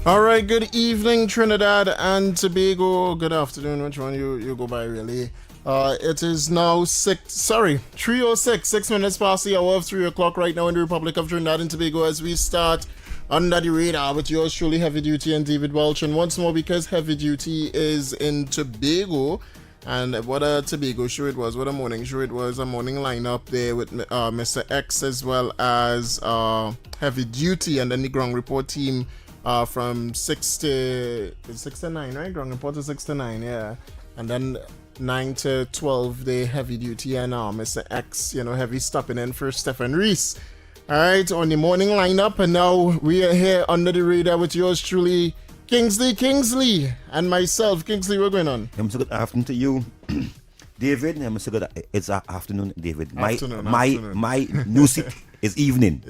All right, good evening, Trinidad and Tobago. Good afternoon, which one you go by, really. It is now 3:06, 6 minutes past the hour of 3 o'clock right now in the Republic of Trinidad and Tobago as we start Under the Radar with yours truly, Heavy Duty and David Welch. And once more, because Heavy Duty is in Tobago, and what a Tobago show it was, what a morning show it was, a morning lineup there with Mr. X as well as Heavy Duty, and then the Ground Report team from 6 to 9, right? Ground Report to 6 to 9, yeah. And then 9 to 12, the Heavy Duty and Mr. X, Heavy stopping in for Stephen Reese. All right, on the morning lineup, and now we are here under the radar with yours truly, Kingsley, and myself. Kingsley, what's going on? I'm so good afternoon to you, David. I'm so good. It's afternoon, David. My new seat is evening.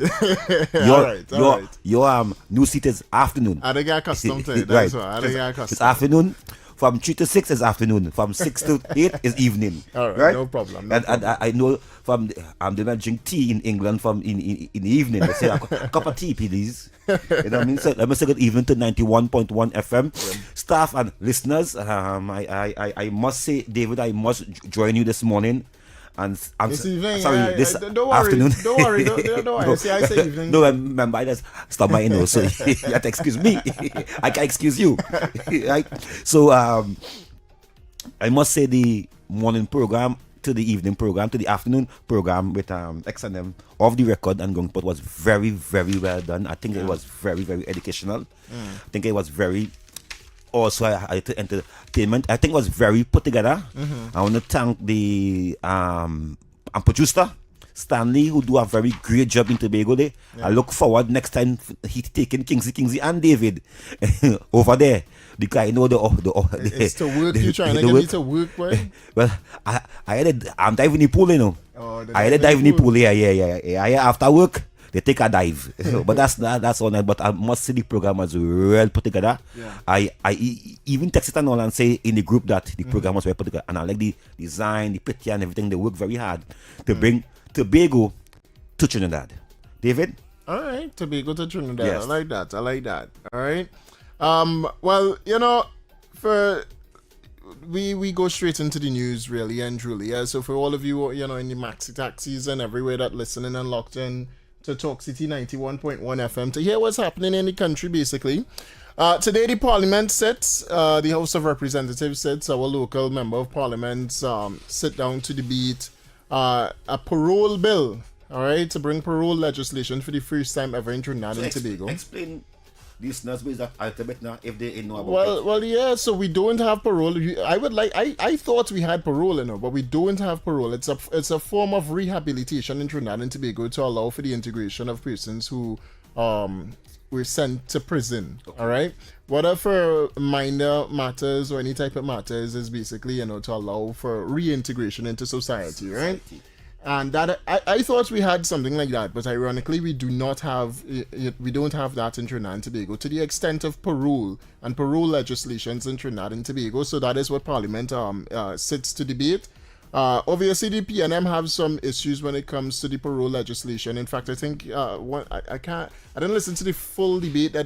Your new seat is afternoon. I don't get accustomed to it. That's right. I don't get accustomed. It's afternoon. From 3 to 6 is afternoon. From 6 to 8 is evening. All right, no problem. I know from they don't drink tea in England from in the evening. They say a cup of tea, please. You know what I mean? So let me say good evening to 91.1 FM staff and listeners. I must say, David, I must join you this morning. And I'm this evening, this don't afternoon. Don't worry. No. See, I say evening. No, remember, I just stop my nose, so you have to excuse me. I can excuse you. Right? So I must say the morning program to the evening program to the afternoon program with X&M off the record and going was very, very well done. I think it was very, very educational. I think it was very also entertainment. I think it was very put together. I want to thank the producer Stanley, who do a very great job in Tobago there. I look forward next time he taking Kingsley and David over there, because I know it's to work. You trying to get me to work, boy? Well, I'm diving in the pool, I had a dive in the pool. Yeah. After work, they take a dive. But that's all. But I must say the program was well put together. Yeah. I even text it and all and say in the group that the program was well put together. And I like the design, the picture and everything. They work very hard to bring Tobago to Trinidad. David? All right, Tobago to Trinidad. Yes. I like that. All right. Well, we go straight into the news, really and truly. Yeah. So for all of you, in the maxi taxis and everywhere that listening and locked in to Talk City 91.1 FM to hear what's happening in the country, basically. Today, the Parliament sits, the House of Representatives sits, our local member of Parliament sit down to debate a parole bill, all right, to bring parole legislation for the first time ever in Trinidad and Tobago. Explain listeners with that alphabet now if they know about it. Well, yeah. So we don't have parole. I thought we had parole, but we don't have parole. It's a form of rehabilitation in Trinidad and Tobago to allow for the integration of persons who were sent to prison. Okay. All right. Whatever minor matters or any type of matters is basically to allow for reintegration into society, right? And that I thought we had something like that, but ironically we don't have that in Trinidad and Tobago to the extent of parole and parole legislations in Trinidad and Tobago. So that is what Parliament sits to debate. Obviously the PNM have some issues when it comes to the parole legislation. In fact, I think I didn't listen to the full debate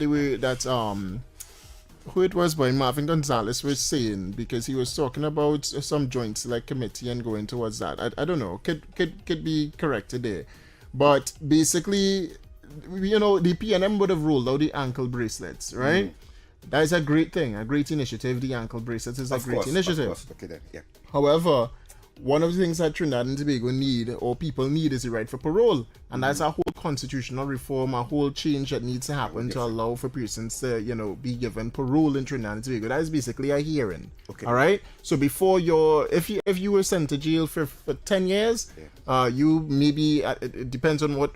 who it was by Marvin Gonzalez was saying, because he was talking about some joint select committee and going towards that. I don't know, could be corrected there, but basically, the PNM would have rolled out the ankle bracelets, right? That is a great thing, a great initiative. The ankle bracelets is a great initiative. Of course. Okay, then. Yeah. However, one of the things that Trinidad and Tobago need, or people need, is the right for parole. And that's a whole constitutional reform, a whole change that needs to happen to allow for persons to, be given parole in Trinidad and Tobago. That is basically a hearing. Okay. All right? So before if you were sent to jail for 10 years, you maybe, it depends on what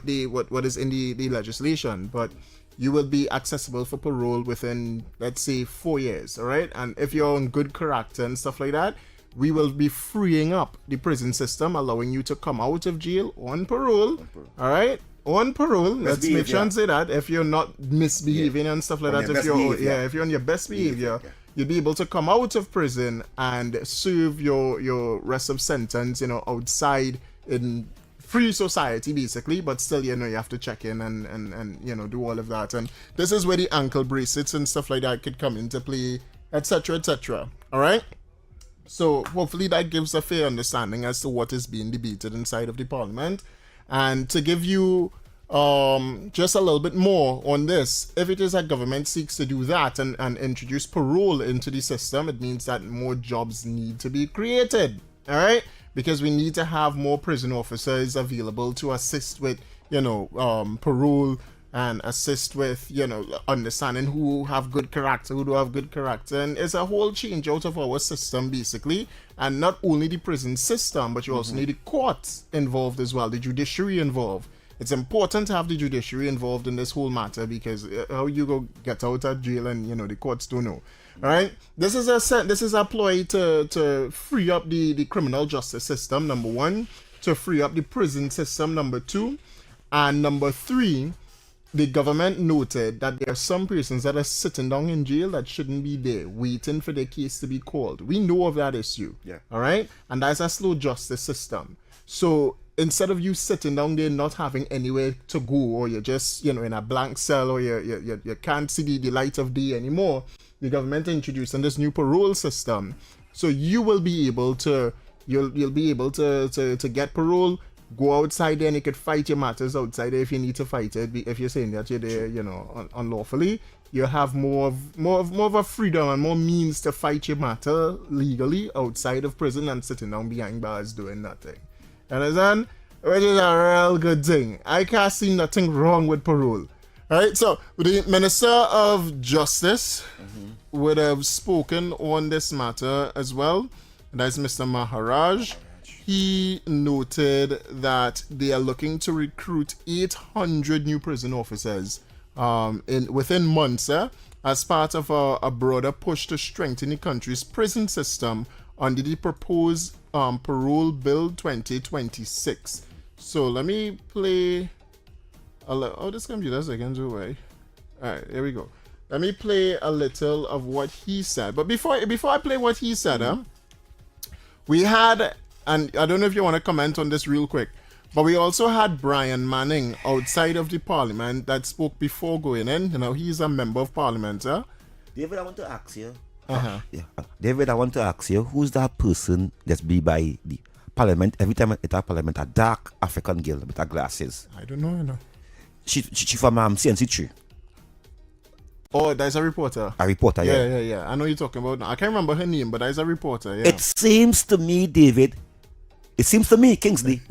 is in the legislation, but you will be accessible for parole within, let's say, 4 years. All right? And if you're on good character and stuff like that, we will be freeing up the prison system, allowing you to come out of jail on parole. All right, on parole. Let's make sure and say that if you're not misbehaving and stuff like that, if you're on your best behavior, you'll be able to come out of prison and serve your rest of sentence, outside in free society basically, but still, you know, you have to check in and you know, do all of that. And this is where the ankle bracelets and stuff like that could come into play, etc., etc. All right. So hopefully that gives a fair understanding as to what is being debated inside of the parliament. And to give you just a little bit more on this, if it is that government seeks to do that and introduce parole into the system, it means that more jobs need to be created. All right, because we need to have more prison officers available to assist with, you know, parole, and assist with, you know, understanding who have good character, who don't have good character. And it's a whole change out of our system basically, and not only the prison system, but you also need the courts involved as well, the judiciary involved. It's important to have the judiciary involved in this whole matter, because how you go get out of jail and, you know, the courts don't know. All right, this is a ploy to free up the criminal justice system, number one, to free up the prison system, number two, and number three, the government noted that there are some persons that are sitting down in jail that shouldn't be there, waiting for their case to be called. We know of that issue. Yeah. All right, and that's a slow justice system. So instead of you sitting down there not having anywhere to go, or you're just, you know, in a blank cell, or you can't see the light of day anymore, the government introducing this new parole system. So you will be able to, you'll be able to get parole, go outside there, and you could fight your matters outside there if you need to fight it. If you're saying that you're there, you know, unlawfully, you have more of a freedom and more means to fight your matter legally outside of prison and sitting down behind bars doing nothing. Understand? Which is a real good thing. I can't see nothing wrong with parole. Right? So the Minister of Justice would have spoken on this matter as well. That's Mr. Maharaj. He noted that they are looking to recruit 800 new prison officers within months as part of a broader push to strengthen the country's prison system under the proposed Parole Bill 2026. So let me play. Oh, this computer's again do away. All right, here we go. Let me play a little of what he said. But before I play what he said, we had, and I don't know if you want to comment on this real quick, but we also had Brian Manning outside of the parliament that spoke before going in. You know, he's a member of parliament. David, I want to ask you. David, I want to ask you, who's that person that's be by the parliament every time at our parliament, a dark African girl with her glasses? I don't know, you know. She from CNC3. Oh, there's a reporter. A reporter, yeah. Yeah. I know you're talking about. I can't remember her name, but there's a reporter, yeah. It seems to me, David, Kingsley,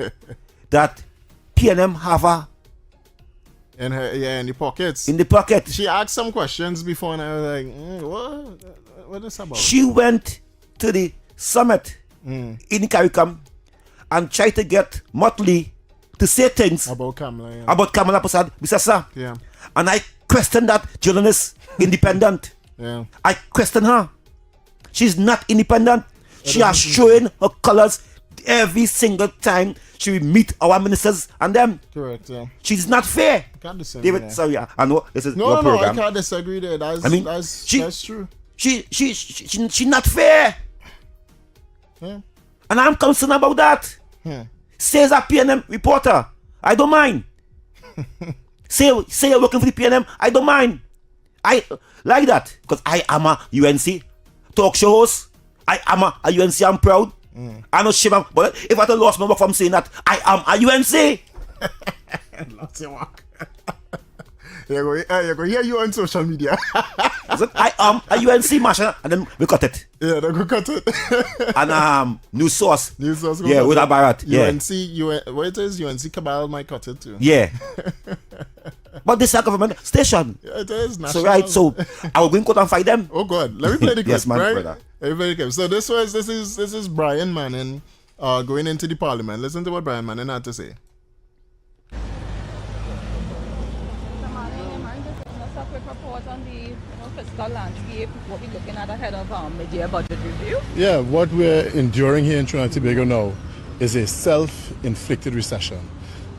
that PNM have a in the pockets. In the pocket. She asked some questions before, and I was like, what is about? She went to the summit in CARICOM and tried to get Motley to say things about Kamala. Yeah. About Kamala Prasad, Mr. Sir. Yeah. And I question that journalist, independent. Yeah. I question her. She's not independent. She is showing her colors every single time she will meet our ministers and them. Correct, yeah. She's not fair. Can't disagree. David, sorry, I know this is your program. No, I can't disagree there. That's true. She not fair. Yeah. And I'm concerned about that. Yeah. Says a PNM reporter. I don't mind. say you're working for the PNM. I don't mind. I like that because I am a UNC talk show host. I am a UNC. I'm proud. I know shame, but if I had lost my work from saying that, I am a UNC. Lost your work. You're going to hear you on social media. I am a UNC marshal, and then we cut it. Yeah, they go cut it. And news source. Yeah, with a Barrett. UNC, what it is, UNC Cabal might cut it too. Yeah. But this is a government station. Yeah, it is national. So right, so I will go and cut and fight them. Oh God, let me play the clip. Yes, man, right? brother. Everybody comes. So this is Brian Manning going into the parliament. Listen to what Brian Manning had to say. Report on the fiscal landscape, what we're looking at ahead of mid-year budget review. Yeah, what we're enduring here in Trinidad and Tobago now is a self-inflicted recession.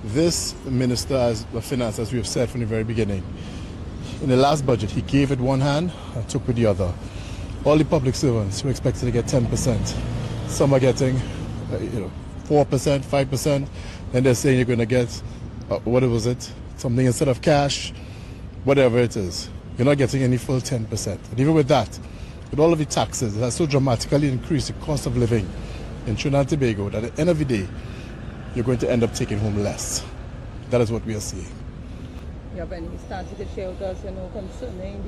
This Minister of Finance, as we have said from the very beginning, in the last budget, he gave with one hand and took with the other. All the public servants were expected to get 10%. Some are getting 4%, 5%. and they're saying you're going to get, what was it? Something instead of cash, whatever it is. You're not getting any full 10%. And even with that, with all of the taxes that so dramatically increase the cost of living in Trinidad and Tobago, that at the end of the day, you're going to end up taking home less. That is what we are seeing. You have any stats you could share with us, concerning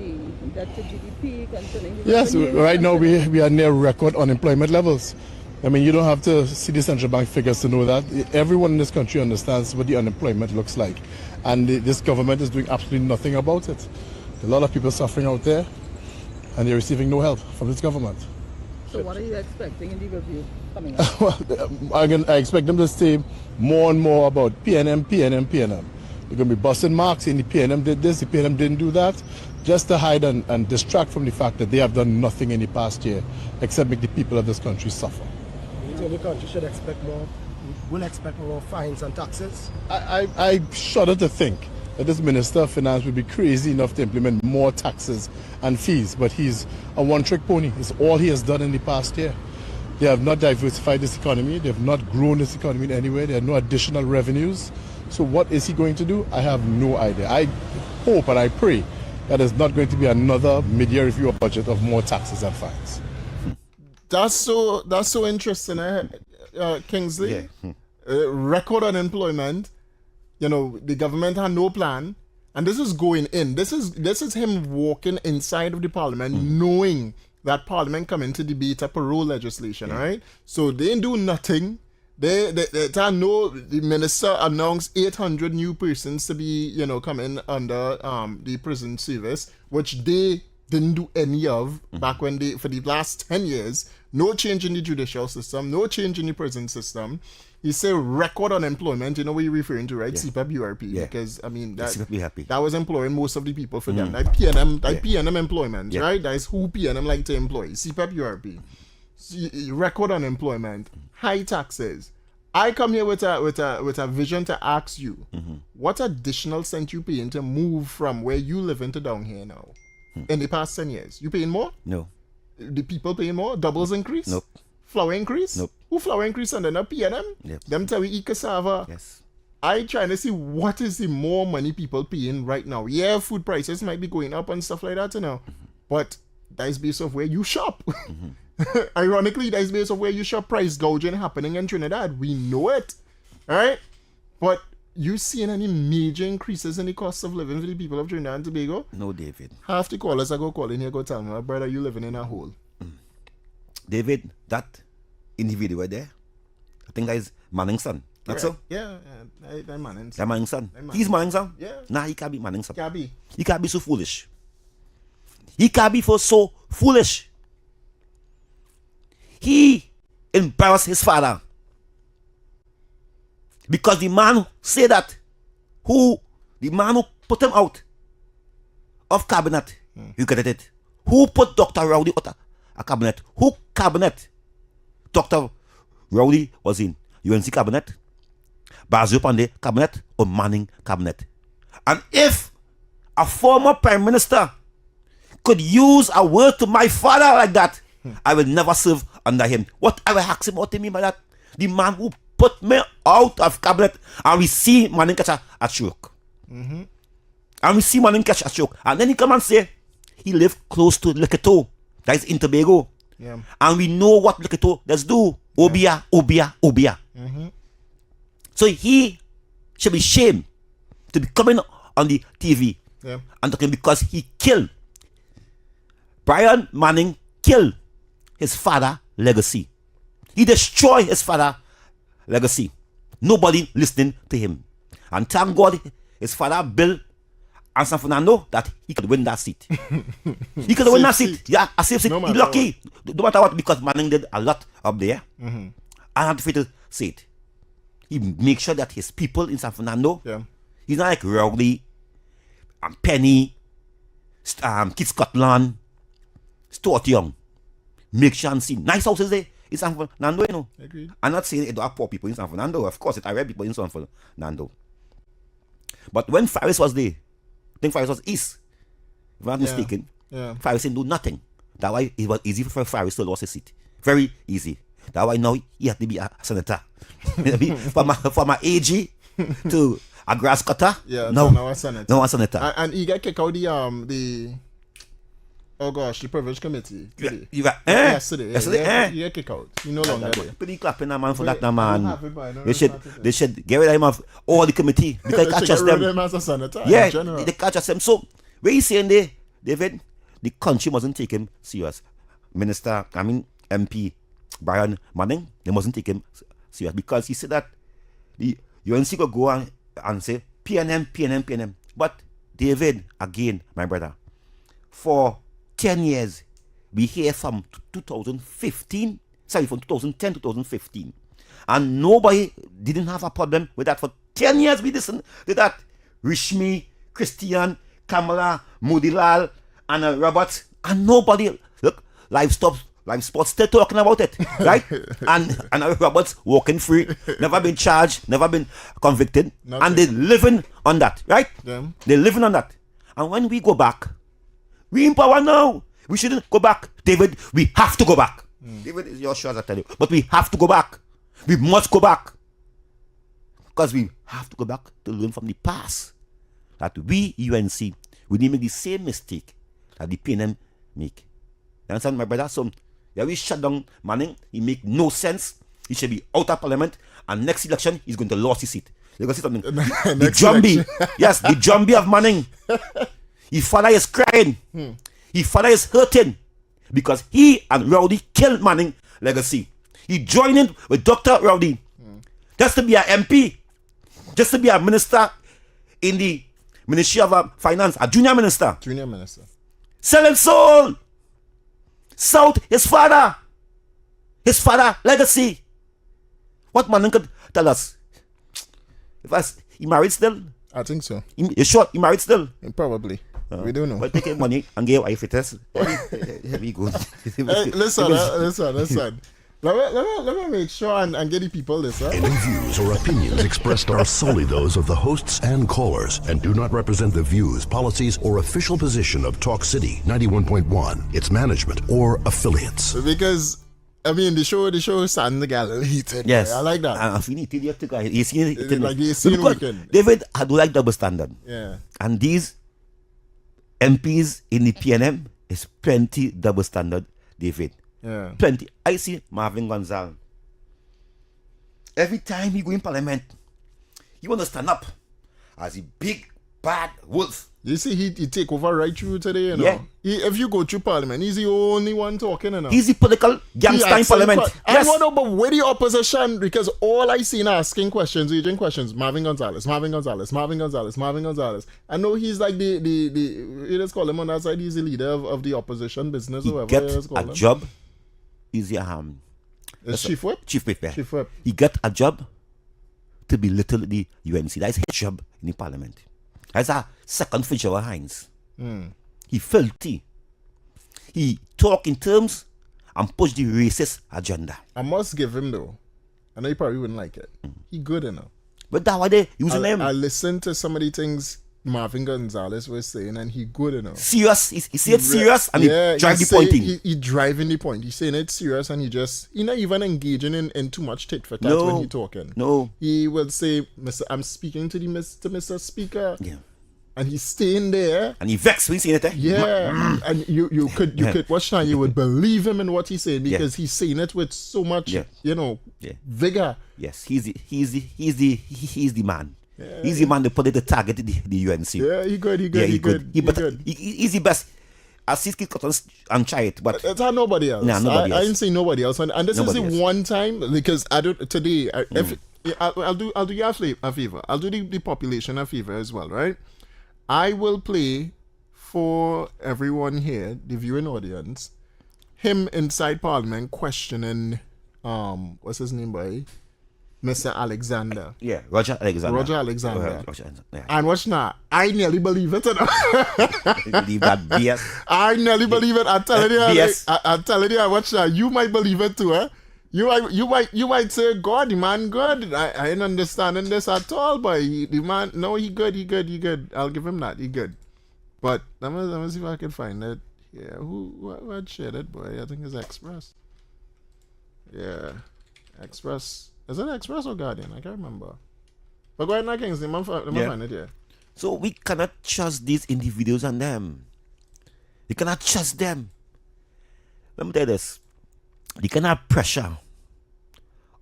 the debt to GDP, concerning the Yes, revenues, right now concerning- we are near record unemployment levels. I mean, you don't have to see the central bank figures to know that. Everyone in this country understands what the unemployment looks like. And this government is doing absolutely nothing about it. A lot of people suffering out there, and they're receiving no help from this government. So what are you expecting in the review coming up? Well, I expect them to say more and more about PNM. They're going to be busting marks saying the PNM did this, the PNM didn't do that, just to hide and distract from the fact that they have done nothing in the past year except make the people of this country suffer. You think the country should expect more, will expect more fines and taxes? I shudder to think that this Minister of Finance would be crazy enough to implement more taxes and fees, but he's a one-trick pony. It's all he has done in the past year. They have not diversified this economy. They have not grown this economy in any way. There are no additional revenues. So what is he going to do? I have no idea. I hope and I pray that there's not going to be another mid-year review of budget of more taxes and fines. That's so interesting, Kingsley. Yeah. Record unemployment. The government had no plan, and this is going in. This is him walking inside of the parliament, knowing that parliament coming to debate a parole legislation. Right? So they didn't do nothing. They know the minister announced 800 new persons to be coming under the prison service, which they didn't do any of back when for the last 10 years. No change in the judicial system, no change in the prison system. He said record unemployment, what you're referring to, right? Yeah. CPAP URP, Yeah. because CPAP be happy. that was employing most of the people for them. Like PNM employment, Yeah. right? That is who PNM like to employ. CPAP URP. Record unemployment, high taxes. I come here with a vision to ask you, what additional cent you paying to move from where you live into down here now? In the past 10 years, you paying more? No. The people paying more? Doubles increase? Nope. Flour increase? Nope. Who flour increase and then a PNM? Yep. Them tell we eat cassava. Yes. I trying to see what is the more money people paying right now. Yeah, food prices might be going up and stuff like that, but that is based off where you shop. Ironically, that is based off where you shop. Price gouging happening in Trinidad. We know it. Alright? But you seeing any major increases in the cost of living for the people of Trinidad and Tobago? No, David. Half the callers I go call in here go tell me, my brother, you living in a hole. David, that individual there, I think that is Manning's son. That's so? Yeah, that man. That Manning's son. That Manning's He's Manning's son? Yeah. Nah, he can't be Manning's son. Gabby. He can't be so foolish. He can't be so foolish. He embarrassed his father. Because the man said that, the man who put him out of cabinet, you get it? Who put Dr. Rowley out of cabinet? Who cabinet? Dr. Rowley was in UNC cabinet, Basil Pandey cabinet, or Manning cabinet. And if a former prime minister could use a word to my father like that, I will never serve under him. What I will ask him, what do you mean by that? The man who put me out of cabinet, and we see Manning catch a stroke. And we see Manning catch a stroke. And then he come and say, he lived close to Leketo. That is in Tobago. Yeah. And we know what Leketo does do. Obia. So he should be shamed to be coming on the TV and talking because he killed. Brian Manning killed his father legacy. He destroyed his father legacy. Nobody listening to him. And thank God his father built and San Fernando that he could win that seat. He could win that seat. Yeah, a safe seat. No He's matter lucky. No matter what, because Manning did a lot up there. I have to say it. He makes sure that his people in San Fernando, he's not like Rowley and Penny, Kit Scotland, Stuart Young. Make sure and see nice houses there in San Fernando, Agreed. I'm not saying it don't have poor people in San Fernando. Of course, it are people in San Fernando. But when Faris was there, I think Faris was east, if I'm not mistaken. Yeah. Faris didn't do nothing. That's why it was easy for Faris to lose his seat. Very easy. That's why now he have to be a senator. from a AG to a grass cutter. Yeah, no, now a senator. No, a senator. And he got kicked out the oh gosh, the privilege committee today. You got yesterday. Yesterday. He got kicked out. He no longer there. Pretty clapping that man for Wait, that man. I don't have it, but I know They it's should not today. they should get rid of him of all the committee because They they can't should trust get rid of them. him as a senator. Yeah, in general. they can't trust him. So where you saying there, David, the country mustn't take him serious. MP Brian Manning, they mustn't take him serious because he said that the UNC could go and say PNM. But David, again, my brother, for 10 years, we hear from 2010 to 2015. And nobody didn't have a problem with that. For 10 years, we listened to that. Rishmi, Christian, Kamala, Modilal, and Robert. And nobody, look, live sports still talking about it, right? and Roberts walking free, never been charged, never been convicted. Nothing. And they living on that, right? Yeah. They're living on that. And when we go back, we in power now. We shouldn't go back. David, we have to go back. David is your show, as I tell you. But we have to go back. We must go back. Because we have to go back to learn from the past. That we, UNC, we didn't make the same mistake that the PNM make. You understand, my brother? So, yeah, we shut down Manning. He make no sense. He should be out of parliament. And next election, he's going to lose his seat. You're going to see something. The zombie. Yes, the zombie of Manning. His father is crying. His father is hurting. Because he and Rowdy killed Manning legacy. He joined in with Dr. Rowdy. Just to be an MP. Just to be a minister in the Ministry of Finance. A junior minister. Junior minister. Selling soul. South, his father legacy. What Manning could tell us? He married still? I think so. You sure he married still? Probably. We don't know. But take him money and give wife it is. Very good. Hey, listen. Let me make sure and get the people this. Any views or opinions expressed are solely those of the hosts and callers and do not represent the views, policies, or official position of Talk City 91.1, its management, or affiliates. Because I mean, the show starting to get a little heated. Yes. I like that. And we need to get to guy. You see it. Like you see weekend. David, I do like double standard. Yeah. And these MPs in the PNM is plenty double standard, David. Yeah. Plenty. I see Marvin Gonzalez. Every time he go in parliament, he want to stand up as a big bad wolf. You see, he take over right through today, you know. Yeah. If you go through parliament, he's the only one talking, you know. He's the political gangster in parliament. I wonder about where the opposition, because all I seen are asking questions, aging questions. Marvin Gonzalez. I know he's like the you just call him on that side, he's the leader of the opposition business, He or get whatever you just call a him. job. He's the Chief Whip? Chief Whip. Yeah. Chief Whip. He got a job to belittle the UNC. That's his job in the parliament. That's a second for Joe Hines. He filthy. He talk in terms and push the racist agenda. I must give him though. I know you probably wouldn't like it. He good enough. But that why they using him. I listened to some of the things Marvin Gonzalez was saying, and he good enough. Serious. He said serious and he drive the point in. He driving the point. He's saying it's serious, and he not even engaging in too much tit for tat when he talking. No. He will say, I'm speaking to Mr. Speaker. Yeah. And he's staying there. And he vexed when he seen it. Yeah. And you could watch now, you would believe him in what he's saying, because he's saying it with so much vigor. Yes, he's the man. Yeah. He's the man that put it to target the UNC. Yeah, he good. He's the best. I see it and try it, but it's not nobody else. Nah, nobody else. I didn't say nobody else, and this Nobody is the else. one time, because I don't today. I'll do you a favor. I'll do the population a favor as well, right? I will play for everyone here, the viewing audience, him inside Parliament questioning what's his name, boy? Mr. Alexander. Yeah, Roger Alexander. Yeah. And watch now, I nearly believe it. You know? Believe that BS. I nearly believe it. I'm telling you. BS. I'm telling you. Watch now. You might believe it too, eh? You might say, God, the man good. I ain't understanding this at all, but the man, no, he good. I'll give him that. He good. But let me see if I can find it. Yeah, who shared it, boy? I think it's Express. Yeah. Express. Is it Express or Guardian? I can't remember. But go ahead now, Kingsley. I'm find it here. So we cannot trust these individuals and them. We cannot trust them. Let me tell you this. The kind of pressure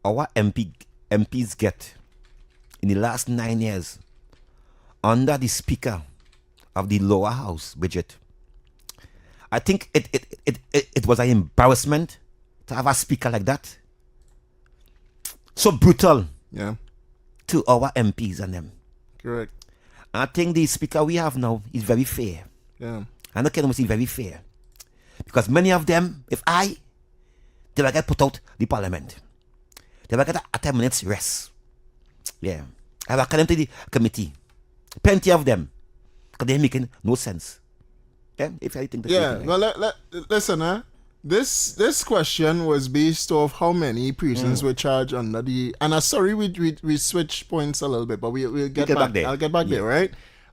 our MPs get in the last 9 years under the Speaker of the lower house, Bridget. I think it was an embarrassment to have a speaker like that. So brutal. Yeah. To our MPs and them. Correct. I think the speaker we have now is very fair. Yeah. I don't care much, very fair. Because many of them, they will get put out the parliament. They will get a 10 minutes rest. Yeah. I will call them to the committee. Plenty of them. Because they're making no sense. Yeah, if I think that. Yeah, well, listen, this question was based off how many prisons were charged under the. And sorry, we switch points a little bit, but we'll get back there. I'll get back there, right?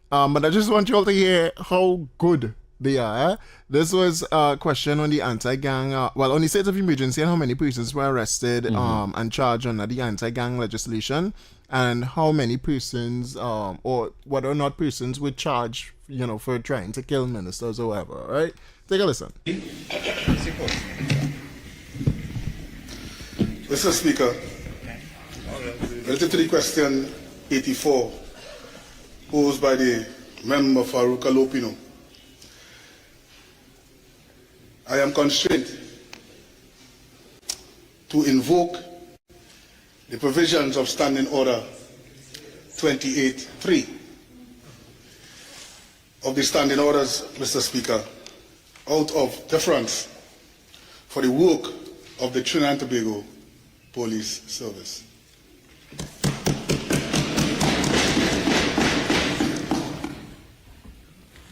But I just want you all to hear how good they are. This was a question on the anti-gang, on the state of emergency and how many persons were arrested and charged under the anti-gang legislation, and how many persons, or whether or not persons were charged, for trying to kill ministers or whatever, right? Take a listen. Mr. Speaker, relative to the question 84, posed by the member for Lopino, I am constrained to invoke the provisions of Standing Order 28.3 of the Standing Orders, Mr. Speaker, out of deference for the work of the Trinidad and Tobago Police Service.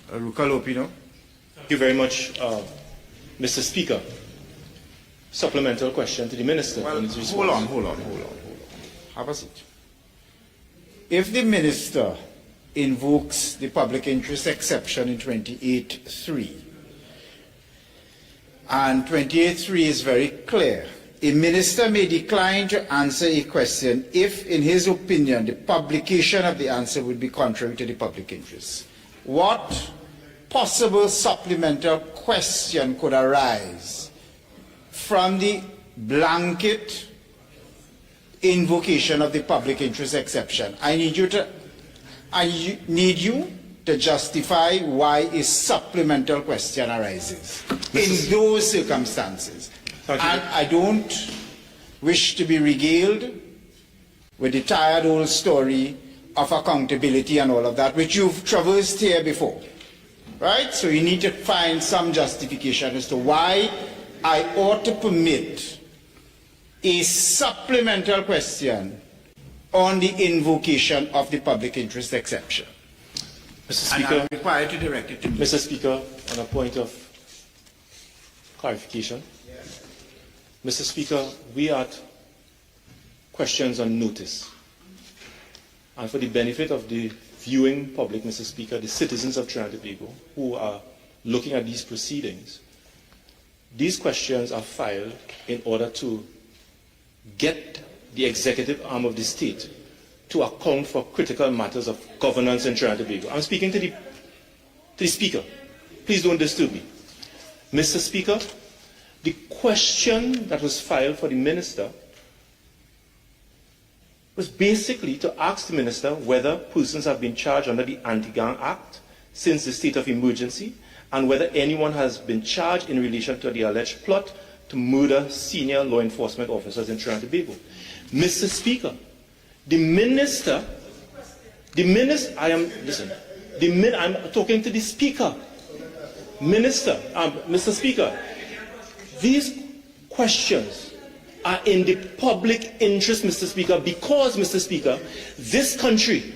Thank you very much, Mr. Speaker. Supplemental question to the Minister. Well, hold on. Have a seat. If the Minister invokes the public interest exception in 28.3, and 28.3 is very clear, a minister may decline to answer a question if, in his opinion, the publication of the answer would be contrary to the public interest. What possible supplemental question could arise from the blanket invocation of the public interest exception? I need you to justify why a supplemental question arises in those circumstances. And I don't wish to be regaled with the tired old story of accountability and all of that, which you've traversed here before. Right? So you need to find some justification as to why I ought to permit a supplemental question on the invocation of the public interest exception. Mr. Speaker, and I'm required to direct it to me. Mr. Speaker, on a point of clarification. Yes. Mr. Speaker, we had questions on notice. And for the benefit of the viewing public, Mr. Speaker, the citizens of Trinidad and Tobago who are looking at these proceedings, these questions are filed in order to get the executive arm of the state to account for critical matters of governance in Trinidad and Tobago. I'm speaking to the Speaker. Please don't disturb me. Mr. Speaker, the question that was filed for the Minister was basically to ask the Minister whether persons have been charged under the Anti-Gang Act since the state of emergency, and whether anyone has been charged in relation to the alleged plot to murder senior law enforcement officers in Trinidad and Tobago. Mr. Speaker, I'm talking to the Speaker. Mr. Speaker, these questions are in the public interest, Mr. Speaker, because, Mr. Speaker, this country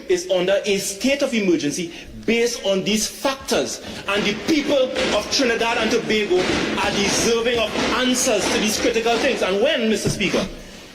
is under a state of emergency based on these factors, and the people of Trinidad and Tobago are deserving of answers to these critical things. And when, Mr. Speaker,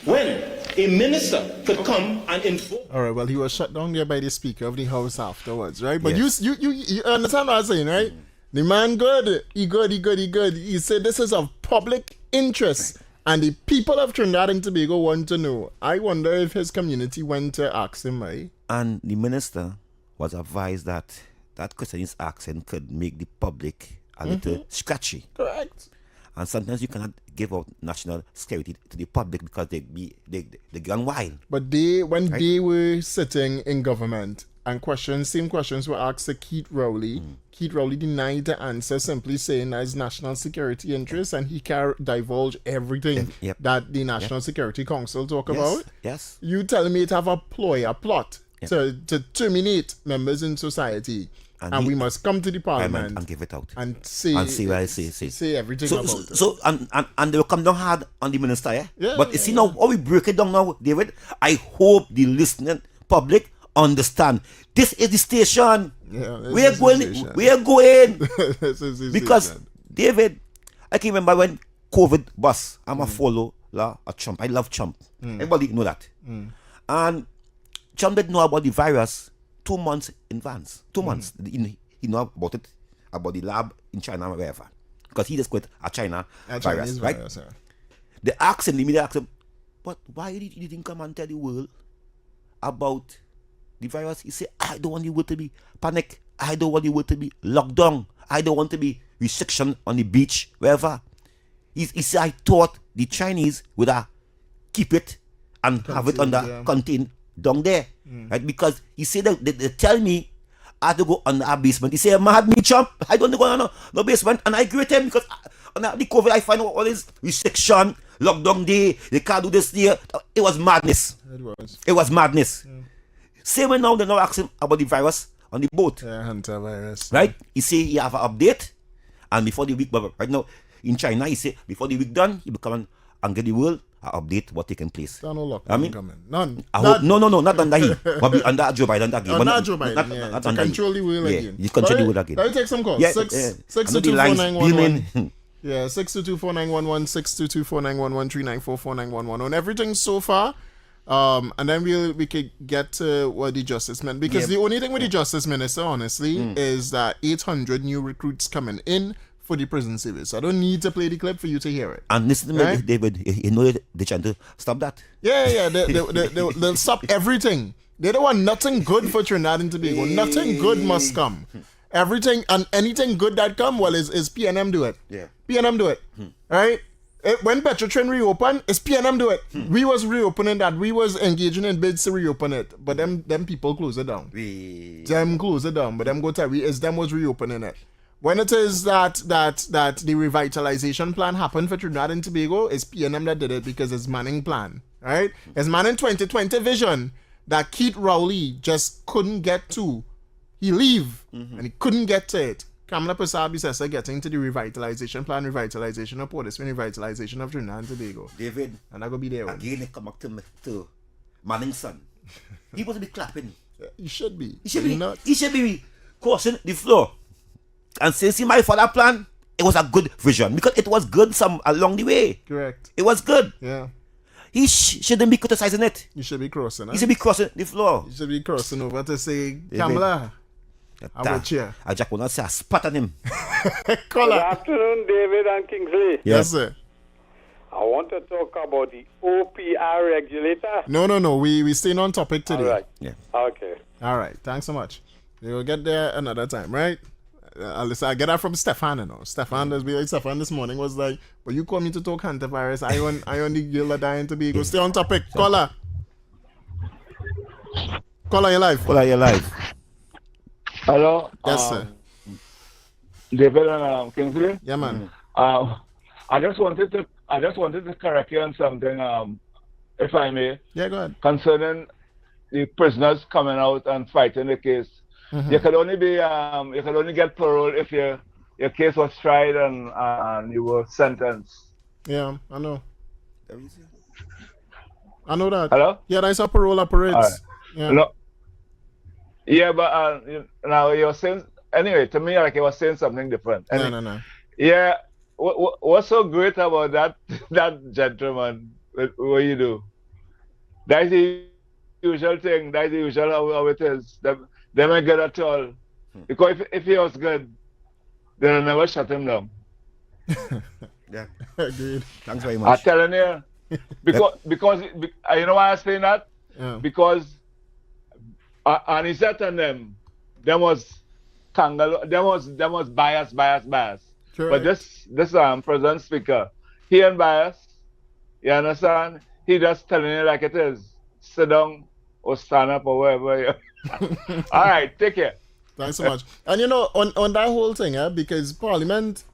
when a minister could come and inform... All right, well, he was shut down there by the Speaker of the House afterwards, right? But Yes. you understand what I'm saying, right? The man good. He said this is of public interest. And the people of Trinidad and Tobago want to know. I wonder if his community went to ask him, right? And the minister was advised that that question he's asking could make the public a little scratchy. Correct. And sometimes you cannot give out national security to the public because they gone wild. But when they were sitting in government and same questions were asked to Keith Rowley, Keith Rowley denied the answer, simply saying that it's national security interests, and he can divulge everything that the National Security Council talk about. Yes. You telling me it have a plot to terminate members in society, and we must come to the parliament and give it out and say what I say everything about it. So and they will come down hard on the minister, Yeah, but you see now how we break it down now, David. I hope the listening public understand. This is the station. We are going. Because David, I can remember when COVID bus. I'm a follow a Trump. I love Trump. Everybody know that. And Trump didn't know about the virus 2 months in advance. 2 months. He know about it, about the lab in China or wherever. Because he just got a China virus, right? They asked him, the media asked him, but why did you didn't come and tell the world about the virus? He said, I don't want the world to be panic. I don't want the world to be locked down. I don't want to be restriction on the beach, wherever. He said, I thought the Chinese would keep it and have it under contained down there. Right? Because he said that they tell me I have to go under a basement. He said, mad me, Trump. I don't go on no basement. And I agree with him because under the COVID, I find out all this restriction, lockdown day, they can't do this there. It was madness. It was madness. Same way now, they're now asking about the virus on the boat. Yeah, Hunter virus. Right? He say he have an update. And before the week, but right now, in China, he say before the week done, he will come and get the world update what taking place. There are no lockdown coming. None. No, not under him. But be under Joe Biden again. Under Joe Biden, not to under control the world again. You control the world again. Let me take some calls. 6224911. Yeah, 6224911, 6224911, on everything so far. And then we could get to what the justice meant. Because the only thing with the justice minister, honestly, is that 800 new recruits coming in for the prison service. I don't need to play the clip for you to hear it. And listen to me, David, you know they're trying to stop that. Yeah, they'll stop everything. They don't want nothing good for Trinidad and Tobago. Nothing good must come. Everything and anything good that come, well, is PNM do it. Yeah. PNM do it. Right? When Petrotrin reopen, it's PNM do it. We was reopening that. We was engaging in bids to reopen it. But them people close it down. Them close it down. But them go tell it's them was reopening it. When it is that the revitalization plan happened for Trinidad and Tobago, it's PNM that did it because it's Manning plan, right? It's Manning 2020 vision that Keith Rowley just couldn't get to. He leave and he couldn't get to it. Kamala Persaud says getting to the revitalization plan, revitalization of Port Elizabeth, revitalization of Trinidad and Tobago. David, and I go be there. Again, they come back to Manning's son. He was to be clapping. He should be. He should be crossing the floor. And since he might for that plan, it was a good vision because it was good along the way. Correct. It was good. Yeah. He shouldn't be criticizing it. You should be crossing. He should be crossing the floor. You should be crossing over to say, Kamala, I want you. I just want to say I spat on him. Good afternoon, David and Kingsley. Yes, sir. I want to talk about the OPR regulator. No. We staying on topic today. All right. Yeah. Okay. All right. Thanks so much. We'll get there another time, right? Listen, I get that from Stefan, you know. Stefan this morning was like, well, you call me to talk hantavirus. I on the Gila dying to be. Go stay on topic. Caller, you're live. Hello. Yes, sir. David and Kingsley. Yeah, man. I just wanted to correct you on something, if I may. Yeah, go ahead. Concerning the prisoners coming out and fighting the case. You could only get parole if your case was tried and you were sentenced. Yeah, I know. I know that. Hello? Yeah, that's how parole operates. Right. Yeah. No. Yeah, but now you're saying anyway. To me, like you were saying something different. No. Yeah. What's so great about that gentleman? What you do? That's the usual thing. That's the usual how it is. They might get at all. Because if he was good, they'll never shut him down. Yeah. Agreed. Thanks very I'm much. telling you. Because you know why I say that? Yeah. Because Anisette and them was them was bias. But Correct. this President Speaker, he ain't bias. You understand? He just telling you like it is. Sit down or stand up or wherever. All right, take care. Thanks so much. And on that whole thing, because Parliament,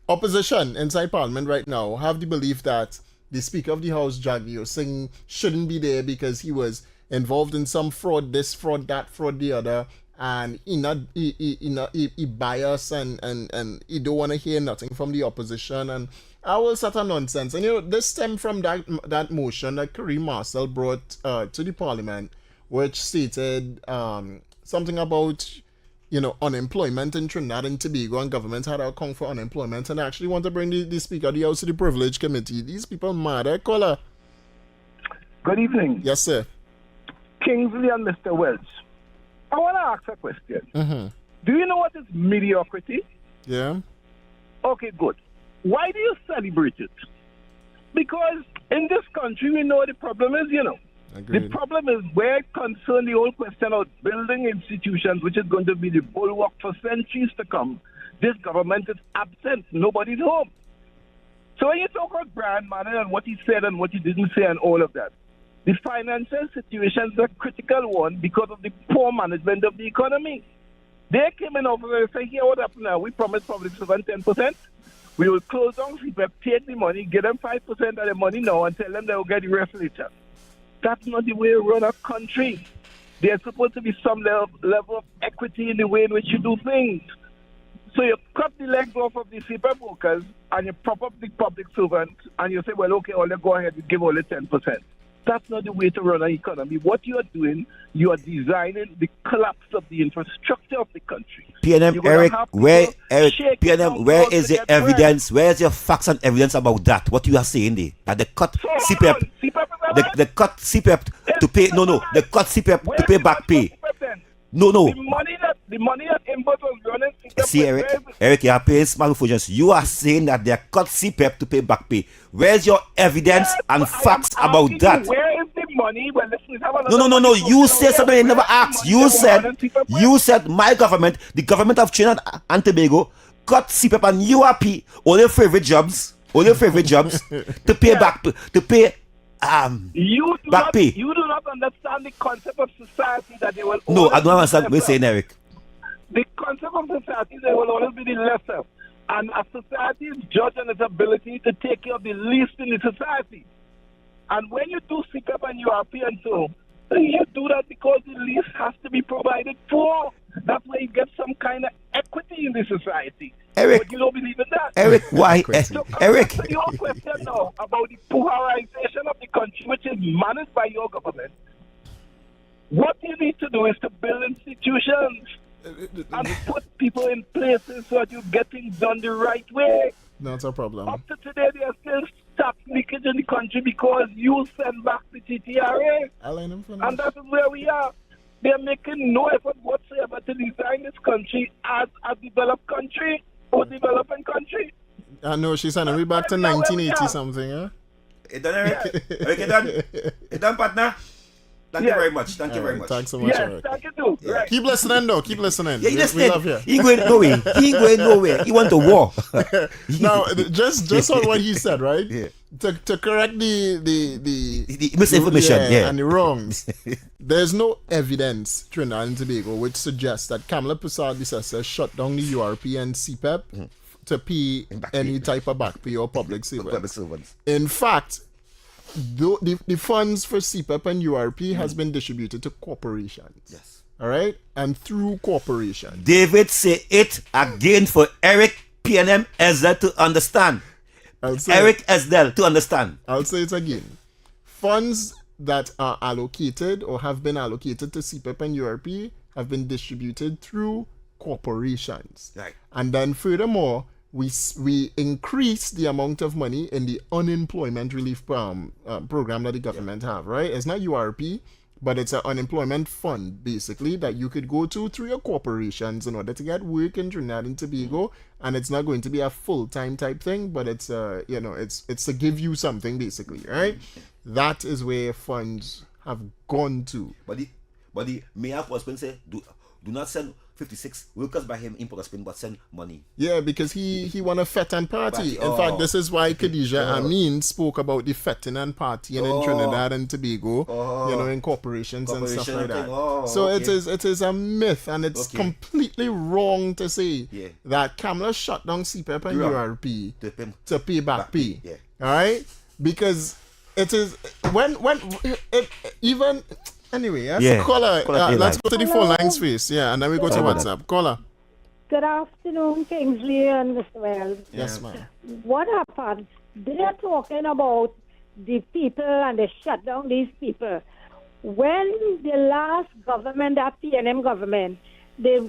opposition inside Parliament right now have the belief that the Speaker of the House, Jagvir Singh, shouldn't be there because he was involved in some fraud, this fraud, that fraud, the other, and he biased and he don't want to hear nothing from the opposition and all sort of nonsense. And this stemmed from that motion that Kareem Marcel brought to the Parliament, which stated something about unemployment in Trinidad and Tobago, and government had to account for unemployment, and actually want to bring the Speaker of the House to the Privilege Committee. These people mad, caller. Good evening. Yes, sir. Kingsley and Mr. Welch. I want to ask a question. Mm-hmm. Do you know what is mediocrity? Yeah. Okay, good. Why do you celebrate it? Because in this country, we know the problem is, Agreed. The problem is where it concerns the whole question of building institutions, which is going to be the bulwark for centuries to come. This government is absent. Nobody's home. So when you talk about Brian Manning and what he said and what he didn't say and all of that, the financial situation is a critical one because of the poor management of the economy. They came in over and said, here, what happened now? We promised public servants 10%. We will close down CPEP, take the money, give them 5% of the money now and tell them they will get the rest later. That's not the way to run a country. There's supposed to be some level of equity in the way in which you do things. So you cut the legs off of the CPEP workers and you prop up the public servants and you say, well, okay, let's go ahead and give only 10%. That's not the way to run an economy. What you are doing, you are designing the collapse of the infrastructure of the country. PNM, Eric, PNM, where is your evidence? Where is your facts and evidence about that? What you are saying there? That they cut CPEP, they cut CPEP to pay, they cut CPEP to pay back pay. No. The money that Imbot was running. See, Eric, you are paying small fusions. You are saying that they cut CPEP to pay back pay. Where's your evidence and facts about that? Where is the money? Well, No. You said something I never asked. You said my government, the government of Trinidad and Tobago, cut CPEP and URP, all your favorite jobs to pay back, to pay back pay. You do not understand the concept of society that they will. No, I don't understand what you're saying, Eric. The concept of society, they will always be the lesser. And a society is judged on its ability to take care of the least in the society. And when you do CPEP and URP and so, you do that because the least has to be provided for. That's where you get some kind of equity in the society. Eric, but you don't believe in that. Eric, why? So Eric. to your question now about the polarization of the country, which is managed by your government, what you need to do is to build institutions and put people in places so that you get things done the right way. That's a problem. Up to today, there's still tax leakage in the country because you send back the TTRA. And that is where we are. They're making no effort whatsoever to design this country as a developed country or developing country. I know she's sending me back to 1980 something, huh? It done, Eric? Eric, it done, partner? Thank you very much. Thank you very much. Thanks so much, Eric. Thank you too. Yeah. Keep listening, though. Keep listening. Yeah, we love you. He ain't going nowhere. He want to war. Now, just on what he said, right? Yeah. To correct the misinformation, and the wrongs. There's no evidence, Trinidad and Tobago, which suggests that Kamala Prasad shut down the URP and CPEP to pay any type of back pay or public servants. In fact, the funds for CPEP and URP has been distributed to corporations. Yes. All right? And through corporations. David say it again for Eric PNM Esdell to understand. Eric Esdell to understand. I'll say it again. Funds that are allocated or have been allocated to CPEP and URP have been distributed through corporations. Right. And then furthermore, we increase the amount of money in the unemployment relief program that the government have, right? It's not URP, but it's an unemployment fund basically that you could go to through your corporations in order to get work in Trinidad and Tobago, and it's not going to be a full-time type thing, but it's it's to give you something basically, right? That is where funds have gone to. But the mayor of Ospen say do not send 56 workers by him in Port Ospen, but send money. Yeah, because he want a fet and party. In fact, this is why Khadija Amin spoke about the fetting and partying in Trinidad and Tobago, in corporations and stuff like that. So it is a myth, and it's completely wrong to say that Kamala shut down CPEP and URP to pay back pay. Yeah. All right, because it is when it even. Anyway, caller, let's go to the phone lines first, and then we go to WhatsApp. Caller. Good afternoon, Kingsley and Mr. Wells. Yes, ma'am. What happened? They're talking about the people and they shut down these people. When the last government, that PNM government, they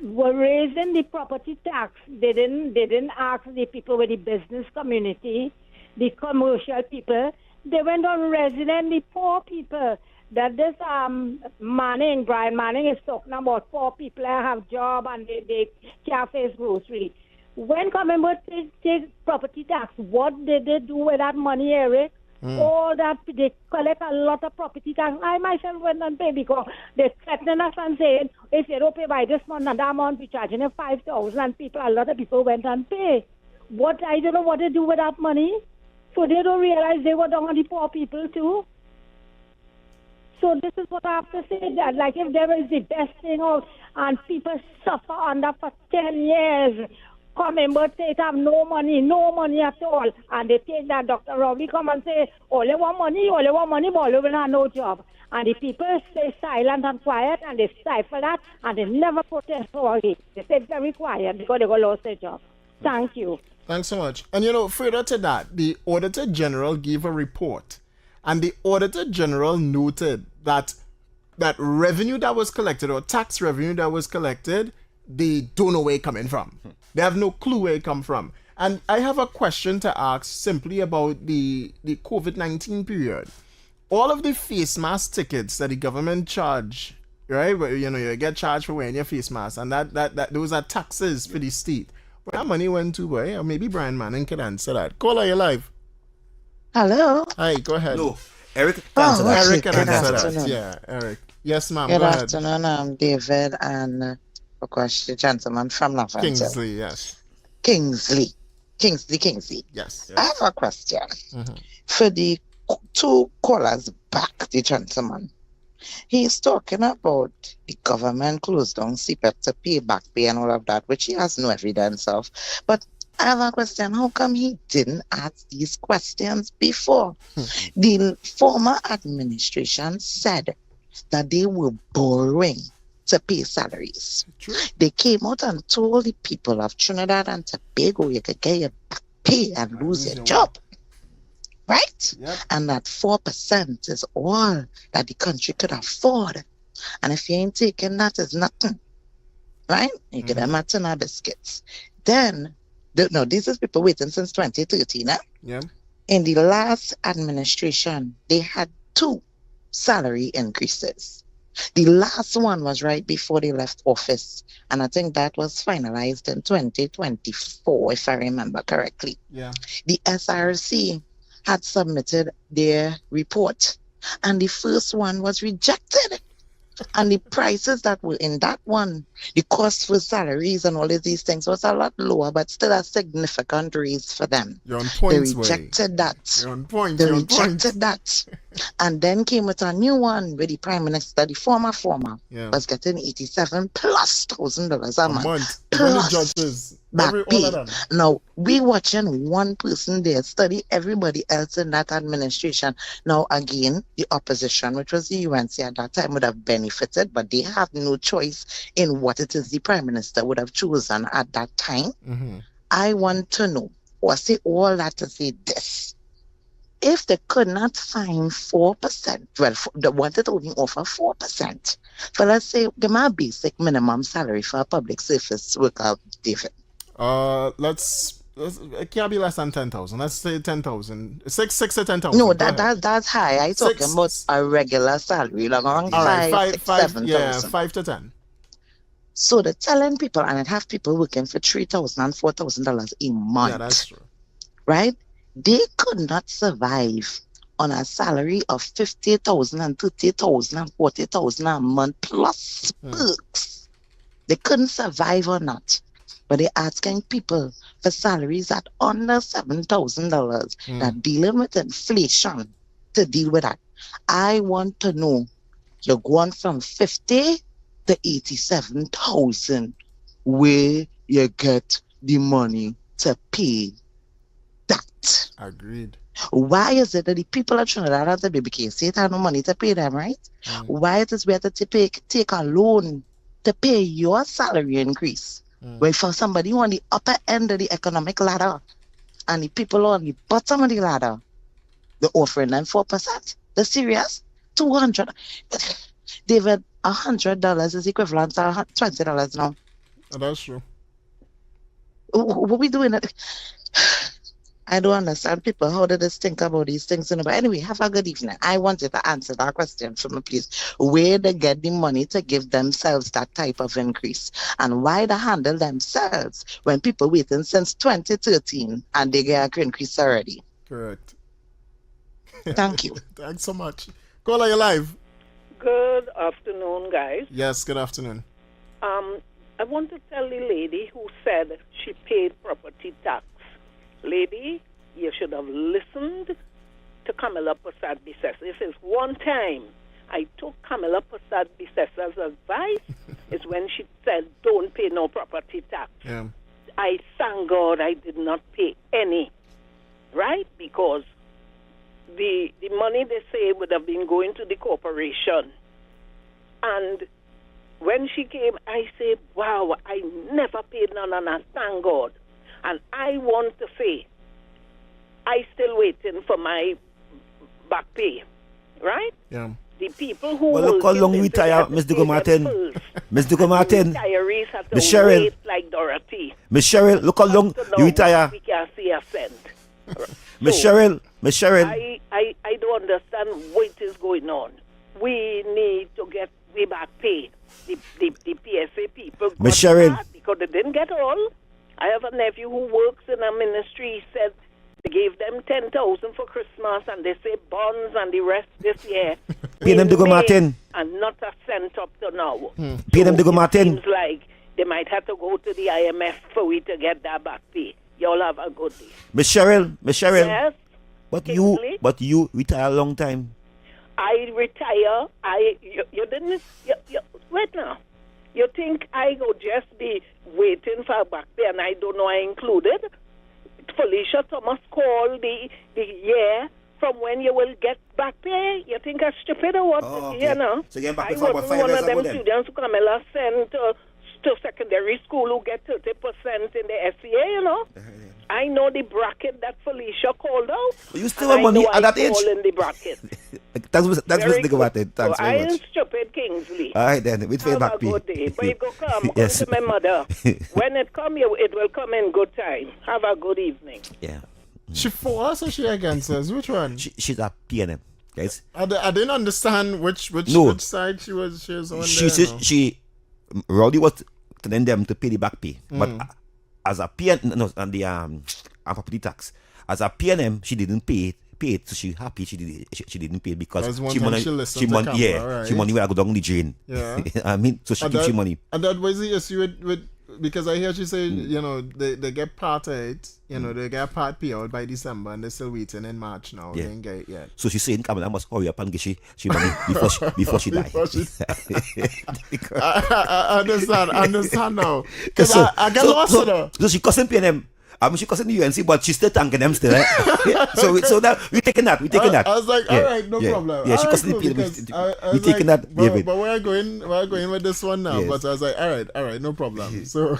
were raising the property tax. They didn't ask the people with the business community, the commercial people. They went on resident, the poor people. That this Brian Manning is talking about poor people that have job and they can't face grocery. When Commonwealth take property tax, what did they do with that money, Eric? All that they collect a lot of property tax. I myself went and pay because they threatened us and saying if you don't pay by this month and that month, we charging you 5,000. And a lot of people went and pay. I don't know what they do with that money. So they don't realize they were down on the poor people too. So this is what I have to say, that like if there is the best thing out and people suffer under for 10 years, come in but say have no money at all, and they take that Dr. Rowley come and say, all they want money, but all they will have no job. And the people stay silent and quiet and they stifle that and they never protest for it. They stay very quiet because they got lost their job. Thank you. Thanks so much. And further to that, the Auditor General gave a report. And the Auditor General noted that revenue that was collected, or tax revenue that was collected, they don't know where it coming from. They have no clue where it come from. And I have a question to ask simply about the COVID-19 period. All of the face mask tickets that the government charge, right? You get charged for wearing your face mask, and that those are taxes for the state. Where that money went to, boy? Or maybe Brian Manning can answer that. Caller, you're live. Hello. Hi, go ahead. No, Eric can answer that. Eric can answer that. Yeah, Eric. Yes, ma'am. Good go ahead. afternoon. I'm David, and of course the gentleman from Lavender. Kingsley, yes. Kingsley. Yes. I have a question for the two callers back. The gentleman, he's talking about the government closed down CPEP to pay back pay and all of that, which he has no evidence of, but I have a question. How come he didn't ask these questions before? The former administration said that they were borrowing to pay salaries. True. They came out and told the people of Trinidad and Tobago you could get your back pay and lose your job. Right? Yep. And that 4% is all that the country could afford. And if you ain't taking that, it's nothing. Right? You get a matin or biscuits. Then no, this is people waiting since 2013. Yeah. In the last administration, they had 2 salary increases. The last one was right before they left office, and I think that was finalized in 2024, if I remember correctly. Yeah. The SRC had submitted their report, and the first one was rejected. And the prices that were in that one, the cost for salaries and all of these things was a lot lower, but still a significant raise for them. You're on point. They rejected that. You're on point. They rejected that. And then came with a new one where the Prime Minister, the former, was getting $87,000+ a month. Plus back pay. Now, we watching one person there study everybody else in that administration. Now, again, the opposition, which was the UNC at that time, would have benefited, but they have no choice in what it is the Prime Minister would have chosen at that time. I want to know, or say all that to say this. If they could not find 4%, well, they wanted to only offer 4%. But let's say, give me a basic minimum salary for a public service worker, David. Let's it can't be less than 10,000. Let's say 10,000. 6 to 10,000. No, that's high. I talking about a regular salary, like around All right, 7,000. Yeah, 5 to 10. So they're telling people, and I have people working for $3,000 and $4,000 a month. Yeah, that's true. Right? They could not survive on a salary of 50,000 and 30,000 and 40,000 a month plus perks. They couldn't survive on that. But they're asking people for salaries that under $7,000 that dealing with inflation to deal with that. I want to know, you're going from 50 to 87,000, where you get the money to pay that. Agreed. Why is it that the people of Trinidad and Tobago can't have no money to pay them, right? Why it is better to take a loan to pay your salary increase? When for somebody on the upper end of the economic ladder and the people on the bottom of the ladder, they're offering them 4%. They're serious? $200. David, $100 is equivalent to $20 now. Oh, that's true. What we doing? I don't understand people. How do they think about these things? But anyway, have a good evening. I wanted to answer that question for me, please. Where they get the money to give themselves that type of increase? And why they handle themselves when people waiting since 2013 and they get an increase already? Correct. Thank you. Thanks so much. Call, are you live? Good afternoon, guys. Yes, good afternoon. I want to tell the lady who said she paid property tax. Lady, you should have listened to Camilla Persad-Bissessar. This is one time I took Camilla Persad-Bissessar's advice is when she said, don't pay no property tax. Yeah. I thank God I did not pay any, right? Because the money they say would have been going to the corporation. And when she came, I said, wow, I never paid none, and I thank God. And I want to say, I still waiting for my back pay, right? Yeah. The people who well, look how long you retire, Ms. Dugo Martin. Ms. Dugo Martin. Retirees have to Miss Cheryl. wait like Dorothy. Miss Cheryl, look how long you retire. We can see a cent. Miss Cheryl. I don't understand what is going on. We need to get way back pay. The PSA people Miss Cheryl. because they didn't get all. I have a nephew who works in a ministry. He said they gave them 10,000 for Christmas, and they say bonds and the rest this year. Pay them to go, Martin. And not a cent up to now. Pay them to go, Martin. Seems like they might have to go to the IMF for we to get that back pay. Y'all have a good day. Miss Cheryl. Yes. But you retire a long time. I retire. You didn't. Wait now. You think I go just be waiting for back pay and I don't know I included? Felicia Thomas called the year from when you will get back pay. You think I'm stupid or what? Okay. You know? So you're back I pay for about 5 one years of them ago then? students who Camilla sent to secondary school who get 30% in the SCA, you know? I know the bracket that Felicia called out. You still have money at that age? I in the bracket. That's Ms. Dugo Martin. Thanks so very I much. ain't stupid, Kingsley. All right then, with Have back a pay. good day. But it go come. Yes. Come to my mother. When it come, it will come in good time. Have a good evening. Yeah. She for us or she against us? Which one? She's a PNM, guys. I didn't understand which side she was on. Rowdy was telling them to pay the back pay, but as a PNM, no, and the property tax, as a PNM, she didn't pay it, so she happy she didn't pay it because she money where I go down the drain. Yeah. I mean, so she gives you money. And that was the issue with because I hear she say, you know, they get part of it, you know, they get part payout by December and they're still waiting in March now. Yeah. They ain't get it yet. So she's saying, come on, I must hurry up and get she money before she die. I understand now. Because I get lost in her. So she cussing PNM. I mean, she cussing the UNC, but she's still thanking them still. So that we're taking that. I was like, all right, no problem. Yeah, she all cussing right, the cool, PNM. We're taking that, David. But we're going with this one now. Yes. But I was like, all right, no problem. So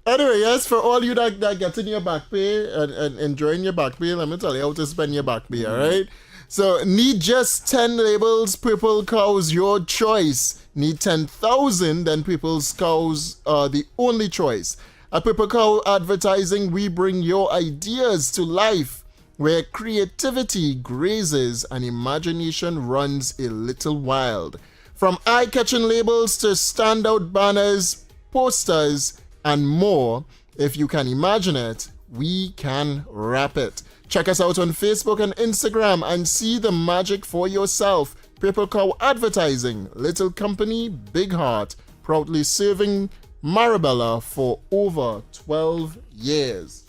anyway, yes, for all you that getting your back pay and enjoying your back pay, let me tell you how to spend your back pay, all right? So need just 10 labels, Purple Cows, your choice. Need 10,000, then Purple Cows are the only choice. At Purple Cow Advertising, we bring your ideas to life, where creativity grazes and imagination runs a little wild. From eye-catching labels to standout banners, posters, and more, if you can imagine it, we can wrap it. Check us out on Facebook and Instagram and see the magic for yourself. Purple Cow Advertising, little company, big heart, proudly serving Marabella for over 12 years.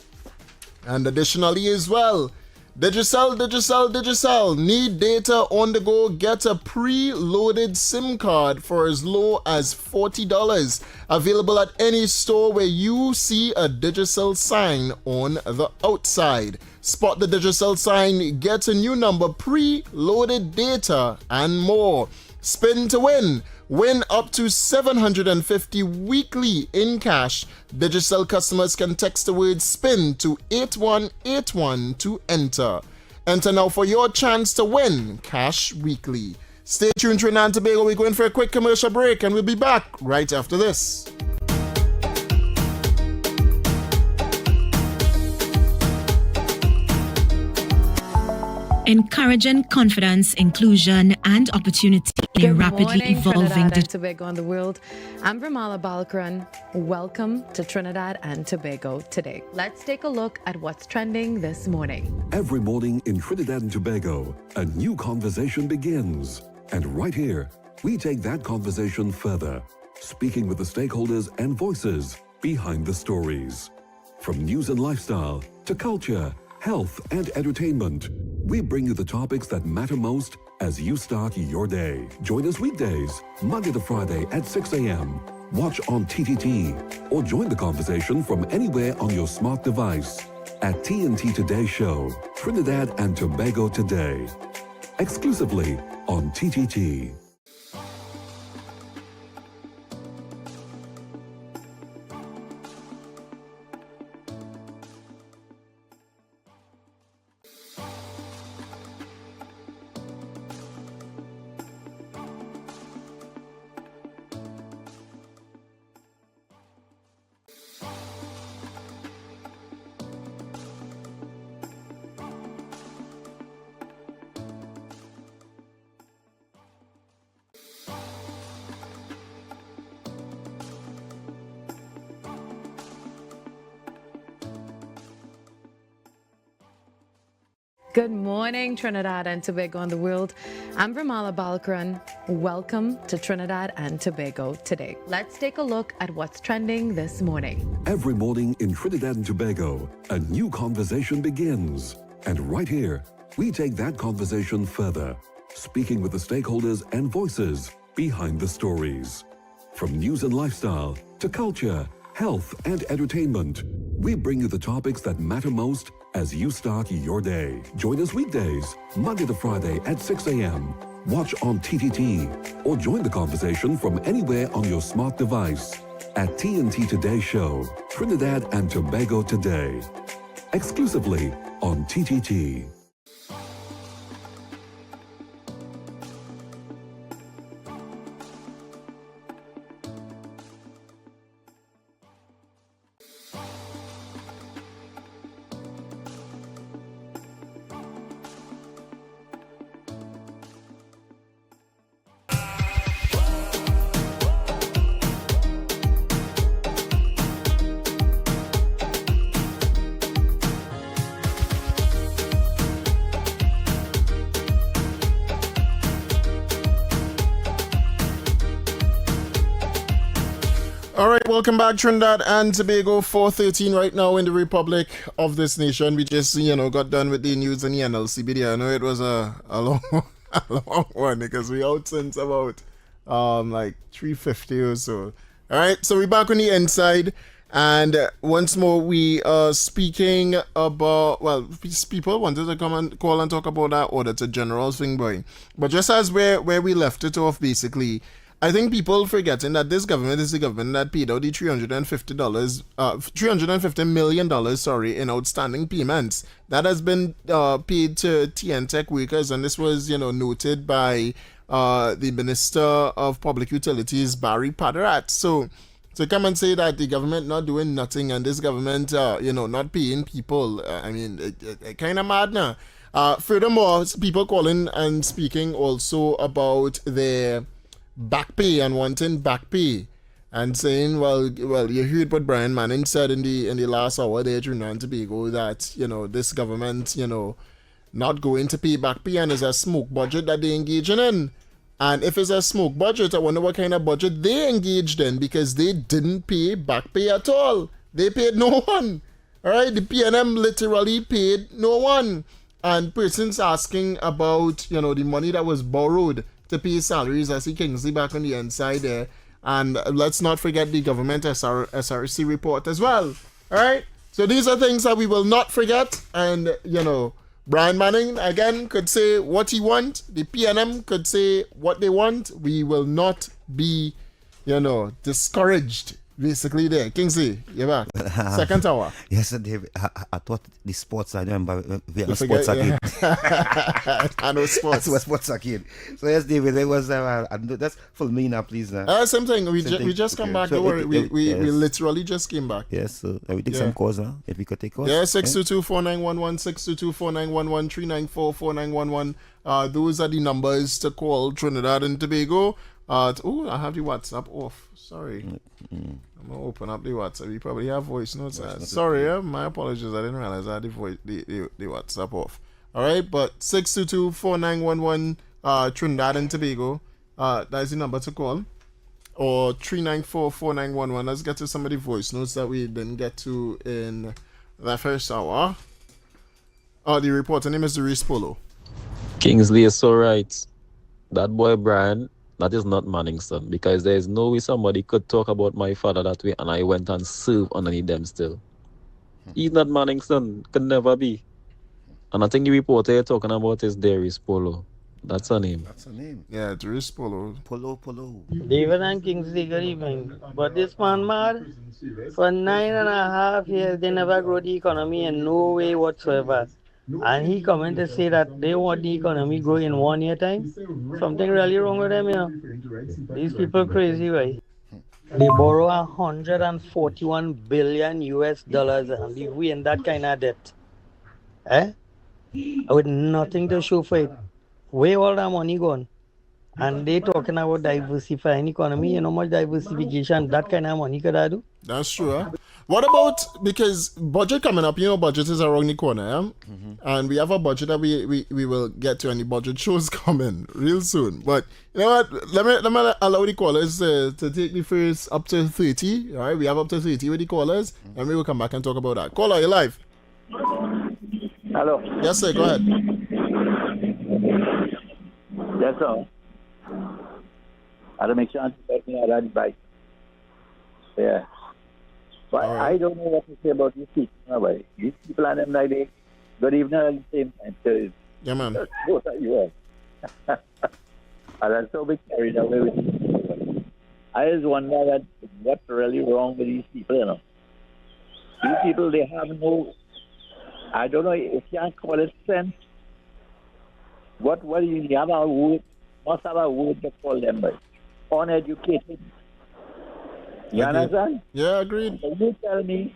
And additionally as well, Digicel. Need data on the go? Get a pre-loaded SIM card for as low as $40. Available at any store where you see a Digicel sign on the outside. Spot the Digicel sign, get a new number, pre-loaded data, and more. Spin to win. Win up to $750 weekly in cash. Digicel customers can text the word SPIN to 8181 to enter. Enter now for your chance to win cash weekly. Stay tuned, Trinidad and Tobago. We're going for a quick commercial break and we'll be back right after this. Encouraging confidence, inclusion, and opportunity in a rapidly evolving Trinidad and Tobago and the world. I'm Vermala Balakaran. Welcome to Trinidad and Tobago today. Let's take a look at what's trending this morning. Every morning in Trinidad and Tobago, a new conversation begins. And right here, we take that conversation further, speaking with the stakeholders and voices behind the stories. From news and lifestyle to culture, health, and entertainment, we bring you the topics that matter most as you start your day. Join us weekdays, Monday to Friday at 6 a.m. Watch on TTT or join the conversation from anywhere on your smart device at TNT Today Show, Trinidad and Tobago Today, exclusively on TTT. Good morning, Trinidad and Tobago and the world. I'm Vermala Balakaran. Welcome to Trinidad and Tobago today. Let's take a look at what's trending this morning. Every morning in Trinidad and Tobago, a new conversation begins. And right here, we take that conversation further, speaking with the stakeholders and voices behind the stories. From news and lifestyle to culture, health, and entertainment, we bring you the topics that matter most as you start your day. Join us weekdays, Monday to Friday at 6 a.m. Watch on TTT or join the conversation from anywhere on your smart device at TNT Today Show, Trinidad and Tobago Today, exclusively on TTT. All right, welcome back, Trinidad and Tobago. 4:13 right now in the Republic of this nation. We just, got done with the news and the NLC video. I know it was a long, a long one because we out since about like 3:50 or so. All right, so we're back on the inside, and once more we are speaking about, well, people wanted to come and call and talk about that Auditor General thing, boy. But just as where we left it off, basically, I think people forgetting that this government is the government that paid out the $350 million, in outstanding payments that has been paid to TN Tech workers, and this was, noted by the Minister of Public Utilities, Barry Padarat. So to come and say that the government not doing nothing and this government, not paying people, it kind of mad now. Furthermore, people calling and speaking also about their back pay and wanting back pay. And saying, well, you heard what Brian Manning said in the last hour there, Trinidad and Tobago, that this government, not going to pay back pay, and is a smoke budget that they engaging in. And if it's a smoke budget, I wonder what kind of budget they engaged in, because they didn't pay back pay at all. They paid no one. All right, the PNM literally paid no one. And persons asking about the money that was borrowed to pay salaries. I see Kingsley back on the inside there. And let's not forget the government SRC report as well. All right? So these are things that we will not forget. And, Brian Manning, again, could say what he wants. The PNM could say what they want. We will not be, discouraged. Basically there. Kingsley, you're back. Second hour. Yes, David. I thought the sports, I remember we are sports again. I know sports. That's what sports again. So yes, David, there was that's for me now, please. Same thing. We just come back. Don't worry. We literally just came back. Yes, so we take some calls now. If we could take calls. Yeah, 622-4911, 622-4911, 394-4911. Those are the numbers to call Trinidad and Tobago. I have the WhatsApp off. Sorry. I'm gonna open up the WhatsApp. You probably have voice notes. Sorry, my apologies. I didn't realize I had the WhatsApp off. All right, but 622-4911, Trinidad and Tobago. That's the number to call. Or 394-4911. Let's get to some of the voice notes that we didn't get to in the first hour. The reporter name is Doris Polo. Kingsley is so right. That boy Brian, that is not Manning's son, because there is no way somebody could talk about my father that way and I went and served underneath them still. He's not Manning's son, could never be. And I think the reporter you're talking about is Doris Polo. That's her name. That's her name. Yeah, Doris Polo. Polo. David and Kingsley, good evening. But this man mad, for 9.5 years, they never grow the economy in no way whatsoever. And he coming to say that they want the economy grow in 1 year time. Something really wrong with them, These people crazy, right? They borrow 141 billion US dollars and we in that kind of debt. With nothing to show for it. Where all that money gone? And they talking about diversifying economy. You know how much diversification that kind of money could I do? That's true. Huh? What about, because budget coming up, budget is around the corner, and we have a budget that we will get to, and the budget shows coming real soon. But you know what? Let me allow the callers to take the first up to 30. All right, we have up to 30 with the callers, and we will come back and talk about that. Caller, you're live. Hello. Yes, sir. Go ahead. Yes, sir. I'll make sure to take me out of the bike. Yeah. But I don't know what to say about these people. These people are them like they good evening at the same time. So yeah, man. Both of you are. And I'm so big carried away with these. I just wonder that what's really wrong with these people, These people, they have no, I don't know if you can call it sense. What do you have a word? Must have a word to call them, but uneducated. You understand? Yeah, agreed. So you tell me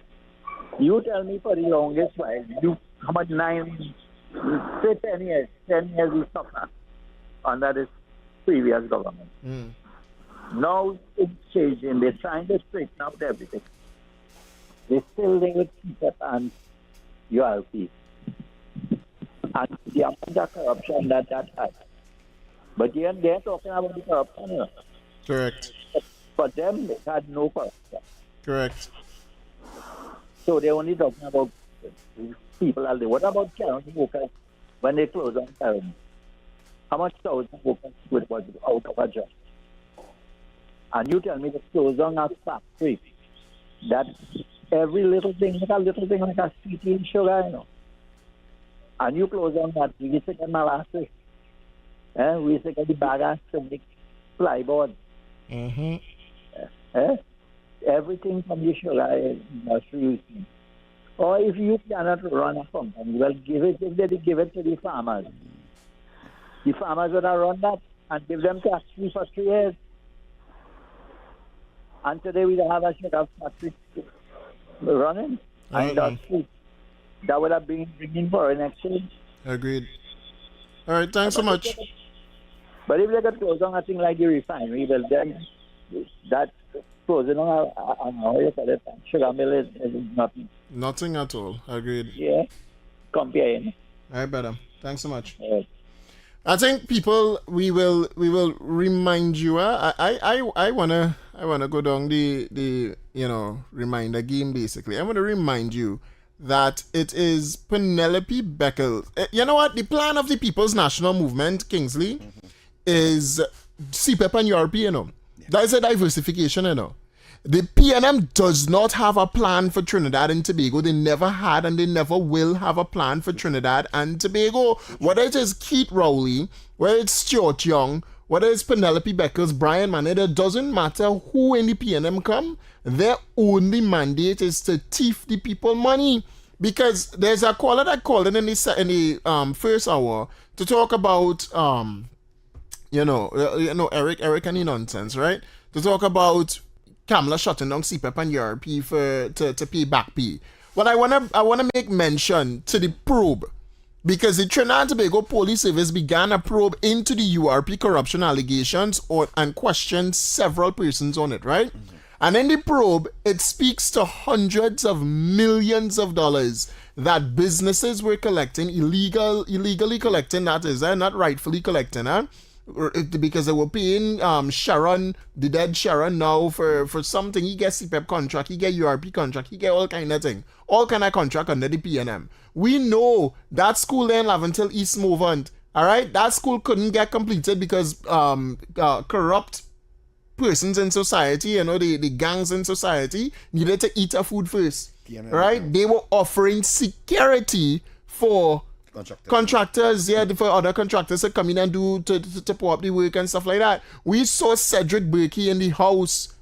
for the longest while, how much 10 years we suffer under this previous government. Now it's changing. They're trying to straighten out everything. They still they will keep up on URP. And the amount of corruption that has. But they're talking about the corruption. Correct. For them, they had no corruption. Correct. So they're only talking about people. What about county workers when they close on term? How much thousand workers was out of a job? And you tell me to close on a factory that every little thing like a sweet in sugar, And you close on that, we take a molasses, we take the bag of ceramic plyboard. Everything from the sugar industry. Or if you cannot run a company, well, give it to the farmers. The farmers would have run that and give them tax free for 3 years. And today we don't have a sugar factory running. And that would have been bringing foreign exchange. Agreed. All right, thanks so much. But if they got close on a thing like the refinery, well, then that closing on how you call it, sugar mill is nothing. Nothing at all. Agreed. Yeah, comparing. All right, brother. Thanks so much. Yeah. I think people, we will remind you. I wanna go down the reminder game basically. I want to remind you that it is Penelope Beckles. You know what? The plan of the People's National Movement, Kingsley, is CPEP and URP, you know. Yeah. That is a diversification, you know. The PNM does not have a plan for Trinidad and Tobago. They never had and they never will have a plan for Trinidad and Tobago. Whether it is Keith Rowley, whether it's Stuart Young, whether it's Penelope Beckles, Brian Manette, it doesn't matter who in the PNM come. Their only mandate is to thief the people money. Because there's a caller that called in the first hour to talk about Eric and the nonsense, right? To talk about Kamala shutting down CPEP and URP to pay back pay. Well, I wanna make mention to the probe, because the Trinidad and Tobago Police Service began a probe into the URP corruption allegations and questioned several persons on it, right? Mm-hmm. And in the probe, it speaks to hundreds of millions of dollars that businesses were collecting, illegally collecting, that is, not rightfully collecting, because they were paying Sharon, the dead Sharon now for something. He gets CPEP contract, he get URP contract, he get all kind of thing. All kind of contract under the PNM. We know that school there in Laventil East Movement, all right? That school couldn't get completed because corrupt persons in society, you know, the gangs in society needed to eat a food first, right? They were offering security for contractors, for other contractors to come in and do to pull up the work and stuff like that. We saw Cedric Berkey in the house,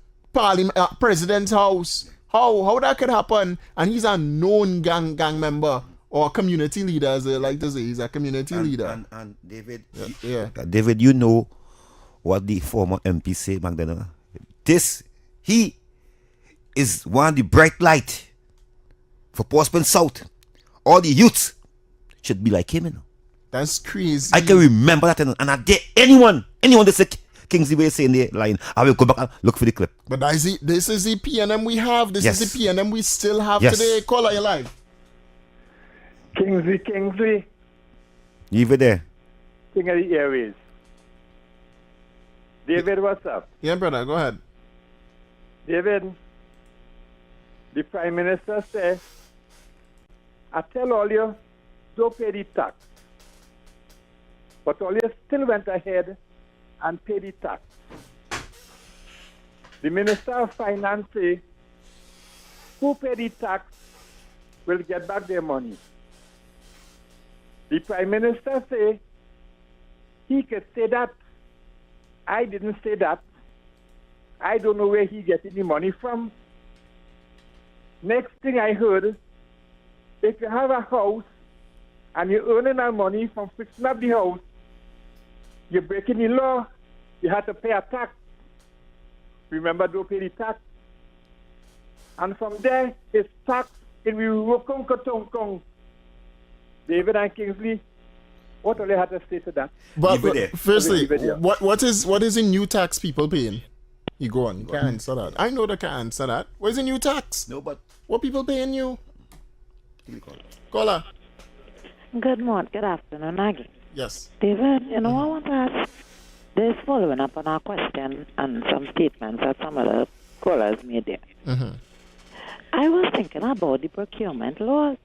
president's house. How that could happen? And he's a known gang member or community leader, as they like to say. He's a community leader. And David, David, you know what the former MP said back then. He is one of the bright light for Portsmouth South. All the youths should be like him, you know. That's crazy. I can remember that, and I dare anyone that say Kingsley way saying the line, I will go back and look for the clip. But this is the PNM we have. This is the PNM we still have today. Call out your live. Kingsley. You over there? King of the airways. David, what's up? Yeah, brother, go ahead. David, the Prime Minister says, I tell all you, don't pay the tax. But all you still went ahead and paid the tax. The Minister of Finance says, who paid the tax will get back their money. The Prime Minister says, he could say that. I didn't say that. I don't know where he getting the money from. Next thing I heard, if you have a house and you're earning that money from fixing up the house, you're breaking the law. You have to pay a tax. Remember, don't pay the tax. And from there, it's tax in Wukong. David and Kingsley, what do they have to say to that? But firstly, what is the new tax people paying? You go on. You can't answer that. I know they can't answer that. What is the new tax? No, but what people paying you? Caller. Good morning. Good afternoon, Aggie. Yes. David, I want to ask this, following up on our question and some statements that some of the callers made there. Mm-hmm. I was thinking about the procurement laws.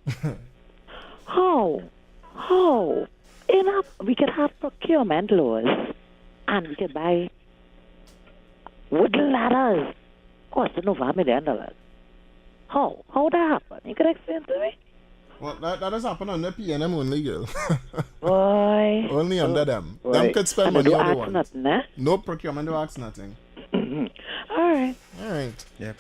How? We could have procurement laws and we could buy wooden ladders costing over $1 million. How that happen? You could explain to me? Well, that has happened under PNM only, girl. Boy. Only under them. Boy. Them could spend And money they on the don't one. ask nothing, eh? No procurement, don't ask nothing. All right. Yep.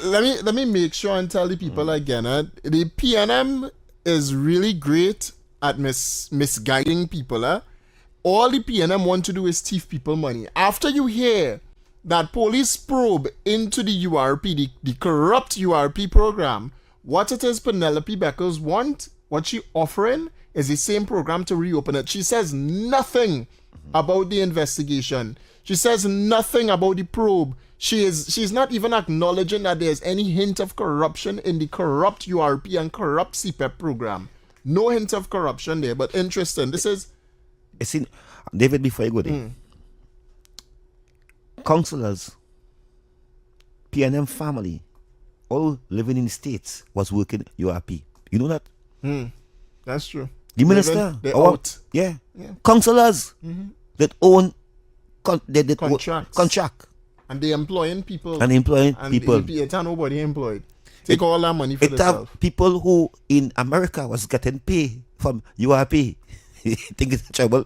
Let me make sure and tell the people again. The PNM is really great at misguiding people. All the PNM want to do is thief people money. After you hear that police probe into the URP, the corrupt URP program, what it is Penelope Beckers want, what she offering is the same program to reopen it. She says nothing about the investigation. She says nothing about the probe. She's not even acknowledging that there's any hint of corruption in the corrupt URP and corrupt CPEP program. No hint of corruption there, but interesting. This is... It's in... David, before you go there, councillors, PNM family, all living in the States was working URP. You know that? That's true. The minister, they're out. Yeah. Councillors that own contract. And they employing people. And It's nobody employed. Take all that money for themselves. People who in America was getting paid from URP. Think it's trouble.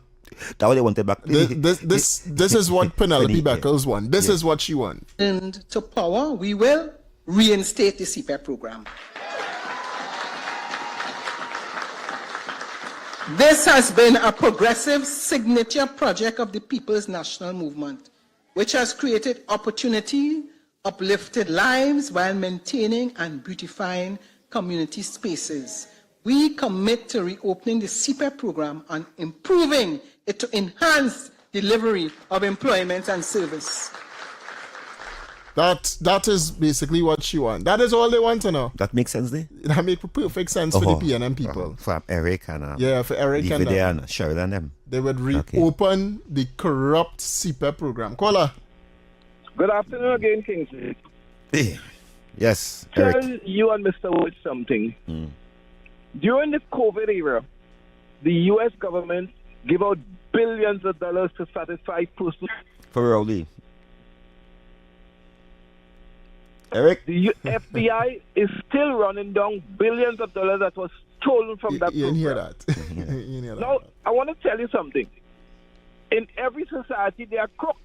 That's what they wanted back. This is what Penelope Beckers want. This is what she wants. And to power, we will reinstate the CPEP program. This has been a progressive signature project of the People's National Movement, which has created opportunity, uplifted lives while maintaining and beautifying community spaces. We commit to reopening the CPEP program and improving it to enhance delivery of employment and service. That is basically what she wants. That is all they want to know. That makes sense, there? That makes perfect sense for the PNM people. For Eric and for Eric and Cheryl and them. They would reopen the corrupt CPEP program. Caller. Good afternoon again, Kingsley. Hey. Yes, Tell Eric. you and Mr. Wood something. During the COVID era, the U.S. government gave out billions of dollars to satisfy personal... For Rowley. Eric? The FBI is still running down billions of dollars that was stolen from that program. You hear that? Now, I want to tell you something. In every society, there are crooks.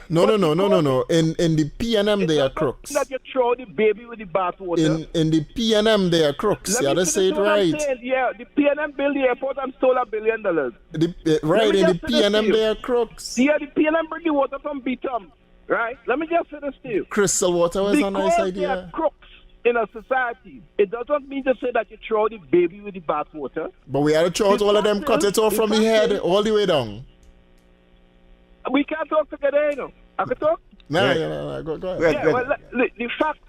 No. In the PNM, they are crooks. That you throw the baby with the bathwater. In the PNM, they are crooks. You gotta say it right. Yeah, the PNM built the airport and stole $1 billion. Right, in the PNM, they are crooks. Yeah, the PNM bring the water from Beatum. Right? Let me just say this to you. Crystal water was a nice idea. Because there are crooks in a society, it doesn't mean to say that you throw the baby with the bathwater. But we had to throw out all of them, cut it off from the head all the way down. We can't talk together, you know. I can talk? No, go ahead. Yeah, well, the fact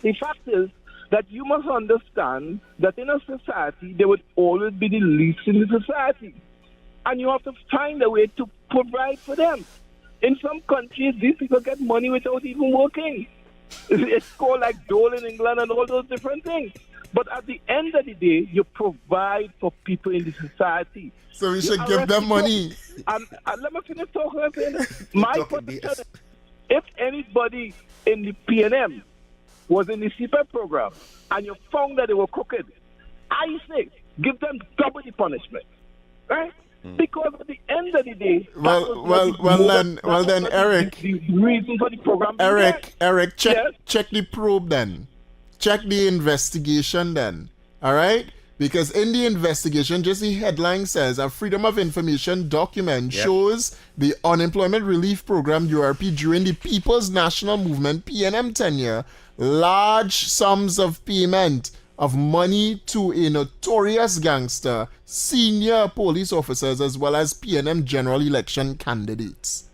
is that you must understand that in a society, there would always be the least in the society. And you have to find a way to provide for them. In some countries, these people get money without even working. It's called like dole in England and all those different things. But at the end of the day, you provide for people in the society. So we should give them money. And let me finish talking. My position is, if anybody in the PNM was in the CPEP program and you found that they were crooked, I say give them double the punishment. Right? Because at the end of the day, well then, Eric. The reason for the program. Eric, check the probe then. Check the investigation then. All right? Because in the investigation, just the headline says a Freedom of Information document shows the Unemployment Relief Program URP during the People's National Movement PNM tenure, large sums of payment of money to a notorious gangster, senior police officers, as well as PNM general election candidates.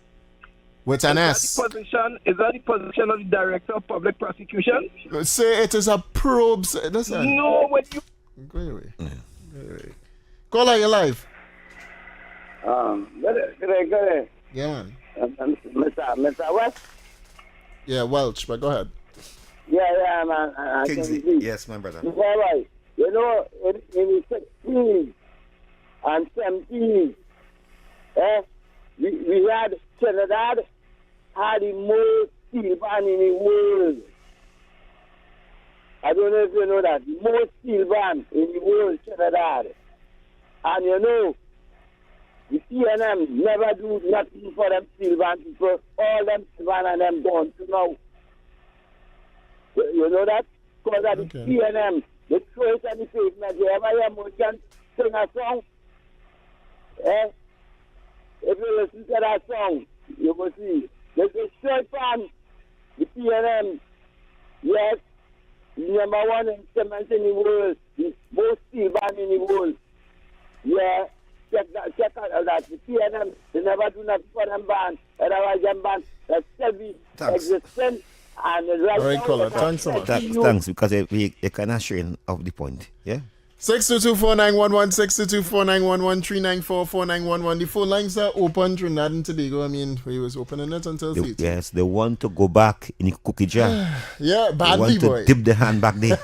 With an S. Is that the position of the Director of Public Prosecution? Say it is a probe. Listen. No, when you... Go away. Caller, you're live. Good. Yeah, man. Mr. West? Yeah, Welch, but go ahead. Yeah, man. Kingsley. Yes, my brother. It's all right. You know, in the 60s and 70s, we had Trinidad had the most steel ban in the world. I don't know if you know that. The most steel ban in the world, Trinidad. And you know, the PNM never do nothing for them steel ban people. All them steel ban and them gone to now. You know that? Because of the PNM, the choice and the pavement. You ever hear Motion sing a song? If you listen to that song, you will see The destroy plan, the PNM, yes, number one instrument in the world, the most steel ban in the world. Yeah, check out that. The PNM, they never do nothing for them ban. Otherwise, them ban, that's heavy, existent, and right All right, now, caller. Thanks so much. Thanks, because we kind of sharing of the point. Yeah. 622-4911, 622-4911, 394-4911. The phone lines are open. Trinidad and Tobago. I mean, we was opening it until 3. Yes, they want to go back in the cookie jar. Yeah, badly, they boy. want to dip the hand back there.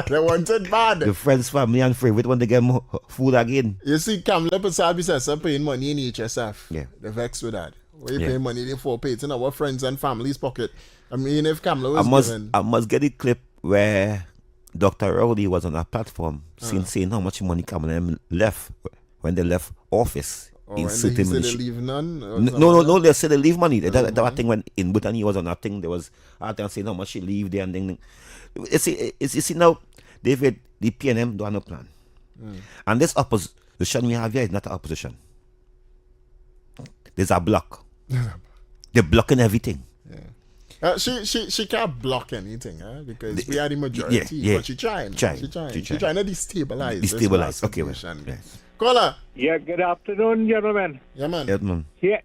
They want it bad. The friends, family, and favorite want to get more food again. You see, Kamala Prasad says paying money in HSF. Yeah. They're vexed with that. Where you pay money for pay? It's in our friends and family's pocket. I mean, if Kamala was I must get a clip where Dr. Rowley was on a platform saying how much money Kamala left when they left office in certain ministry. They leave none? No, they said they leave money. That thing when in Bhutan he was on that thing, there was saying how much he leave there and then. You see now, David, the PNM don't have no plan. And this opposition we have here is not an opposition. There's a block. They're blocking everything. She can't block anything, because we are the majority. But she's trying. She's trying to destabilize. Okay, well. Yes. Caller. Yeah, good afternoon, gentlemen. Yeah, man. Here,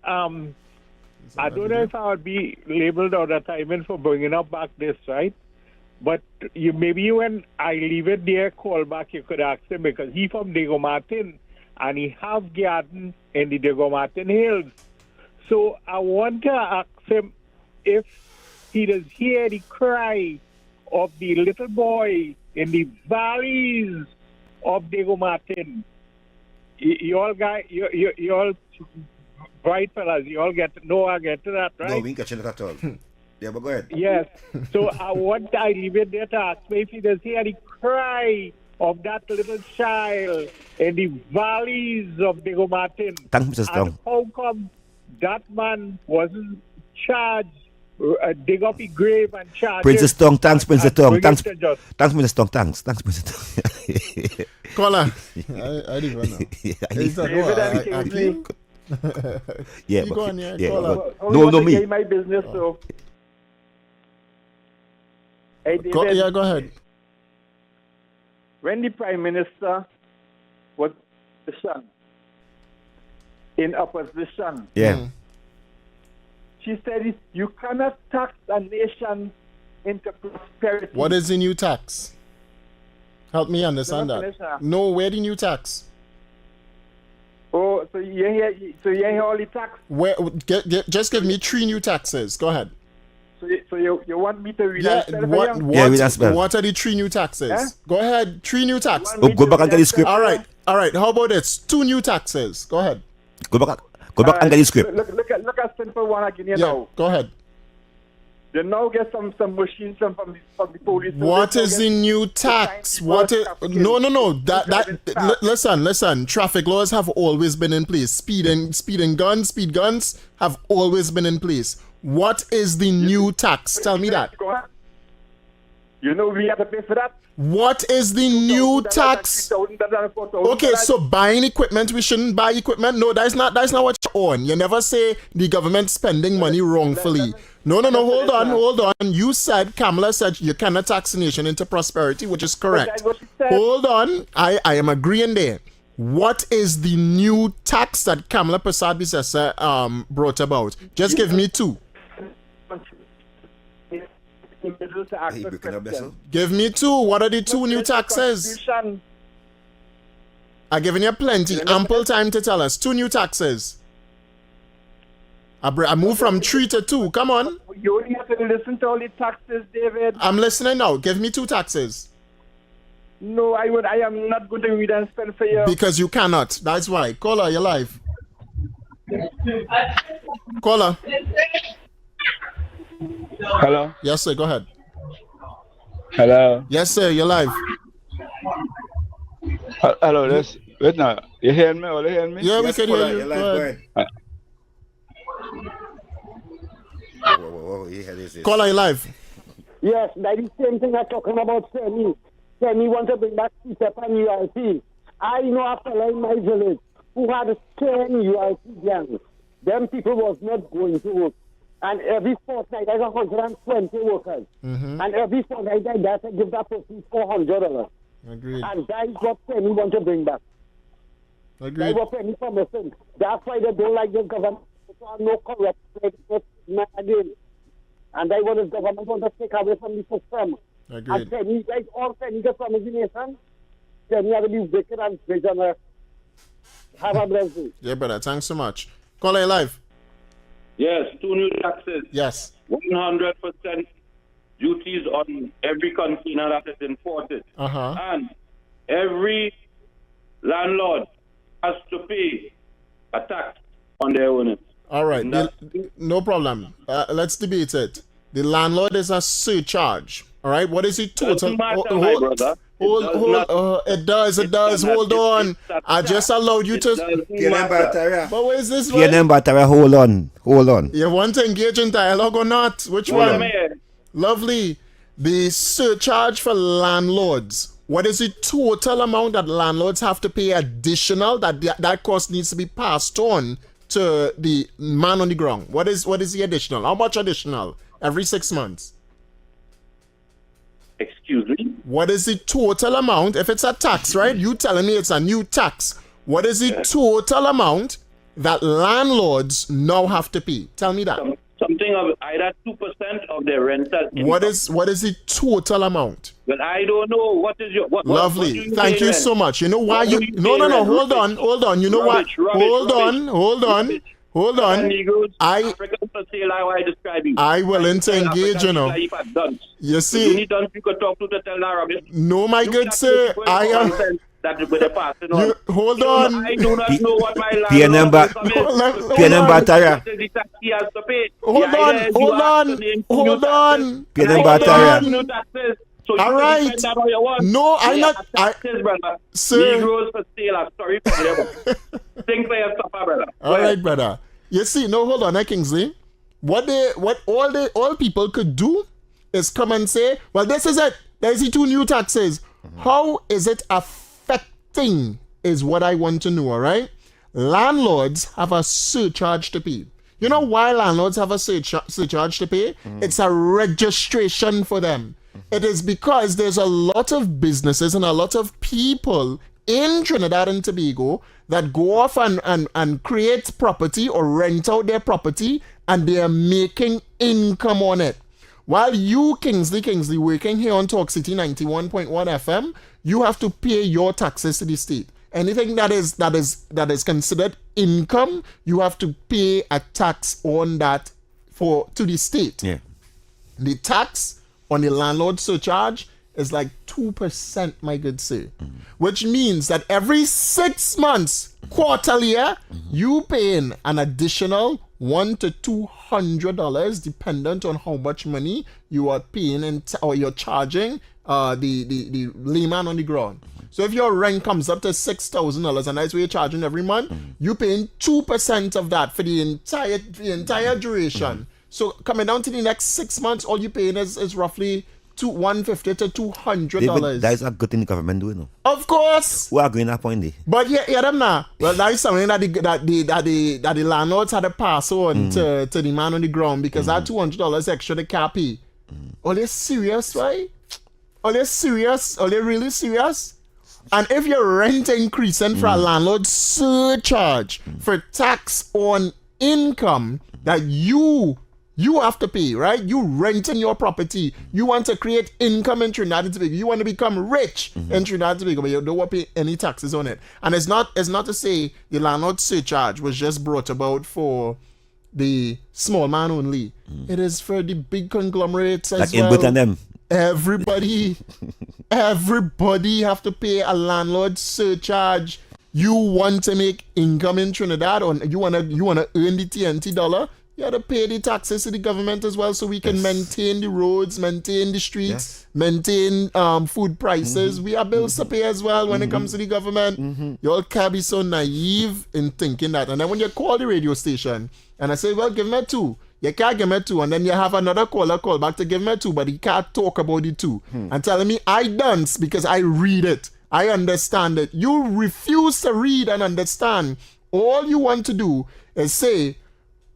I don't know if I would be labeled or the timing for bringing up back this, right? But maybe when I leave it there, call back, you could ask him, because he from Diego Martin, and he have garden in the Diego Martin Hills. So I want to ask him if he does hear the cry of the little boy in the valleys of Diego Martin. You all bright fellas, you all get to that, right? No, we ain't catching it at all. Yeah, but go ahead. Yes. So I leave it there to ask me if he does hear the cry of that little child in the valleys of Diego Martin. Thanks, Mr. Strong. And how come that man wasn't charged, dig up his grave and charge Princess Tong, thanks, Princess Tong. Thanks, Princess Tong. Thanks, Princess Tong. Caller. I didn't even know. Yeah, you but, go on, yeah, no, me. My business, so. Hey, David, go ahead. When the Prime Minister was in opposition, she said you cannot tax a nation into prosperity. What is the new tax? Help me understand that. No, where the new tax? Oh, so you hear all the tax? Where? Just give me 3 new taxes. Go ahead. So you want me to read that? What are the 3 new taxes? Eh? Go ahead. 3 new taxes. Go back and get the script. All right. How about this? 2 new taxes. Go ahead. Go back and get the script. Look at simple one again now. Go ahead. You now get some machines from the police. What is the new tax? What is no? Listen. Traffic laws have always been in place. Speed guns have always been in place. What is the new tax? Tell me that. You know we have to pay for that. What is the new tax? Okay, so buying equipment, we shouldn't buy equipment. No, that's not what you're on. You never say the government spending money wrongfully. No, hold on. You said, Kamala said you cannot tax a nation into prosperity, which is correct. Hold on. I am agreeing there. What is the new tax that Kamala Prasad brought about? Just give me 2. Give me 2. What are the 2 new taxes? I've given you plenty, ample time to tell us. 2 new taxes. I moved from 3 to 2. Come on. You only have to listen to all the taxes, David. I'm listening now. Give me 2 taxes. No, I am not going to read and spell for you. Because you cannot. That's why. Caller, you're live. Caller. Hello? Yes, sir. Go ahead. Hello? Yes, sir. You're live. Hello. Wait now. You hearing me? Or you hearing me? Yeah, we can hear you. Go ahead. Caller, you're live. Yes, that is the same thing I'm talking about, Sammy. Sammy wants to bring back CTEP and UIC. I know after in my village who had 10 UIC gangs. them people was not going to work. And every fortnight, there's 120 workers. Mm-hmm. And every fortnight, I got to give that person $400. Agreed. And that is what Penny want to bring back. Agreed. That's what Penny promising. That's why they don't like this government. There's no corruption again. And that's what this government want to take away from the system. Agreed. And Penny, like all Penny can promise the nation, Penny have to be wicked and visionary. Have a blessed day. Yeah, brother. Thanks so much. Call it live. Yes, 2 new taxes. Yes. 100% duties on every container that is imported. Uh-huh. And every landlord has to pay a tax on their owners. All right. No problem. Let's debate it. The landlord is a surcharge. All right. What is it total? Doesn't matter, my brother. It does. Hold on. I just allowed you to. But what is this? Hold on. You want to engage in dialogue or not? Which one? Lovely. The surcharge for landlords. What is the total amount that landlords have to pay additional that cost needs to be passed on to the man on the ground? What is the additional? How much additional? Every 6 months. Excuse me? What is the total amount? If it's a tax, right? You telling me it's a new tax. What is the total amount that landlords now have to pay? Tell me that. Something of either 2% of their rental income. What is the total amount? Well, I don't know. What is your... Lovely. Thank you so much. You know why you... No. Hold on. You know what? Hold on. I willing to engage, you know. You see... No, my good sir. I am... Hold on. I do not know what my PNM Batara. Hold on. PNM Batara. All right. No, I'm not. Sir. Negroes for sale. I'm sorry for them. Think for yourself, brother. All right, brother. You see, no, hold on, Kingsley. What all people could do is come and say, well, this is it. There's the 2 new taxes. How is it affecting is what I want to know, all right? Landlords have a surcharge to pay. You know why landlords have a surcharge to pay? It's a registration for them. It is because there's a lot of businesses and a lot of people in Trinidad and Tobago that go off and create property or rent out their property, and they are making income on it. While you, Kingsley, working here on Talk City 91.1 FM, you have to pay your taxes to the state. Anything that is considered income, you have to pay a tax on that to the state. Yeah. The tax on the landlord surcharge is like 2%, my good sir. Which means that every 6 months, quarterly, you paying an additional $100 to $200 dependent on how much money you are paying or you're charging the layman on the ground. So if your rent comes up to $6,000 and that's what you're charging every month, you're paying 2% of that for the entire duration. So coming down to the next 6 months, all you're paying is roughly $150 to $200. That is a good thing the government doing. Of course. We are going that point there. But yeah, them now. Well, that is something that the landlords had to pass on to the man on the ground, because that $200 extra they can't pay. Are they serious, right? Are they serious? Are they really serious? And if your rent increasing for a landlord surcharge for tax on income that you have to pay, right? You renting your property. You want to create income in Trinidad and Tobago. You want to become rich in Trinidad and Tobago, but you don't want to pay any taxes on it. And it's not to say the landlord surcharge was just brought about for the small man only. It is for the big conglomerates as well. Like in them. Everybody have to pay a landlord surcharge. You want to make income in Trinidad, or you wanna earn the TNT dollar, you have to pay the taxes to the government as well, so we can maintain the roads, maintain the streets, maintain food prices. We have bills to pay as well when it comes to the government. You all can't be so naive in thinking that. And then when you call the radio station and I say, well, give me 2. You can't give me 2, and then you have another caller call back to give me 2, but he can't talk about the 2. And telling me I dance because I read it. I understand it. You refuse to read and understand. All you want to do is say,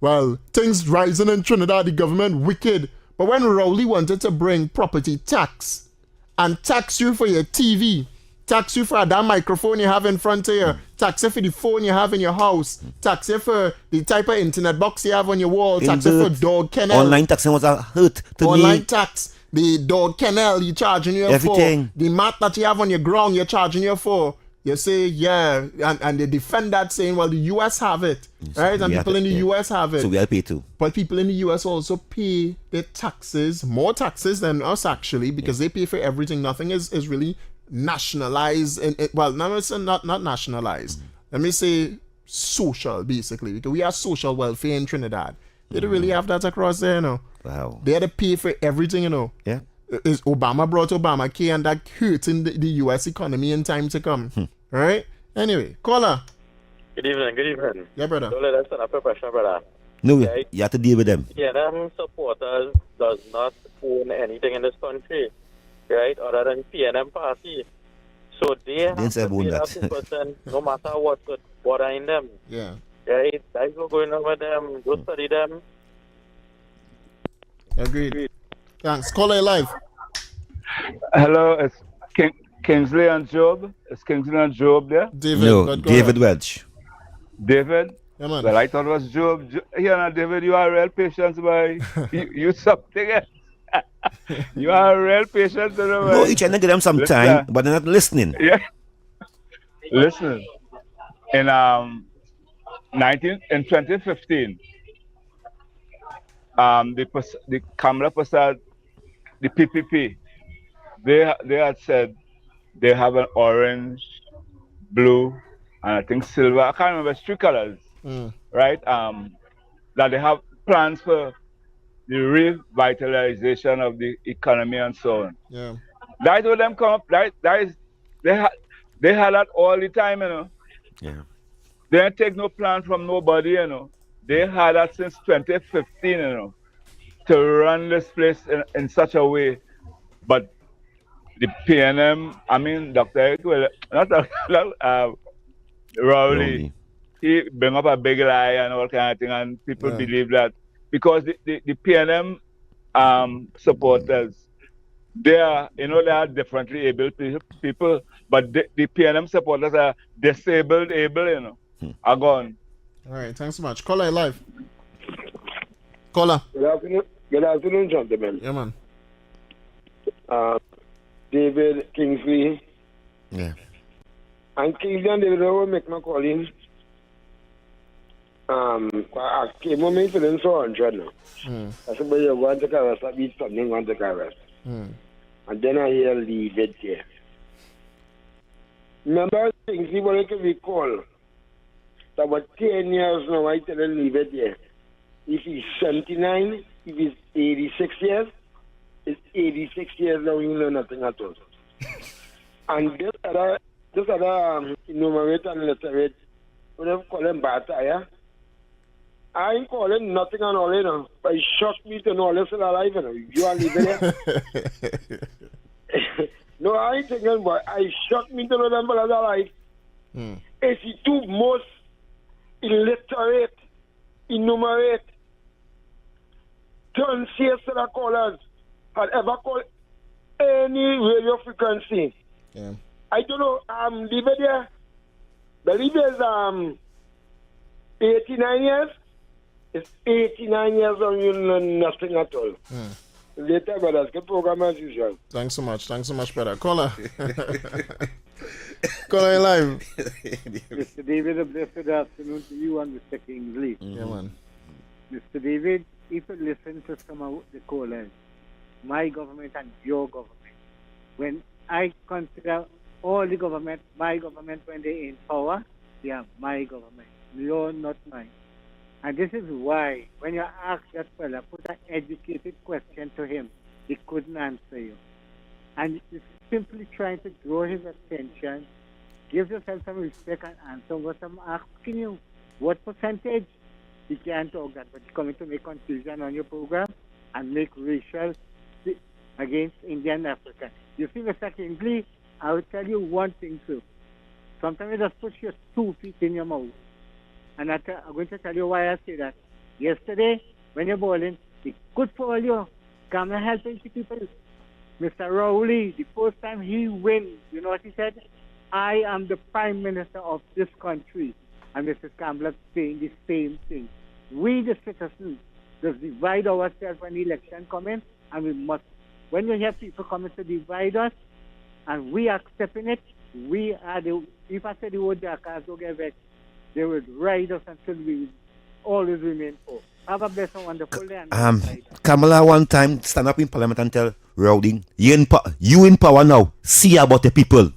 well, things rising in Trinidad, the government wicked. But when Rowley wanted to bring property tax and tax you for your TV, tax you for that microphone you have in front of you, tax you for the phone you have in your house, tax you for the type of internet box you have on your wall, tax you for dog kennel. Online taxing was a hurt to Online me. tax, the dog kennel you charging you Everything. for, the mat that you have on your ground you're charging you for. You say, yeah, and they defend that saying, well, the US have it, right? And people in the US have it. So we'll pay too. But people in the US also pay their taxes, more taxes than us actually, because they pay for everything. Nothing is really nationalized. Well, no, it's not nationalized. Let me say social, basically, because we have social welfare in Trinidad. They don't really have that across there, you know. Wow. They had to pay for everything, you know. Yeah. Is Obama brought Obamacare, and that hurting the U.S. economy in time to come. Right? Anyway, caller. Good evening, good evening. Yeah, brother. Don't let us stand up for pressure, brother. No, Right? you have to deal with them. PNM supporters does not own anything in this country, right, other than PNM party. So they have Didn't say to pay own that that. 2% no matter what could bother them. Yeah. Right? That's what's going on with them. Go study them. Agreed. Thanks. Caller live. Hello, it's Kingsley and Job. Is Kingsley and Job there? David. No, David Welch. David? Yeah, man. Well, I thought it was Job. Here now, David, you are real patient, boy. you something else. You are real patient. No, you trying to give them some time, but they're not listening. Yeah. Listen, in 2015, the Kamala Prasad, the PPP, they had said they have an orange, blue, and I think silver. I can't remember, it's 3 colors, right? That they have plans for the revitalization of the economy and so on. Yeah. That's what them come up. They had that all the time, you know. Yeah. They didn't take no plan from nobody, you know. They had that since 2015, you know, to run this place in such a way. But the PNM, I mean, Dr. Eric, well, not Rowley, he bring up a big lie and all kind of thing, and people believe that because the PNM supporters, they are differently able people, but the PNM supporters are disabled, able, you know, are gone. All right, thanks so much. Caller live. Caller. Good afternoon, gentlemen. Yeah, man. David Kingsley. Yeah. And Kingsley and David will make my calling. I came home in feeling so 100 now. I said, but you want to carry us, I beat something, want to carry us. And then I hear leave it here. Remember Kingsley, what I can recall? That about 10 years now, I tell him leave it here. If he's 79, if he's 86 years, it's 86 years now, you know nothing at all. And this other enumerate and literate, whatever call him Bataya, I ain't calling nothing and all, you know. But it shocked me to know all this is alive, you know. You are living here. No, I ain't thinking, but I shocked me to know them brothers alive. It's the two most illiterate, enumerate, transient callers had ever called any radio frequency. Yeah. I don't know, leave it there. Believe is 89 years. It's 89 years and you know nothing at all. Later, brothers, good program as usual. Thanks so much, brother. Caller. Caller live. Mr. David, a blessed afternoon to you and Mr. Kingsley. Yeah, man. Mr. David, if you listen to some of the callers, my government and your government, when I consider all the government, my government, when they're in power, they are my government. You're not mine. And this is why, when you ask that fella, put an educated question to him, he couldn't answer you. And you're simply trying to draw his attention, give yourself some respect and answer what I'm asking you. What percentage? He can't talk that, but he's coming to make confusion on your program and make racial against Indian African. You see, Mr. Kingsley, I will tell you one thing too. Sometimes you just put your 2 feet in your mouth. And I'm going to tell you why I say that. Yesterday, when you're bowling, it's good for all you. Come and helping the people. Mr. Rowley, the first time he wins, you know what he said? I am the Prime Minister of this country. And Mrs. Campbell saying the same thing. We, the citizens, just divide ourselves when the election comes in, and we must, when you hear people coming to divide us, and we are accepting it, we are the, if I say the word jackass, don't get vexed, they will ride us until we always remain poor. Have a blessed and wonderful day. Kamala one time stand up in Parliament and tell Rowding, you in power now, see about the people.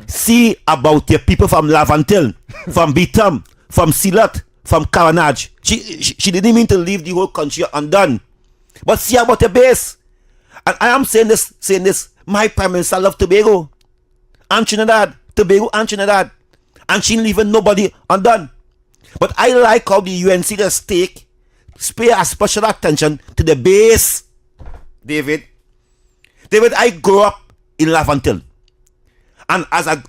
See about your people from Lavantil, from Bitam, from Silat, from Caranage. She didn't mean to leave the whole country undone. But see about the base. And I am saying this. My Prime Minister love Tobago and Trinidad. Tobago and Trinidad. And she leaving nobody undone. But I like how the UNC just pay a special attention to the base. David, I grew up in Lavantil. And as I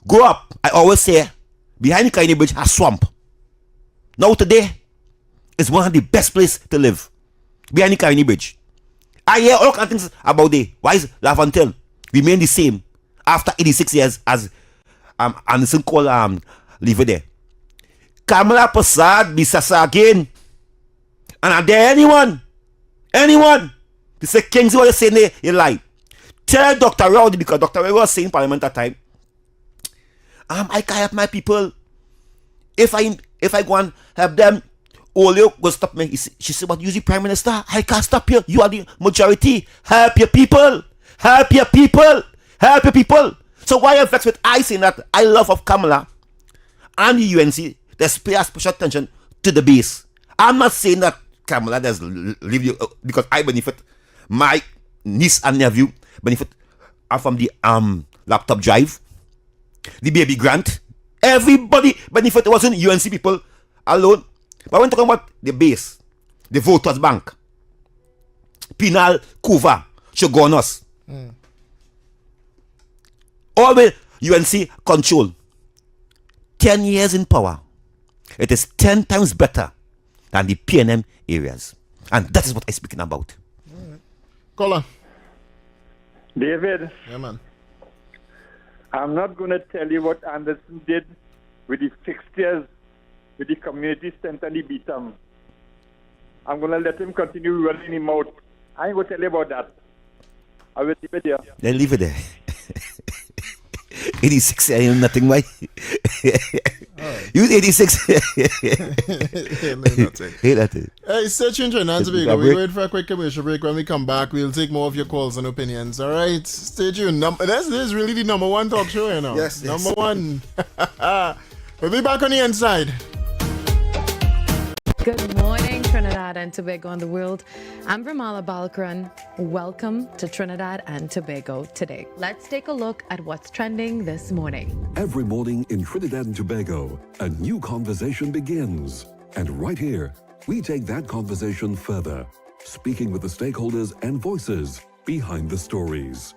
grow up, I always say, behind Kaini Bridge, a swamp. Now today, it's one of the best places to live. Behind Kaini Bridge. I hear all kinds of things about the why is Lavantil remain the same after 86 years as Anderson called leave there. Kamala Prasad, Bisasa again. And are there anyone? They say Kings what they say they lie. Tell Dr. Rowdy, because Dr. Rowdy was saying in Parliament at that time, I can help my people. If I go and help them, Olio will stop me. She said, but you the Prime Minister, I can't stop you. You are the majority. Help your people. Help your people. Help your people. So why are you vexed with I saying that I love of Kamala and the UNC, there's pay a special attention to the base. I'm not saying that Kamala does leave you because I benefit. My niece and nephew benefit are from the laptop drive, the baby grant. Everybody benefit. It wasn't UNC people alone. But when talking about the base, the voters bank, penal cover, Shogunas, all the UNC control. 10 years in power. It is 10 times better than the PNM areas. And that is what I'm speaking about. Caller. David. Yeah, man. I'm not going to tell you what Anderson did with the fixtures, with the community center and the Bitam. I'm going to let him continue running him out. I ain't going to tell you about that. I will leave it there. Then leave it there. 86, I am nothing, Mike. Use 86. Hey, nothing. Hey, stay tuned to Trinidad and Tobago. We wait for a quick commercial break. When we come back, we'll take more of your calls and opinions. All right, stay tuned. This is really the number one talk show, you know. Yes. Number one. We'll be back on the inside. Good morning, Trinidad and Tobago and the world. I'm Ramala Balkaran. Welcome to Trinidad and Tobago today. Let's take a look at what's trending this morning. Every morning in Trinidad and Tobago, a new conversation begins. And right here, we take that conversation further, speaking with the stakeholders and voices behind the stories.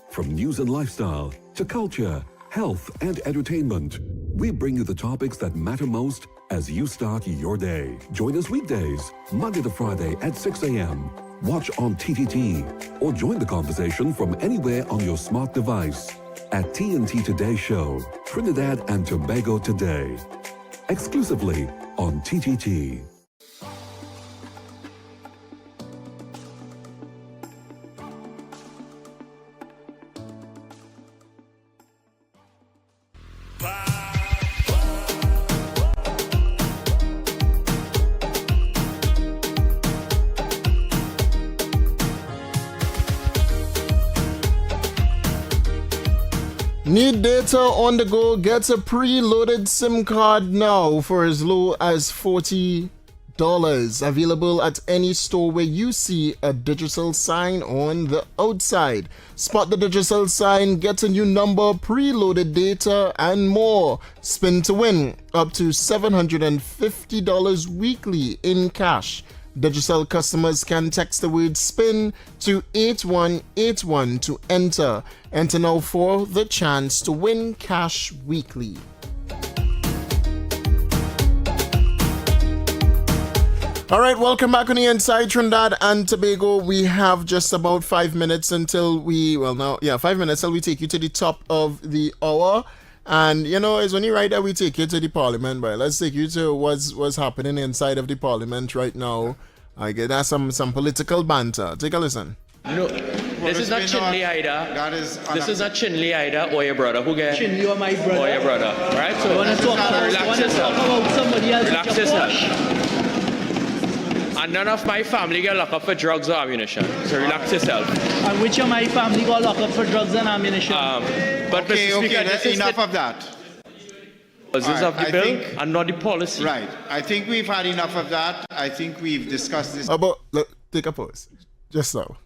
From news and lifestyle to culture, health and entertainment, we bring you the topics that matter most as you start your day. Join us weekdays, Monday to Friday at 6 a.m. Watch on TTT or join the conversation from anywhere on your smart device at TNT Today Show, Trinidad and Tobago Today, exclusively on TTT. Need data on the go? Get a preloaded SIM card now for as low as $40. Available at any store where you see a digital sign on the outside. Spot the digital sign, get a new number, preloaded data, and more. Spin to win up to $750 weekly in cash. Digicel customers can text the word SPIN to 8181 to enter. Enter now for the chance to win cash weekly. All right, welcome back on the Inside Trinidad and Tobago. We have just about 5 minutes until 5 minutes till we take you to the top of the hour. And, it's only right that we take you to the parliament, but let's take you to what's happening inside of the parliament right now. I get that's some political banter. Take a listen. No, this is not Chinley either. This is not Chinley either or your brother. Who get Chinley or my brother? Or your brother, right? So relax yourself. Somebody else. Relax yourself. And none of my family get locked up for drugs or ammunition. So relax yourself. And which of my family got locked up for drugs and ammunition? But Mr. Speaker, this is enough of that. This is of the bill and not the policy. Right. I think we've had enough of that. I think we've discussed this. Take a pause. Just now.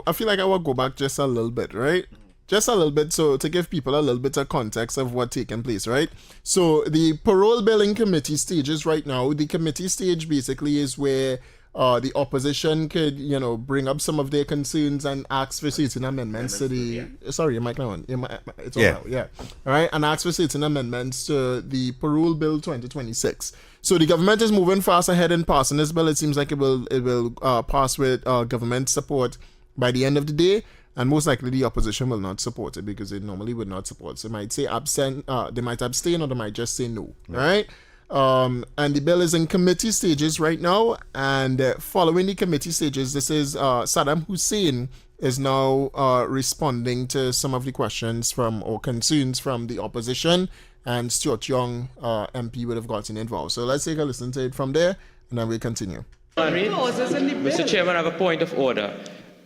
I feel like I will go back just a little bit, right? Just a little bit, so to give people a little bit of context of what's taking place, right? So the parole billing committee stages right now, the committee stage basically is where the opposition could, bring up some of their concerns and ask for certain amendments to the... Sorry, your mic now on. It's all out, yeah. All right, and ask for certain amendments to the Parole Bill 2026. So the government is moving fast ahead in passing this bill. It seems like it will pass with government support by the end of the day. And most likely the opposition will not support it because they normally would not support. So they might say they might abstain or they might just say no. Right. All right? And the bill is in committee stages right now. And following the committee stages, this is Saddam Hussein is now responding to some of the questions or concerns from the opposition. And Stuart Young, MP, would have gotten involved. So let's take a listen to it from there and then we'll continue. Mr. Chairman, I have a point of order.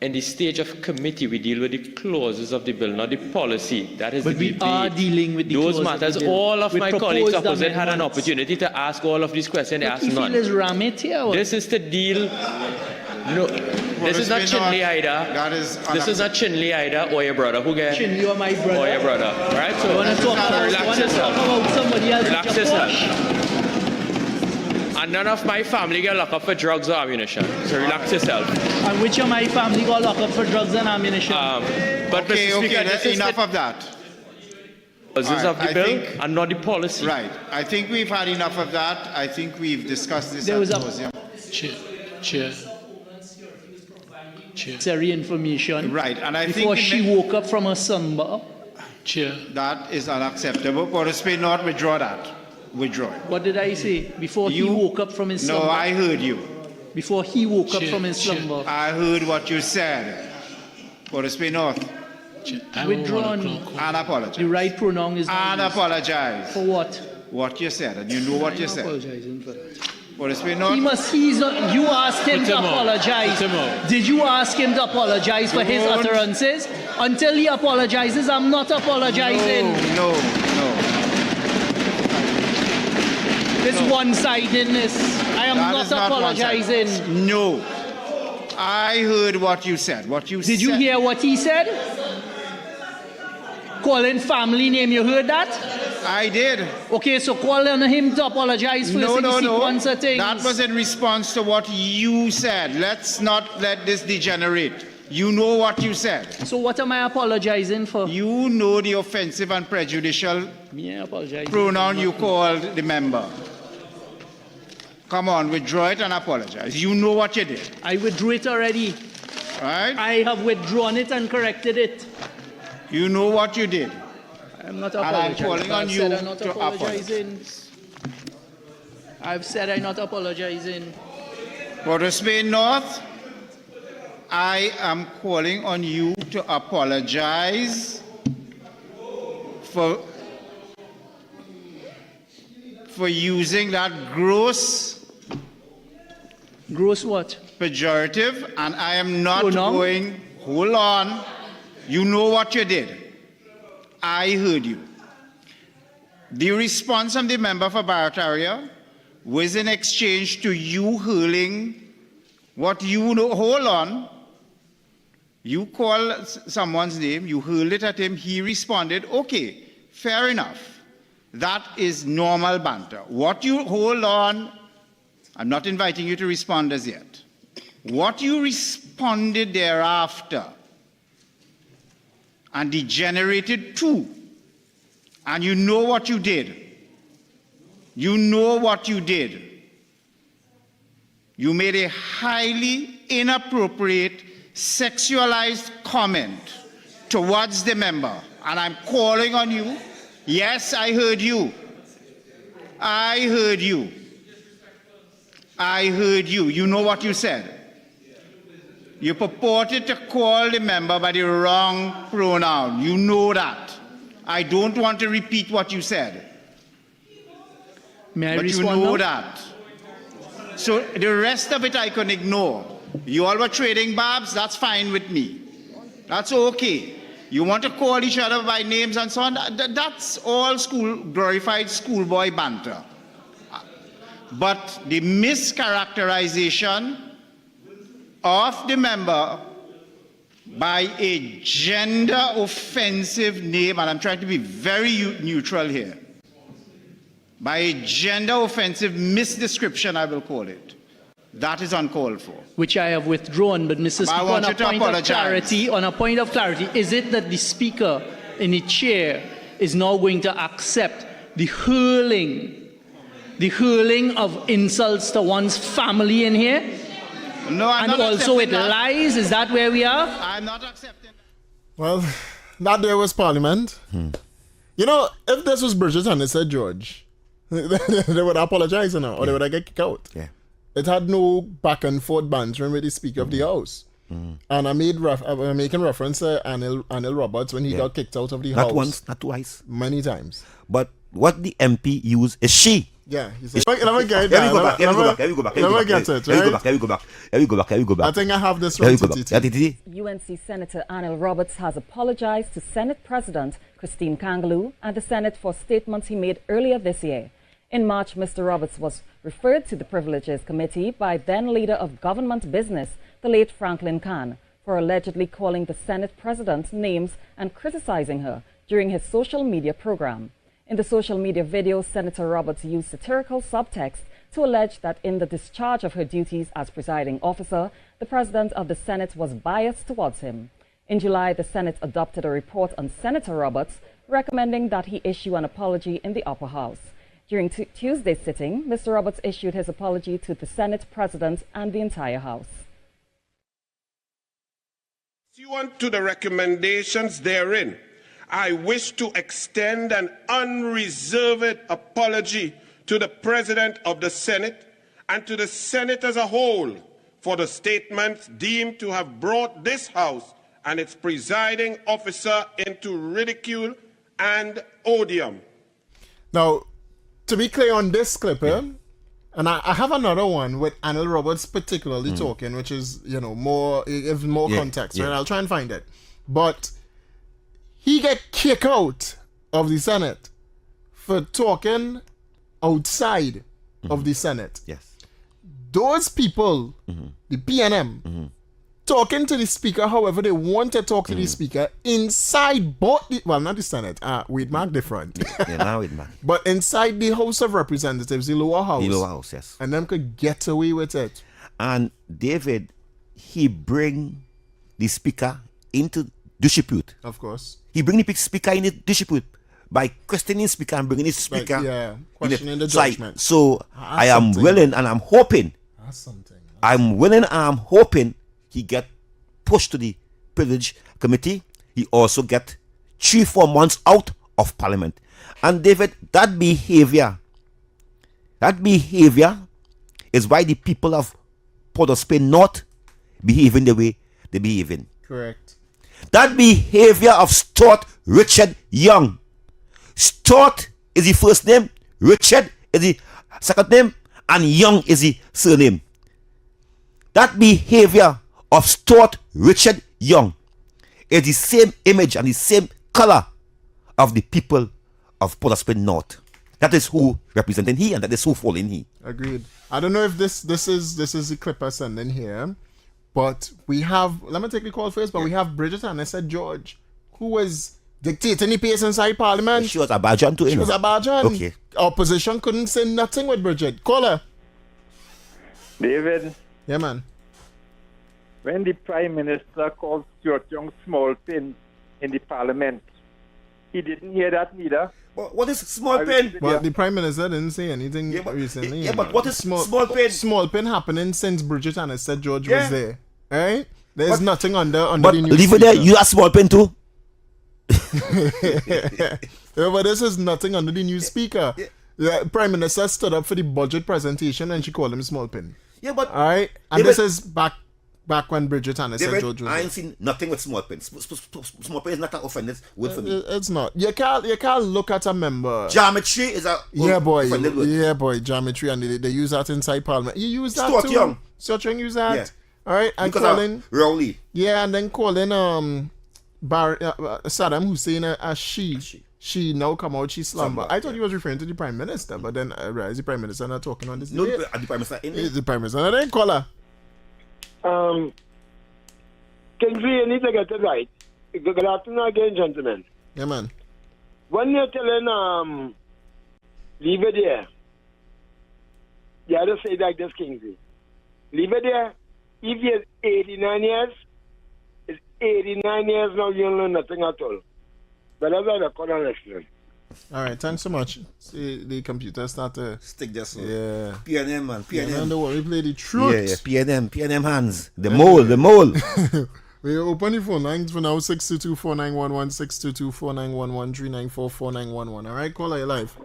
In the stage of committee, we deal with the clauses of the bill, not the policy. That is but the we are dealing with the those clauses matters. of the bill. All of With my colleagues opposite had an amendments. opportunity to ask all of these questions. They But asked you none. feel is ram it here? This is to deal. No, this is not Chinley either. This is not Chinley either or your brother. Who get Chinley or my brother? Or your brother, right? So You want to talk about somebody else? Relax yourself. And none of my family get locked up for drugs or ammunition. So relax yourself. And which of my family got locked up for drugs and ammunition? But Mr. Speaker, this is enough of that. This is of the bill and not the policy. Right. I think we've had enough of that. I think we've discussed this There was ad nauseam. Chair. Necessary information. Right. And I before think she woke up from her slumber. that is unacceptable. For us, not withdraw that. Withdraw it. What did I say? Before he woke up from his slumber? No, I heard you. Before he woke up from his slumber? I heard what you said. For us, North. Withdrawn. And apologize. The right pronoun is And apologize. For what? What you said. And you know what you I'm said. apologizing for that. For us, North. You asked him to apologize. Did you ask him to apologize for his Don't. utterances? Until he apologizes, I'm not apologizing. No. This one-sidedness. I am That not is not apologizing. one-sided. No. I heard what you said. Did you hear what he said? Calling family name, you heard that? I did. Okay, so call on him to apologize for No. sequence of things. That was in response to what you said. Let's not let this degenerate. You know what you said. So what am I apologizing for? You know the offensive and prejudicial pronoun you called the member. Come on, withdraw it and apologize. You know what you did. I withdrew it already. Right? I have withdrawn it and corrected it. You know what you did. I'm not And I'm apologizing. calling on I've you said I'm not to apologizing. I've said I'm not apologizing. For the Spain North, I am calling on you to apologize for using that gross what? Pejorative, and I am not Pronoun? going. Hold on. You know what you did. I heard you. The response from the member for Barataria was in exchange to you hurling what you know. Hold on. You call someone's name, you hurled it at him, he responded, okay, fair enough. That is normal banter. Hold on, I'm not inviting you to respond as yet. What you responded thereafter and degenerated to, and you know what you did. You know what you did. you made a highly inappropriate, sexualized comment towards the member. And I'm calling on you. Yes, I heard you. I heard you. I heard you. You know what you said. You purported to call the member by the wrong pronoun. You know that. I don't want to repeat what you said. May I but you respond know now? that. So the rest of it I can ignore. You all were trading barbs, that's fine with me. That's okay. You want to call each other by names and so on, that's all glorified schoolboy banter. But the mischaracterization of the member by a gender offensive name, and I'm trying to be very neutral here, by a gender offensive misdescription, I will call it. That is uncalled for. Which I have withdrawn, but Mr. Speaker, on a point of clarity, is it that the Speaker in the chair is now going to accept the hurling of insults to one's family in here? No, I'm and not also with that. lies? Is that where we are? I'm not accepting that. Well, that day was Parliament. You know, if this was Bridget and it said George, they would apologize now, or they would have get kicked out. Yeah. It had no back and forth bantering with the Speaker of the House. And I'm making reference to Anil Roberts when he got kicked out of the House. Not once, not twice. Many times. But what the MP used is she. Yeah, he said, let me get it. Let me go back. I think I have this right. UNC Senator Anil Roberts has apologized to Senate President Christine Kangaloo and the Senate for statements he made earlier this year. In March, Mr. Roberts was referred to the Privileges Committee by then leader of government business, the late Franklin Khan, for allegedly calling the Senate President names and criticizing her during his social media program. In the social media video, Senator Roberts used satirical subtext to allege that in the discharge of her duties as presiding officer, the President of the Senate was biased towards him. In July, the Senate adopted a report on Senator Roberts, recommending that he issue an apology in the upper house. During Tuesday's sitting, Mr. Roberts issued his apology to the Senate President and the entire House. Pursuant to the recommendations therein, I wish to extend an unreserved apology to the President of the Senate and to the Senate as a whole for the statements deemed to have brought this House and its presiding officer into ridicule and odium. Now, to be clear on this clip, and I have another one with Anil Roberts particularly talking, which is, more context, right? I'll try and find it. But he get kicked out of the Senate for talking outside of the Senate. Yes. Those people, the PNM, talking to the Speaker however they want to talk to the Speaker inside both not the Senate, with Mark different. Now with Mark. But inside the House of Representatives, the lower house. The lower house, yes. And them could get away with it. And David, he bring the Speaker into dispute. Of course. He bring the Speaker in the dispute by questioning Speaker and bringing his Speaker. Questioning the judgment. So I am willing and I'm hoping. I'm willing and I'm hoping he get pushed to the Privilege Committee. He also get 3-4 months out of Parliament. And David, that behavior is why the people of Port of Spain not behaving the way they behaving. Correct. That behavior of Stuart Richard Young. Stuart is the first name, Richard is the second name, and Young is the surname. That behavior of Stuart Richard Young is the same image and the same color of the people of Port of Spain North. That is who representing he, and that is who falling he. Agreed. I don't know if this is the clip I sent in here, but we have, let me take the call first, but we have Bridget and I said George, who was dictating the pace inside Parliament. She was a Bajan too. She was a Bajan. Okay. Opposition couldn't say nothing with Bridget. Call her. David. Yeah, man. When the Prime Minister called Stuart Young small pin in the Parliament, he didn't hear that neither. What is small pen? Well, the Prime Minister didn't say anything recently. Yeah, but what is small pen? Small pen happening since Bridget and said George was there. Right? There's nothing under But the new leave it there. You have small pen too. Yeah, but this is nothing under the new speaker. The Prime Minister stood up for the budget presentation and she called him small pen. Yeah, but all right, and this is back when Bridget and said George was I there. ain't seen nothing with small pen. Small pen is not an offended word for me. It's not. You can't look at a member. Geometry is a offended word. Yeah, boy, geometry, and they use that inside Parliament. You use that Stuart too. Young. Stuart Young use that. Yeah. All right, and Because calling Rowley. Yeah, and then calling Saddam Hussein a she. She now come out, she slumber. I thought he was referring to the Prime Minister, but then I realized the Prime Minister not talking on this. No, debate. the Prime Minister in there. The Prime Minister, I didn't call her. Kingsley, you need to get it right. Good afternoon again, gentlemen. Yeah, man. When you're telling leave it there, you have to say like this, Kingsley. Leave it there. If you're 89 years, it's 89 years now, you don't learn nothing at all. But that's why the corner explain. All right, thanks so much. See, the computer start to stick there, so. Yeah. PNM, man. PNM. Yeah, don't worry, we play the truth. Yeah. PNM hands. The mole. We open the phone lines for now, 622-4911, 622-4911, 394-4911. All right, caller, you live.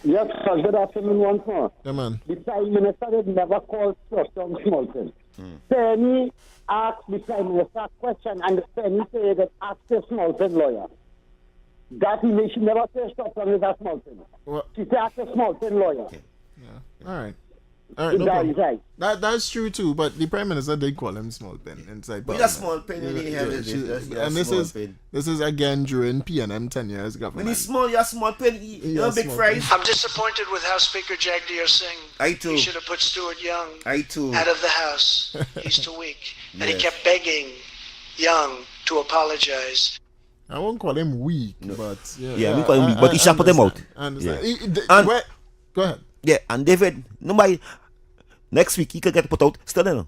Yes, sir. Good afternoon once more. Yeah, man. The Prime Minister had never called Short-Term Smallton. Penny asked the Prime Minister a question, and Penny said that ask the Smallton lawyer. That she never said Short-Term is a Smallton. She said ask the Smallton lawyer. Yeah. All right. All right, no problem. That's true too, but the Prime Minister did call him small pen inside. With a small pen, and this is again during PNM 10 years government. When he's small, you're small pen. You're big fries. I'm disappointed with House Speaker Jagdeep Singh. I too. He should have put Stuart Young out of the House. He's too weak. And he kept begging Young to apologize. I won't call him weak, but we call him weak, but he shall put him out. I understand. And, go ahead. Yeah, and David, nobody next week he could get put out still, you know.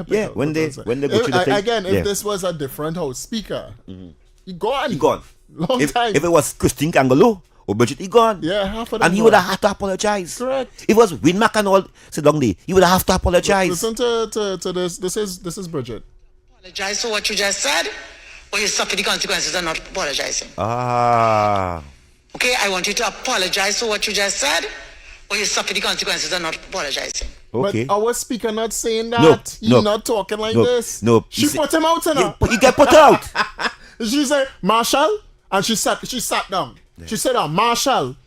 Yeah, when they go through the thing. Again, if this was a different House Speaker, he gone. Long time. If it was Christine Kangaloo or Bridget, he gone. Yeah, half of them. And he would have had to apologize. Correct. If it was Win McAnall, sit down there, he would have to apologize. Listen to this. This is Bridget. Apologize for what you just said, or you suffer the consequences of not apologizing. Okay, I want you to apologize for what you just said, or you suffer the consequences of not apologizing. Okay. But our speaker not saying that. He's not talking like this. No. She put him out, you know. He get put out. She said, Marshall, and she sat down. Yeah. She said, Marshall,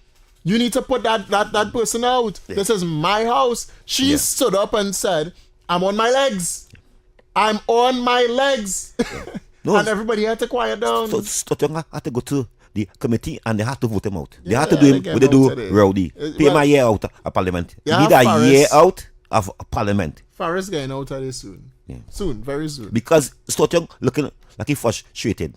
you need to put that person out. Yeah. This is my house. She stood up and said, I'm on my legs. I'm on my legs. No. And everybody had to quiet down. So had to go to the committee and they had to vote him out. They had to do him what they do Rowdy. Pay my year out of Parliament. You need a year out of Parliament. Farris getting out of this soon. Yeah. Soon, very soon. Because Stotyong looking like he frustrated.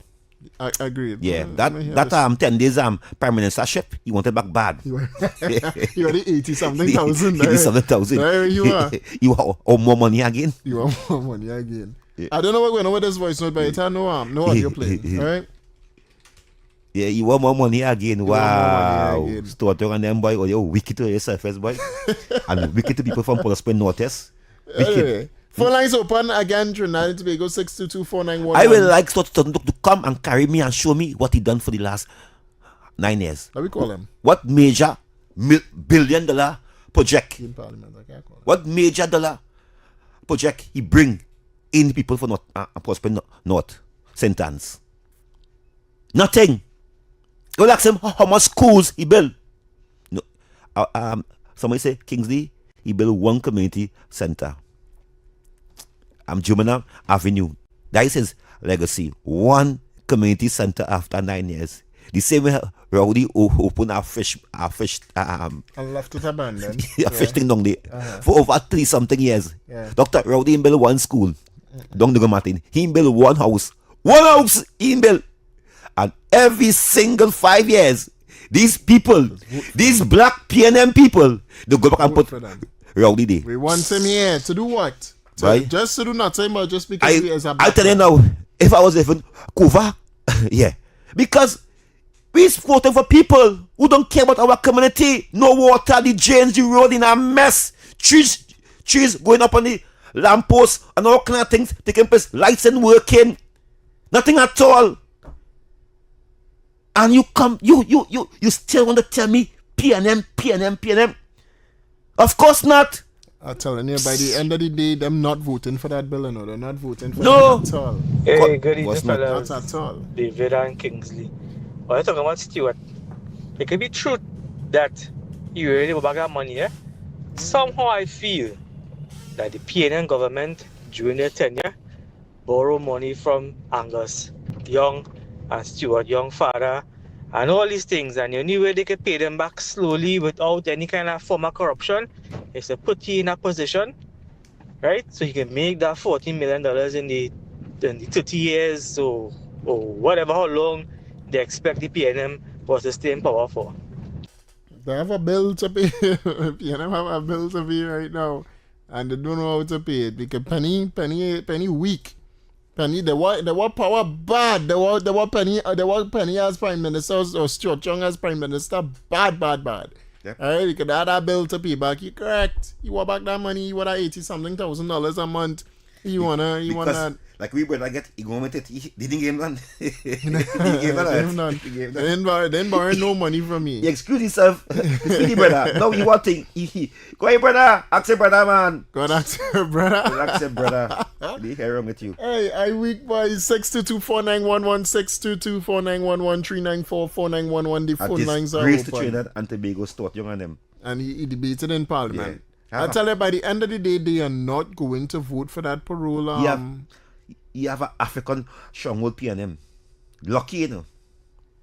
I agree. Yeah, that 10 days Prime Ministership, he wanted back bad. You were the 80-something thousand. 80-something thousand. There you are. You want more money again? You want more money again. Yeah. I don't know what's going on with this voice note, but it's no audio playing. All right? Yeah, you want more money again. Wow. Stotyong and them boy, you're wicked to yourself, boy. And wicked to people from Prospect Northeast. Anyway. Phone lines open again, Trinidad and Tobago, 622-4911. I will like Stotyong to come and carry me and show me what he done for the last 9 years. Let me call him. What major billion-dollar project? In Parliament, I can't call him. What major dollar project he bring in people for Prospect North, St. Anne's? Nothing. You ask him how much schools he built. No. Somebody say Kingsley, he built one community center. Jumana Avenue. That is his legacy. One community center after 9 years. The same way Rowdy opened our fish and left it abandoned. Fish thing down there for over 30-something years. Yeah. Dr. Rowdy built one school. Down the Martin. He built one house. One house he built. And every single 5 years, these people, these black PNM people, they go back and put Rowdy there. We want him here to do what? Right? Just to do nothing, but just because he is a I tell you now, if I was even Kuva, yeah. Because We're voting for people who don't care about our community. No water, the drains, the road in a mess. Trees going up on the lampposts and all kind of things taking place. Lights and working. Nothing at all. And you still want to tell me PNM. Of course not. I'm telling you, by the end of the day, them not voting for that bill, no. They're not voting for that at all. Hey, good evening, fellas. Not at all. David and Kingsley. Well, I'm talking about Stuart. It could be true that you really go back that money, eh? Somehow I feel that the PNN government, during their tenure, borrow money from Angus Young and Stuart Young father and all these things, and the only way they can pay them back slowly without any kind of form of corruption is to put you in a position, right? So you can make that $14 million in the 30 years or whatever, how long they expect the PNM was to stay in power for. They have a bill to pay. PNM have a bill to pay right now, and they don't know how to pay it because penny weak. Penny, they want power bad. They want Penny as Prime Minister or Stuart Young as Prime Minister bad. Yep. Alright, you could add that bill to pay back. You correct. You want back that money. You want that $80,000 a month. You want that. Like we better get, he go with it. He didn't give none. They didn't borrow no money from me. You excuse yourself. Speedy brother. No, you want thing. Go ahead, brother. Ask your brother, man. Go and ask your brother. Ask your brother. Be here wrong with you. Hey, I weak boy 622-4911, 622-491-1394-4911. The phone lines are Grace open. to Trinidad and Tobago Stuart Young and them. And he debated in Parliament. Yeah. I tell you, by the end of the day, they are not going to vote for that parole. You have an African stronghold PNM. Lucky, you know.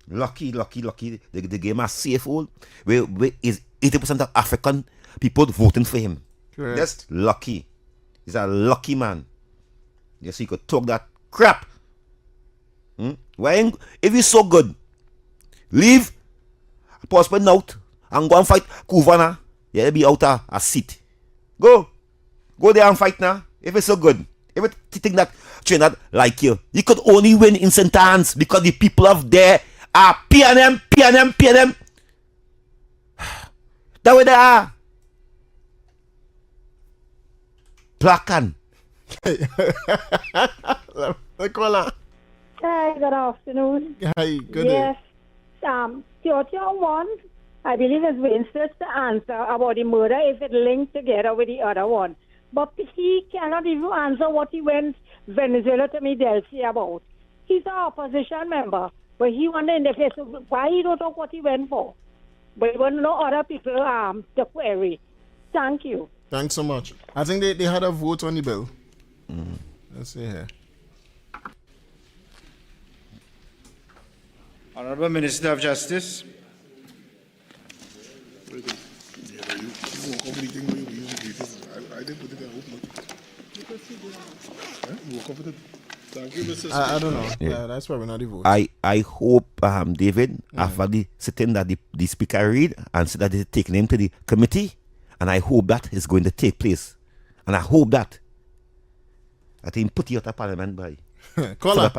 Lucky. The game is safe hold. Where is 80% of African people voting for him. Correct. That's lucky. He's a lucky man. Yes, he could talk that crap. Why? If he's so good, leave, postpone out, and go and fight Kuvana. You'll be out of a seat. Go there and fight now. If it's so good. If you think that Trinidad like you could only win in St. Anne's because the people of there are PNM. That way they are. Placan. Hi, good afternoon. Hi, good Yes, Stuart Young one, I believe it's Winston's to answer about the murder if it linked together with the other one. But he cannot even answer what he went Venezuela to me Delcy about. He's an opposition member, but he wanted to interfere. So why he don't talk what he went for? But he want to know other people to query. Thank you. Thanks so much. I think they had a vote on the bill. Let's see here. Honorable Minister of Justice. I don't know. Yeah, that's why we're not the vote. I hope, David, after the sitting that the speaker read and said that they're taking him to the committee, and I hope that is going to take place. And I hope that I think put you out of parliament by Caller.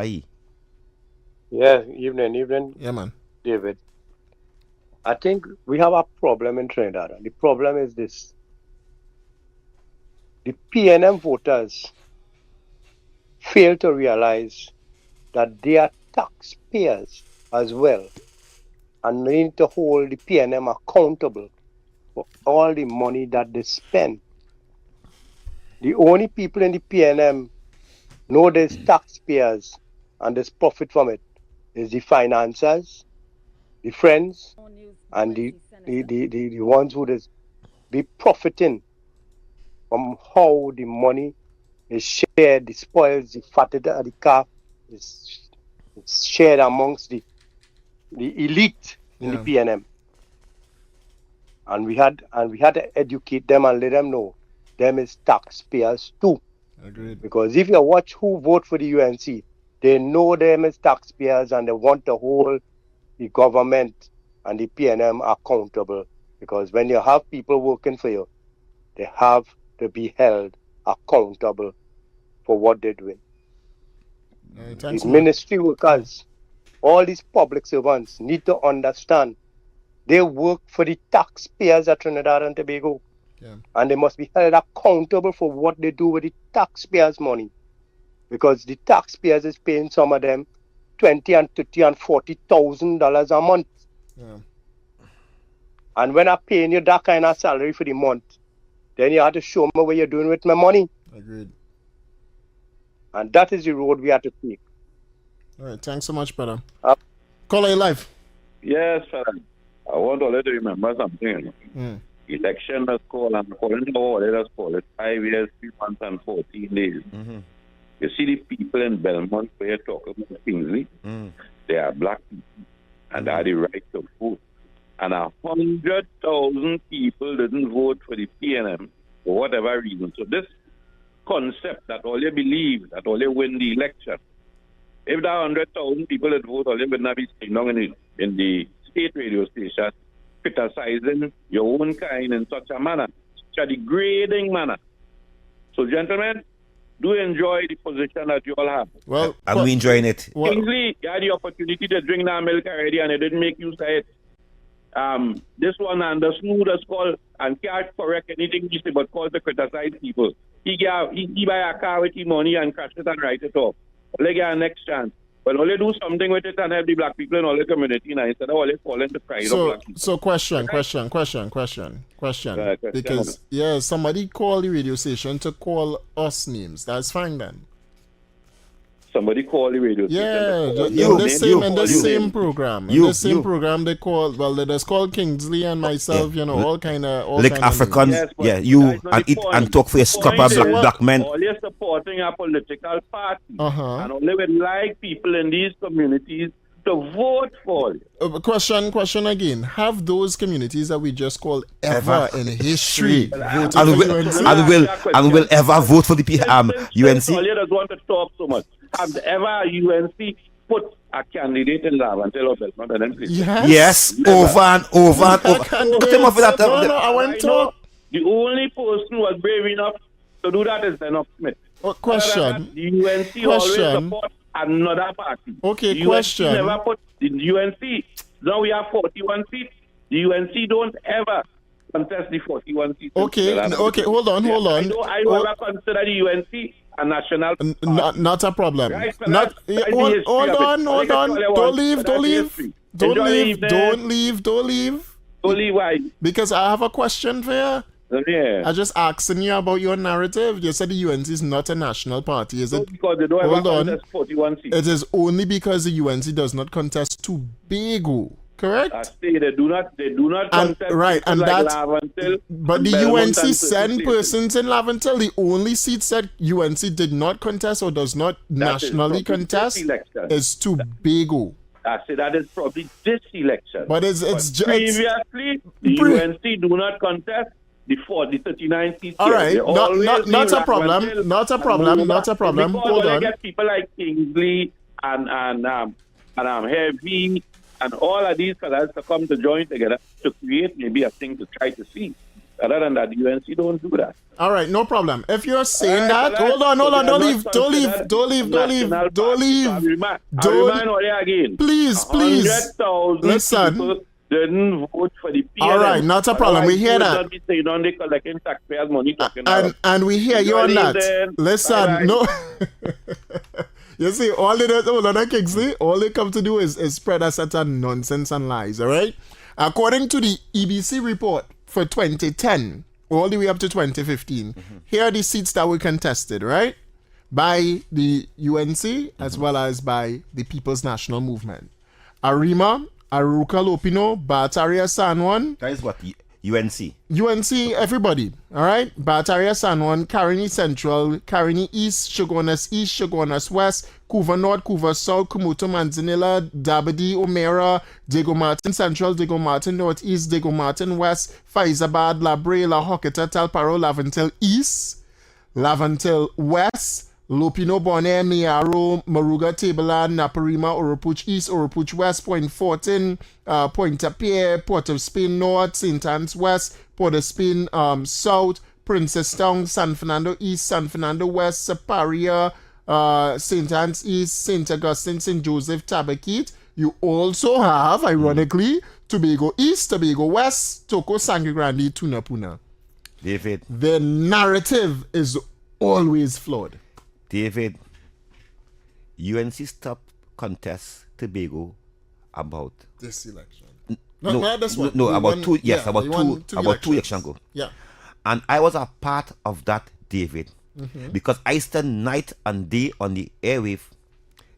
Yes, evening. Yeah, man. David. I think we have a problem in Trinidad. The problem is this. The PNM voters fail to realize that they are taxpayers as well. And they need to hold the PNM accountable for all the money that they spend. The only people in the PNM know there's taxpayers and there's profit from it is the financiers, the friends, and the ones who be profiting from how the money is shared, the spoils, the fat of the calf is shared amongst the elite in the PNM. And we had to educate them and let them know them is taxpayers too. Agreed. Because if you watch who vote for the UNC, they know them as taxpayers and they want to hold the government and the PNM accountable. Because when you have people working for you, they have to be held accountable for what they're doing. These ministry workers all these public servants need to understand they work for the taxpayers of Trinidad and Tobago. Yeah. And they must be held accountable for what they do with the taxpayers' money. Because the taxpayers is paying some of them $20 and $30 and $40,000 a month. Yeah. And when I'm paying you that kind of salary for the month, then you have to show me what you're doing with my money. Agreed. And that is the road we have to take. All right. Thanks so much, brother. Call you live. Yes, sir. I want to let you remember something. Election is called, and according to what it is called, it's 5 years, 3 months, and 14 days. You see the people in Belmont where you're talking about Kingsley, they are black people, and they have the right to vote. And 100,000 people didn't vote for the PNM for whatever reason. So this concept that all you believe, that all you win the election, if that 100,000 people that vote, all you would not be sitting down in the state radio station criticizing your own kind in such a manner, such a degrading manner. So, gentlemen, do enjoy the position that you all have. Well, and we enjoying it. Kingsley, you had the opportunity to drink that milk already, and it didn't make you say it. This one under smooth as call and can't correct anything he say, but calls to criticize people. He buy a car with his money and crash it and write it off. Only get a next chance. But only do something with it and help the black people in all the community now instead of only falling to pride of black people. So question. Because somebody called the radio station to call us names. That's fine then. Somebody call the radio station. In the same program. In the same program they called, they just called Kingsley and myself, all kind of like Africans, and talk for a scrapper black men. All you're supporting a political party. And only would like people in these communities to vote for you. Question again. Have those communities that we just called ever in history voted and for will ever vote for the UNC? All you just want to talk so much. Have ever UNC put a candidate in Laventille or Belmont and then place? Yes, over and over and over. I want to talk. The only person who was brave enough to do that is Enoch Smith. Question. The UNC always support another party. Okay, the question. UNC never put the UNC. Now we have 41 seats. The UNC don't ever contest the 41 seats. Okay, hold on. I don't ever consider the UNC a national party. Not a problem. Right, hold on. Don't leave. Don't leave, why? Because I have a question for you. Yeah. I just asking you about your narrative. You said the UNC is not a national party, is it? Because they don't Hold on. contest 41 seats. It is only because the UNC does not contest Tobago, correct? I say they do not contest and like that. Laventille, But the Belmont UNC and send St. persons in Laventille. The only seats that UNC did not contest or does not nationally contest is Tobago. I say that is probably this election. But it's previously the UNC do not contest the 39 seats. All right, not a problem. Hold on. Get people like Kingsley and Heavy and all of these fellas to come to join together to create maybe a thing to try to see. Other than that, the UNC don't do that. All right, no problem. If you're saying that, hold on, don't leave. Please. 100,000 listen. people didn't vote for the PNM. All right, not a problem. We hear that. And we hear you on that. Listen, no. You see, all they come to do is spread a set of nonsense and lies, all right? According to the EBC report for 2010, all the way up to 2015, here are the seats that were contested, right? By the UNC as well as by the People's National Movement. Arima, Aruka Lopino, Bataria San Juan. That is what? UNC. UNC, everybody. All right? Bataria San Juan, Caroni Central, Caroni East, Shogunas West, Couva North, Couva South, Kumuto Manzanilla, Dabadi, Omera, Diego Martin Central, Diego Martin Northeast, Diego Martin West, Faizabad, Labre, La Hoqueta, Talparo, Laventille East, Laventille West, Lopino, Bonnet, Miaro, Maruga, Tableland, Naparima, Oropuch East, Oropuch West, Point Fortin, Pointe-a-Pierre, Port of Spain North, St. Anne's West, Port of Spain South, Princestown, San Fernando East, San Fernando West, Saparia, St. Anne's East, St. Augustine, St. Joseph, Tabaquite, You also have, ironically, Tobago East, Tobago West, Toko, Sangre Grande, Tuna Puna. David. The narrative is always flawed. David, UNC stopped contest Tobago about this election. No, this one. No, about two. Yes, yeah, about two elections ago. Yeah. And I was a part of that, David, Mhm. because I spent night and day on the airwave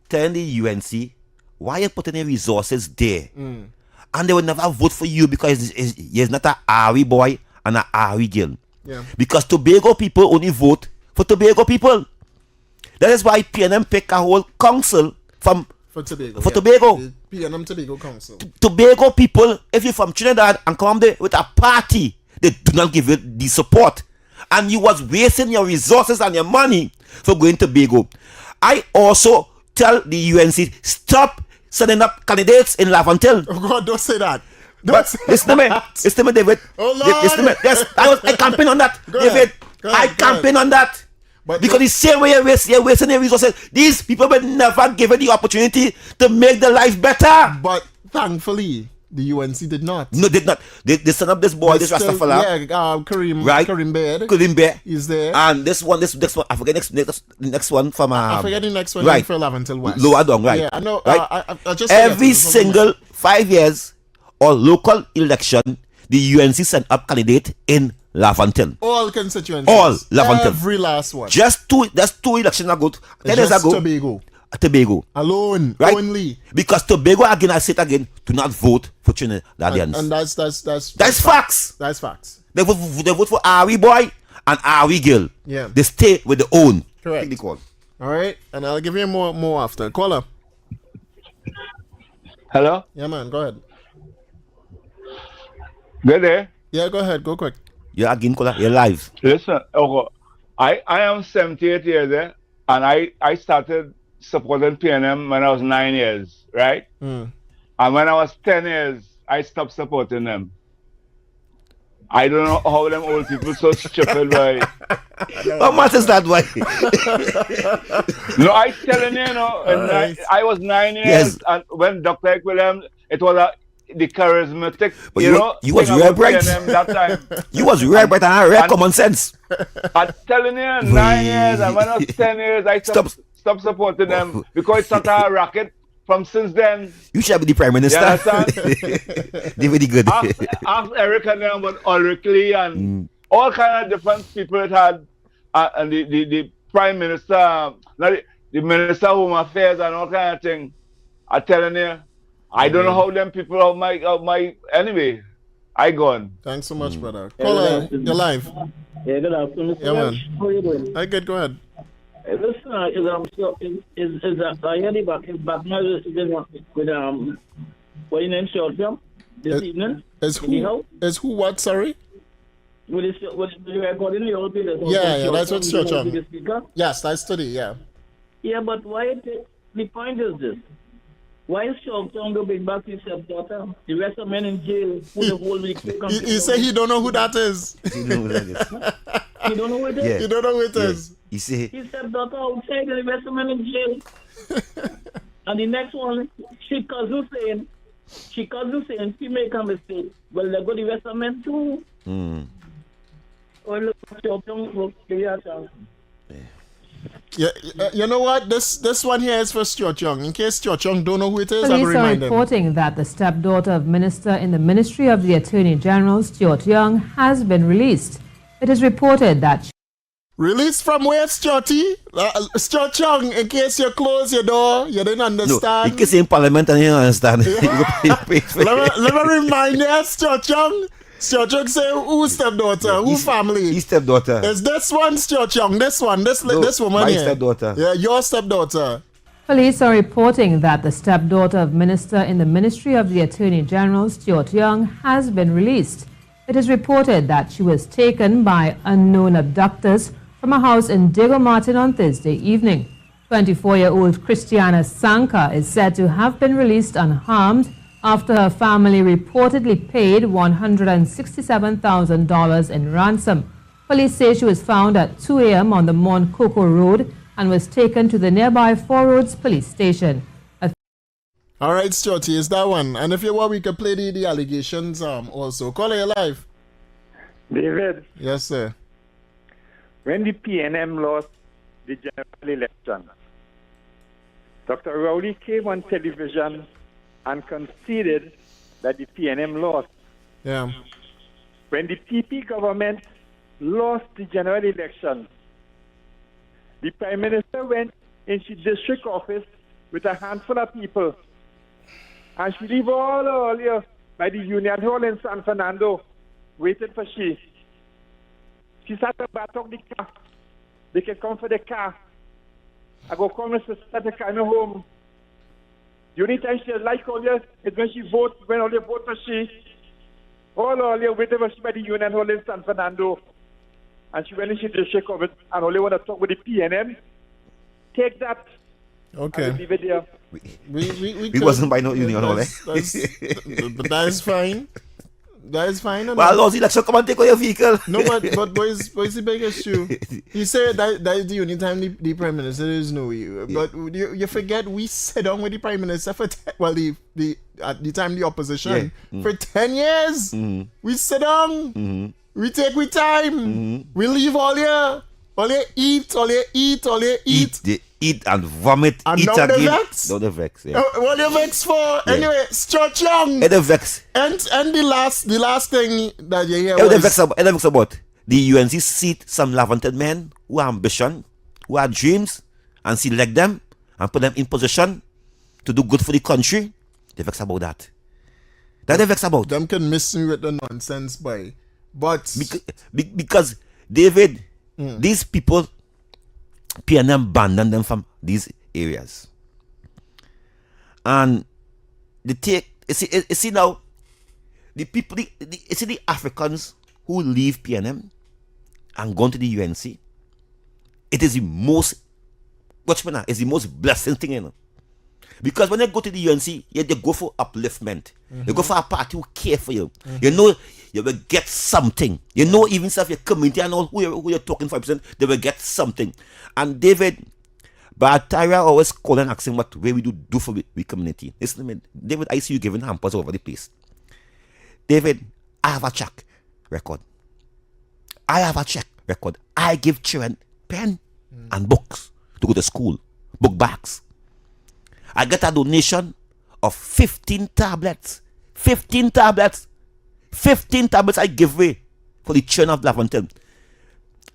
telling the UNC why you putting your resources there, and they will never vote for you because you're not a Ari boy and a Ari girl. Yeah. Because Tobago people only vote for Tobago people. That is why PNM pick a whole council for Tobago. For Tobago. The PNM Tobago Council. Tobago people, if you're from Trinidad and come there with a party, they do not give you the support. And you was wasting your resources and your money for going to Tobago. I also tell the UNC, stop sending up candidates in Laventille. Oh God, don't say that. Listen to me, David. Oh Lord. Listen to me. Yes, I campaign on that, Go David. ahead. Go I ahead. campaign on that. Because the same way you're wasting your resources, these people will never give you the opportunity to make their life better. But thankfully, the UNC did not. No, did not. They sent up this boy, this Rastafari. Yeah, Kareem. Right. Kareem Baird. Kareem Baird. He's there. And this one, I forget the next one from. I forget the next one. Right. For Laventille West. Lower down, right. Yeah, I know. Right. I just every single 5 years or local election, the UNC sent up candidate in Laventille. All constituencies. All Laventille. Every last one. That's two elections ago. 10 years ago. Tobago. Alone. Right? Only. Because Tobago, again, I say it again, do not vote for Trinidadians. And that's facts. That's facts. They vote for Ari boy and Ari girl. Yeah. They stay with their own. Correct. Take the call. All right. And I'll give you more after. Caller. Hello? Yeah, man. Go ahead. Good day. Yeah, go ahead. Go quick. You're again, caller. You're live. Listen, okay. I am 78 years old, and I started supporting PNM when I was 9 years, right? And when I was 10 years, I stopped supporting them. I don't know how them old people so stupid, boy. How much is that, boy? No, I telling you, I was 9 years, Yes. and when Dr. Equilium, it was the charismatic, But you know, you was thing rare about bright. PNM that time. You was rare bright and I rare common sense. I'm telling you, 9 years, and when I was 10 years, I stopped supporting them because it's not a racket from since then. You should be the Prime Minister. You understand? They very good. Ask Eric and them about Ulrich and all kind of different people it had, and the Prime Minister, not the Minister of Home Affairs and all kind of thing. I'm telling you, I don't know how them people of my anyway. I gone. Thanks so much, brother. Caller, you're live. Yeah, good afternoon. Yeah, man. How are you doing? Hi, good. Go ahead. Listen, I hear the back now with what you name short film this evening. Is who what? Sorry. With the recording the old people. Yeah, that's what Church on. Yes, I study. Yeah. Yeah, but why? The point is this. Why is Short-Term go big back to his stepdaughter? The rest of men in jail for the whole week. He say he don't know who that is. You don't know who it is? Yeah. You don't know who it is. You see. His stepdaughter outside and the rest of men in jail. And the next one, she cousin saying she make a mistake. Well, they go the rest of men too. Well, look, Short-Term will give you a chance. Yeah, you know what? This one here is for Stuart Young. In case Stuart Young don't know who it is, I will Police are remind him. reporting that the stepdaughter of Minister in the Ministry of the Attorney General, Stuart Young, has been released. It is reported that Released from where, Stuarty? Stuart Young, in case you close your door, you didn't No, understand. in case you're in Parliament and you don't understand. Let me remind you, Stuart Young. Stuart Young say, who's stepdaughter? Who family? His stepdaughter. Is this one Stuart Young? This one? This woman my here? stepdaughter. Yeah, your stepdaughter. police are reporting that the stepdaughter of Minister in the Ministry of the Attorney General, Stuart Young, has been released. It is reported that she was taken by unknown abductors from a house in Diego Martin on Thursday evening. 24-year-old Christiana Sanka is said to have been released unharmed after her family reportedly paid $167,000 in ransom. Police say she was found at 2 a.m. on the Mont Coco Road and was taken to the nearby Four Roads police station. All right, Stuarty, is that one? And if you want, we could play the allegations also. Call it live. David. Yes, sir. When the PNM lost the general election, Dr. Rowley came on television and conceded that the PNM lost. Yeah. When the PP government lost the general election, the Prime Minister went into district office with a handful of people, and she leave all earlier by the Union Hall in San Fernando, waiting for she. She sat up back of the car. They can come for the car. I go come and start the car in home. The only time she like all year is when she vote, when all you vote for she. All earlier waiting for she by the Union Hall in San Fernando. And she went into the district of it and only want to talk with the PNM. Take that. Okay. Leave it there. We wasn't by no Union Hall, But that is fine. That is fine. Well, Lord, election come and take away your vehicle. No, but boys, the biggest issue. He said that is the only time the Prime Minister is no you. But you forget we sat down with the Prime Minister for at the time the opposition for 10 years. We sit down. We take we time. We leave all you eat. They eat and vomit. And eat now again. they vex. Now they vex. Yeah. What you vex for? Anyway, stretch young. And they vex. And the last thing that you hear And they was vex about the UNC seat some lavented men who have ambition, who have dreams, and select them and put them in position to do good for the country. They vex about that. That they vex about. Them can miss me with the nonsense, boy. But because David, these people, PNM abandoned them from these areas. And they take, you see now, the people, you see the Africans who leave PNM and go to the UNC, it is the most, watch me now, it's the most blessing thing, you know. Because when they go to the UNC, they go for upliftment. You go for a party who care for you. You know you will get something. You know even if your community and all who you're talking 5%, they will get something. And David, Barataria always call and asking what way we do for the community. Listen to me, David, I see you giving hampers over the place. David, I have a check record. I give children pen and books to go to school, book bags. I get a donation of 15 tablets. 15 tablets I give away for the children of Laventon.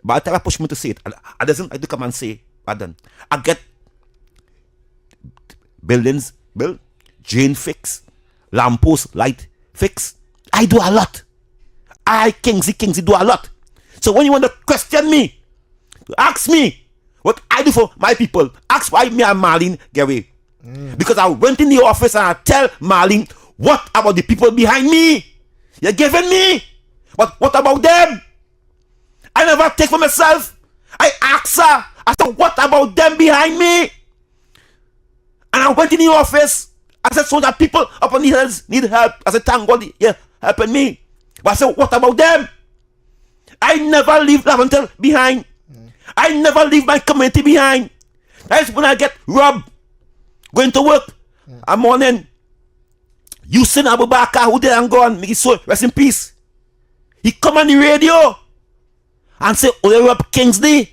But I push me to say it. I doesn't like to come and say, pardon. I get buildings built, drain fix, lamppost light fix. I do a lot. Kingsley do a lot. So when you want to question me, ask me what I do for my people. Ask why me and Marlene get away. Because I went in the office and I tell Marlene, what about the people behind me? You're giving me. But what about them? I never take for myself. I ask her. I said, what about them behind me? And I went in the office. I said, so that people up on the hills need help. I said, thank God you're helping me. But I said, what about them? I never leave Laventille behind. I never leave my community behind. That's when I get robbed. Going to work. A morning. Yusin Abubakar, who did and gone, make his soul rest in peace. He come on the radio and say, oh, you rep Kingsley.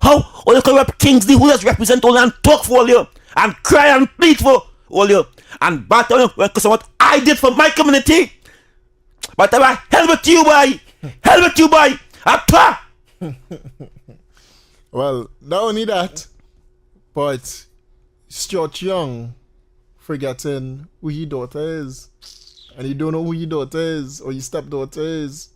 How? Oh, you can rep Kingsley, who does represent all and talk for all you and cry and plead for all you and battle you because of what I did for my community. But I hell with you, boy. Hell with you, boy. Well, not only that, but Stuart Young forgetting who his daughter is. And you don't know who your daughter is or your stepdaughter is.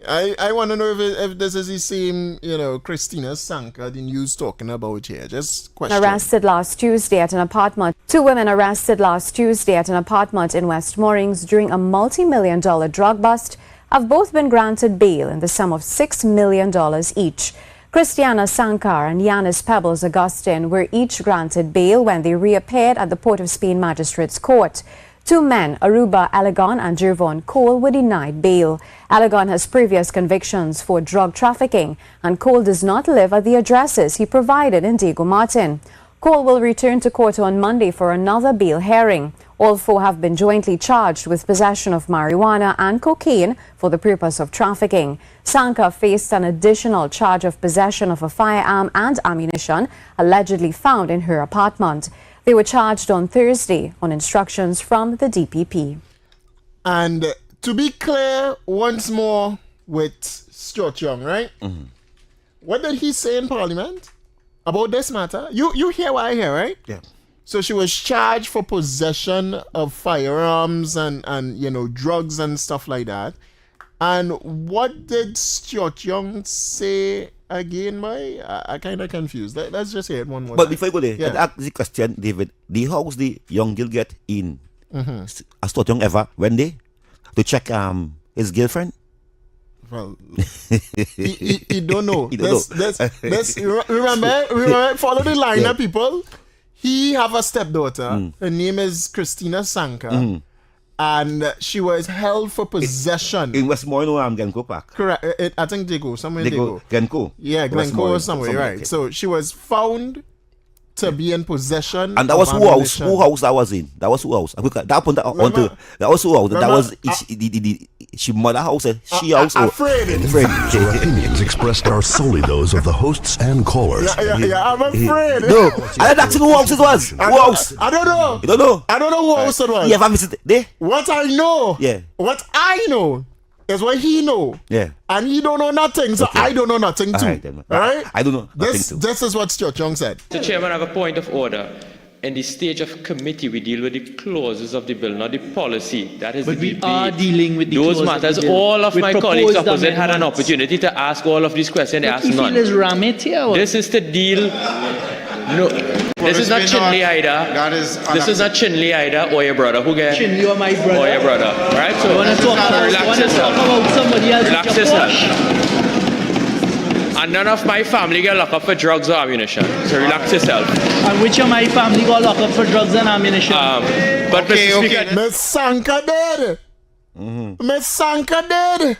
I want to know if this is the same, Christina Sanka, the news talking about here. Just question. Arrested last Tuesday at an apartment. 2 women arrested last Tuesday at an apartment in West Moorings during a multi-million-dollar drug bust have both been granted bail in the sum of $6 million each. Christiana Sankar and Yanis Pebbles Augustine were each granted bail when they reappeared at the Port of Spain Magistrates Court. 2 men, Aruba Alagon and Jervon Cole, were denied bail. Alagon has previous convictions for drug trafficking, and Cole does not live at the addresses he provided in Diego Martin. Cole will return to court on Monday for another bail hearing. All four have been jointly charged with possession of marijuana and cocaine for the purpose of trafficking. Sanka faced an additional charge of possession of a firearm and ammunition allegedly found in her apartment. They were charged on Thursday on instructions from the DPP. And to be clear once more with Stuart Young, right? Mm-hmm. What did he say in Parliament about this matter? You hear what I hear, right? Yeah. So she was charged for possession of firearms and drugs and stuff like that. And what did Stuart Young say again, boy? I kind of confused. Let's just hear it one more But time. before you go there, Yeah. ask the question, David. The house the young girl get in, Mhm. as Stuart Young ever went there to check his girlfriend? Well, he don't know. He don't Remember, follow the line, Yeah. people. He have a stepdaughter. Her name is Christina Sanka. And she was held for possession. In Westmoreland, Glencoe Park. Correct. I think they go. Somewhere they go. Glencoe. Yeah, Glencoe or somewhere, right. Okay. So she was found to be in possession. And that of was who house? ammunition. Who house that was in? That was who house? That was who house? That was she mother house? She house? Afraid. Views or opinions expressed are solely those of the hosts and callers. Yeah, I'm afraid. No, I don't actually know who house it was. Who house? I don't know. You don't know? I don't know who house it was. You ever visited there? What I know. Yeah. What I know is what he know. Yeah. And he don't know nothing, so Okay. I don't know nothing too. All right, then. All right? I don't know nothing This, too. this is what Stuart Young said. Mr. Chairman, I have a point of order. In the stage of committee, we deal with the clauses of the bill, not the policy. That is But the we are dealing with the those clause of matters. the bill All of with my colleagues proposed opposite had an amendments. opportunity to ask all of these questions. They But asked you none. feel is ram it here? Or? This is to deal. No, this is not Chinley either. This is not Chinley either, or your brother. Who get? Chinley or my brother. Or your brother. Right? So You wanna talk relax yourself. about somebody else? Relax with your yourself. Porsche? And none of my family get locked up for drugs or ammunition. So relax yourself. And which of my family got locked up for drugs and ammunition? But Mr. Speaker, Miss Sanka dead. Miss Sanka dead.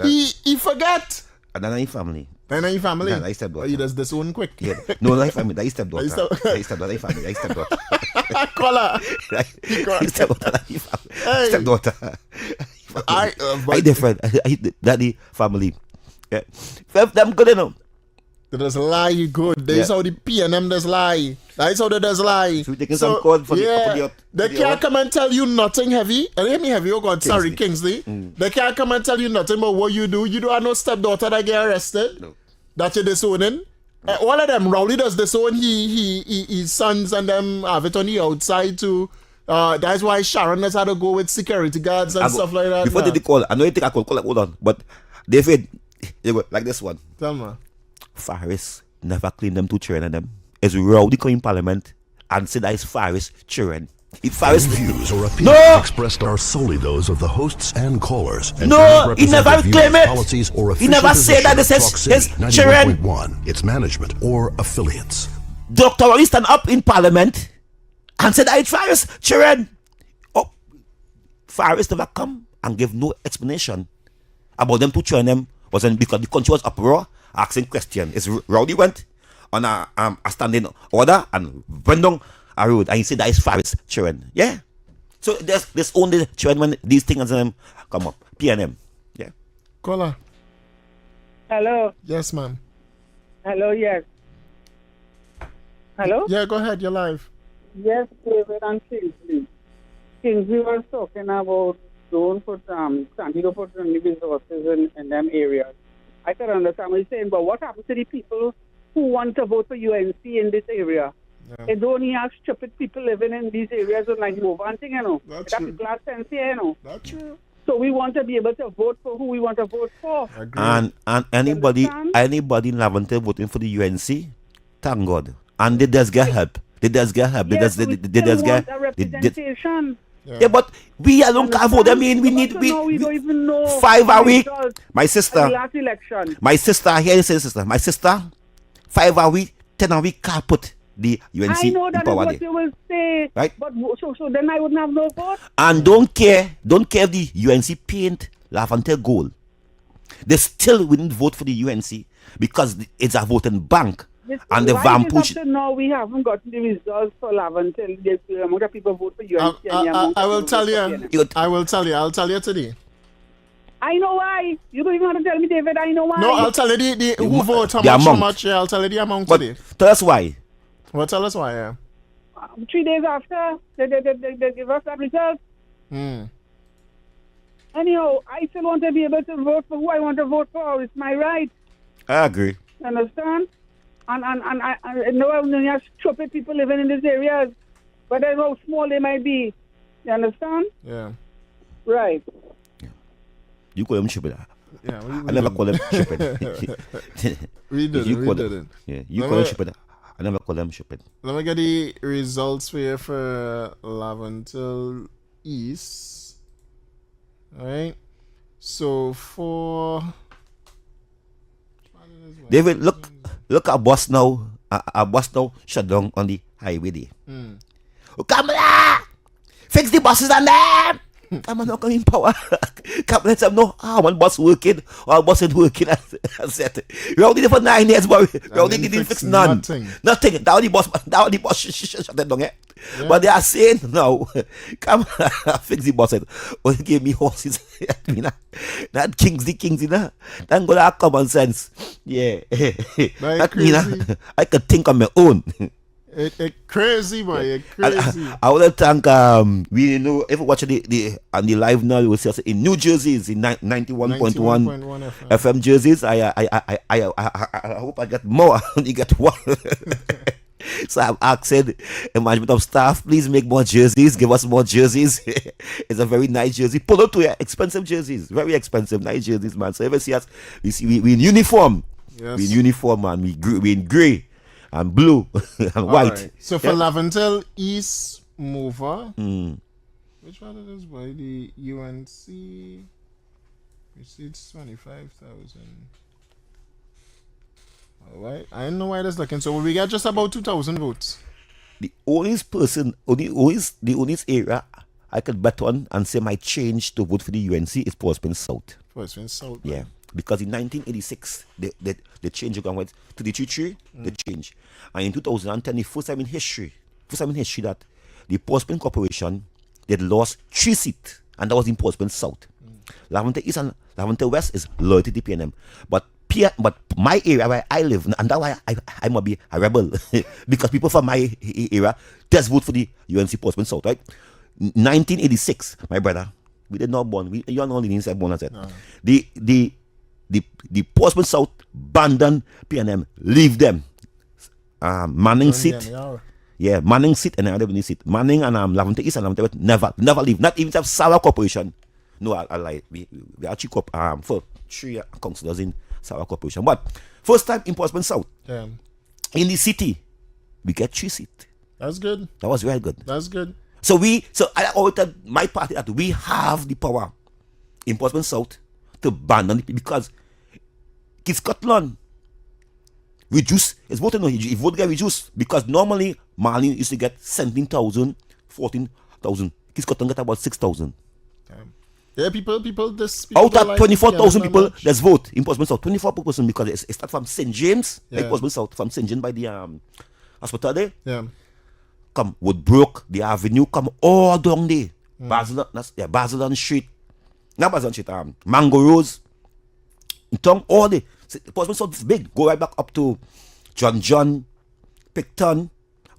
He forget. And then family. Then your family. Yeah, I stepdaughter. He does this one quick. Yeah. No, that family. That is stepdaughter. That is That is family. That is stepdaughter. Call her. Stepdaughter. Hey. Stepdaughter. I different. That the family. Yeah. Them good enough. They just lie good. That's how the PNM does lie. That's how they does lie. So we taking some code for the they can't come and tell you nothing heavy. And hear me heavy, oh God, sorry, Kingsley. They can't come and tell you nothing but what you do. You don't have no stepdaughter that get arrested. No. That you're disowning. All of them, Rowley does disown his sons and them have it on the outside too. That's why Sharon has had to go with security guards and stuff like that. Before they call, I know you think I call it, hold on. But David, you go like this one. Tell me. Faris never claimed them two children and them. It's Rowdy come in Parliament and said that it's Faris children. If Faris Views or opinions expressed are solely those of the hosts and callers. And No, he never claimed it. Policies or He never said that this is his children. 91.1, its management or affiliates. Dr. Rowdy stand up in Parliament and said that it's Faris children. Oh, Faris never come and give no explanation about them two children. Wasn't because the country was uproar asking question. It's Rowdy went on a standing order and went down a road and he said that it's Faris children. Yeah. So there's only children when these things come up. PNM. Yeah. Caller. Hello. Yes, ma'am. Hello, yes. Hello? Yeah, go ahead. You're live. Yes, David and Kingsley. Kingsley was talking about don't put continue to put any resources in them areas. I can understand what he's saying, but what happens to the people who want to vote for UNC in this area? Yeah. They don't have stupid people living in these areas with like move on thing, you know. That's That true. people have sense here, you know. That's true. So we want to be able to vote for who we want to vote for. And anybody in Laventille voting for the UNC, thank God. And they just get help. They just get help. They just get representation. Yeah, but we alone can't vote. I mean, we need we don't even know 5 a week. results My sister, of the last election. my sister, 5 a week, 10 a week can't put the UNC I know in that is power what there. you will say, Right. but so then I wouldn't have no vote. And don't care if the UNC paint Laventille gold. They still wouldn't vote for the UNC because it's a voting bank. and the van push. No, we haven't gotten the results for Laventille. The amount of people vote for UNC. I will tell you. I'll tell you today. I know why. You don't even have to tell me, David. I know why. No, I'll tell you the who vote how much. Yeah, I'll tell you the amount today. Tell us why. Well, tell us why. Yeah. 3 days after they give us that result. Anyhow, I still want to be able to vote for who I want to vote for. It's my right. I agree. You understand? And I know you have stupid people living in these areas, but I know how small they might be. You understand? Yeah. Right. You call them stupid. Yeah, I never call them stupid. We didn't. Yeah, you call them stupid. I never call them stupid. Let me get the results for you for Laventille East. Alright. So for David, look at bus now. A bus now shut down on the highway there. Oh, come on! Fix the buses on them! I'm not coming power. Come let them know one bus working or bus ain't working. I said, we only did for 9 years, but we only didn't fix none. Nothing. That the bus shut it down. Yeah. But they are saying now, come fix the bus. Oh, they gave me horses. That Kingsley, that gonna have common sense. Yeah. That mean I could think on my own. It crazy, boy. It crazy. I want to thank we know if you watch the live now, you will see us in New Jersey's in 91.1 FM jerseys. I hope I get more. You get one. So I'm asking the management of staff, please make more jerseys. Give us more jerseys. It's a very nice jersey. Polo to ya, expensive jerseys, very expensive, nice jerseys, man. So ever see us, we in uniform. Yes. We in uniform, man. We in grey and blue and white. Right. So for Laventille East Mover, which one it is? By the UNC receipts 25,000. All right, I don't know why that's looking. So we got just about 2,000 votes. The only area I could bet on and say my change to vote for the UNC is Portsmouth South. Portsmouth South. Yeah. Because in 1986, they changed the government to the Tree, they changed. And in 2010, the first time in history that the Portsmouth Corporation, they lost 3 seats, and that was in Portsmouth South. Laventille East and Laventille West is loyal to the PNM. But my area where I live, and that's why I might be a rebel, because people from my area just vote for the UNC Portsmouth South, right? 1986, my brother, we did not born. You are not only inside born, I said. The Portsmouth South abandoned PNM, leave them. Manning seat. Yeah, Manning seat and another seat. Manning and Laventille East and Laventille West never leave. Not even have Sawa Corporation. No, I lie. We actually for 3 councillors in Sawa Corporation. But first time in Portsmouth South. Yeah. In the city, we get 3 seats. That's good. That was very good. That's good. So I always tell my party that we have the power in Portsmouth South to abandon it, because Scotland reduce his voting. His vote get reduced because normally Mali used to get 17,000, 14,000. Scotland get about 6,000. Yeah, people out of 24,000 people, let's vote in Portsmouth South. 24%, because it starts from St. James, like Portsmouth South, from St. James by the hospital there. Yeah. Come Woodbrook, the avenue, come all down there. Basildon Street. Not Basildon Street, Mango Rose. Tongue, all the Portsmouth South is big. Go right back up to John, Picton.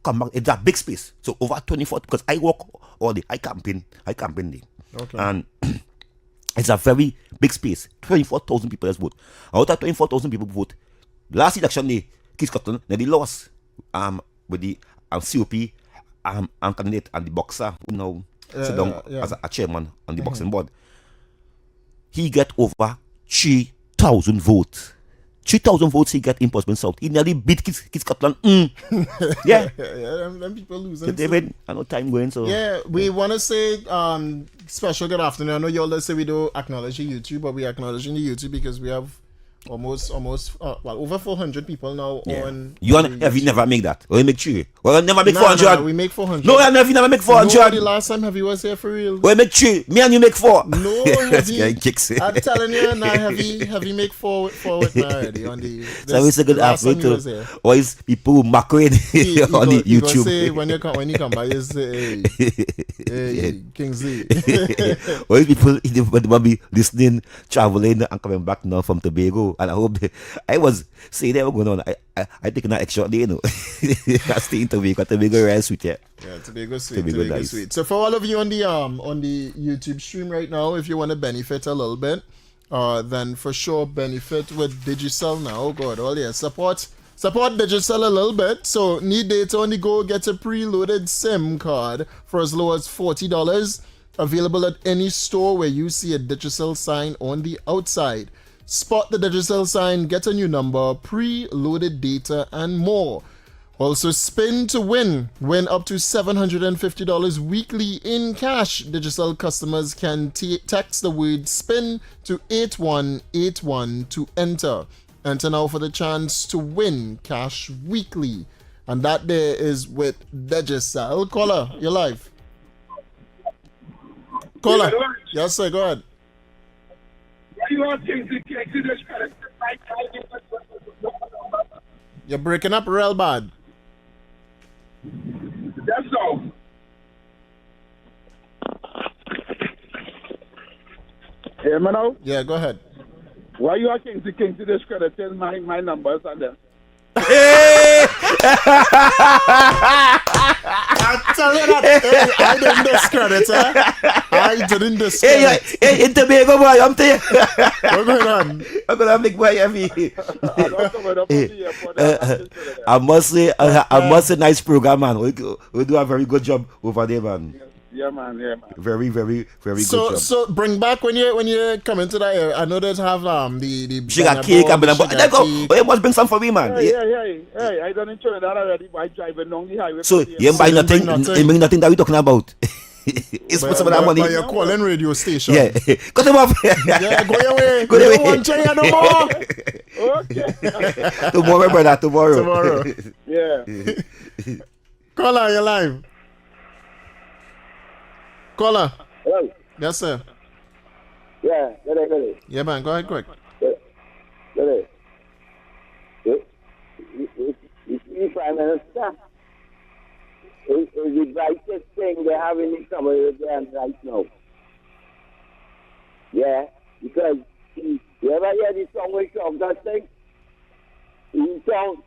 Come back. It's a big space. So over 24, because I walk all day. I campaign there. Okay. And it's a very big space. 24,000 people has vote. Out of 24,000 people vote. Last election day, Scotland, they lost with the COP candidate and the boxer who now sit down as a chairman on the boxing board. He get over 3,000 votes. 3,000 votes he get in Portsmouth South. He nearly beat Scotland. Yeah. Them people losing. David, I know time going, so. Yeah, we want to say special good afternoon. I know you all say we don't acknowledge the YouTube, but we acknowledge the YouTube because we have almost over 400 people now on. Have you never make that? Or you make 3? Or you never make 400? Nah, we make 400. No, have you never make 400? No, the last time Heavy was here for real. Or you make 3? Me and you make 4. No, Heavy. I'm telling you, now Heavy make 4 with me already on the. So it's a good halfway to. Or is people macroing on the YouTube? Say when you come by, you say, hey, Kingsley. Or is people will be listening, traveling, and coming back now from Tobago? And I hope I was saying that were going on. I take an extra day, you know. I stay in Tobago. Tobago is sweet, yeah. Yeah, Tobago sweet. Tobago nice. Sweet. So for all of you on the YouTube stream right now, if you want to benefit a little bit, then for sure benefit with Digicel now. Oh God, all yeah, support Digicel a little bit. So need data on the go, get a preloaded SIM card for as low as $40. Available at any store where you see a Digicel sign on the outside. Spot the Digicel sign, get a new number, preloaded data, and more. Also, spin to win. Win up to $750 weekly in cash. Digicel customers can text the word SPIN to 8181 to enter. Enter now for the chance to win cash weekly. And that there is with Digicel. Caller, you're live. Caller. Yes, sir, go ahead. You're breaking up real bad. That's all. Hear me now? Yeah, go ahead. Why you are Kingsley discrediting my numbers and them? I tell you that I didn't discredit I didn't discredit. Hey, in Tobago boy, I'm telling you. What's going on? I'm gonna make boy heavy. I must say, nice program, man. We do a very good job over there, man. Yeah, man. Very, very, very good job. So bring back when you come into that area. I know they have the sugar cake and banana. Let go. You must bring some for me, man. Hey, I don't enjoy that already by driving along the highway. So you buy nothing. You bring nothing that we talking about. It's for some of that money. But you're calling radio station. Yeah, cut him off. Yeah, go your way. Go your way. Don't want no more. Okay. Tomorrow, brother. Tomorrow. Yeah. Caller, you're live. Caller. Hello. Yes, sir. Yeah, get it. Yeah, man. Go ahead, quick. Get it. The Prime Minister is the brightest thing they have in the Commonwealth right now. Yeah, because you ever hear the song we talk that thing? He wrong.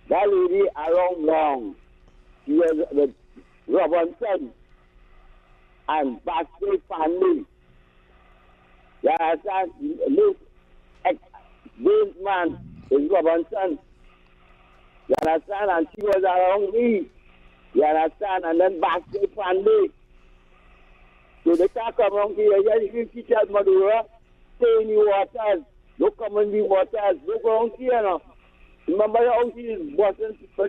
That lady wrong. She was the Robinson and Basket family. You understand? Look, this man is Robinson. You understand? And she was around me. You understand? And then Basket family. So they can't come around here. You teach us, Madura, stay in the waters. Don't come in the waters. Don't go around here now. Remember how she is bossing people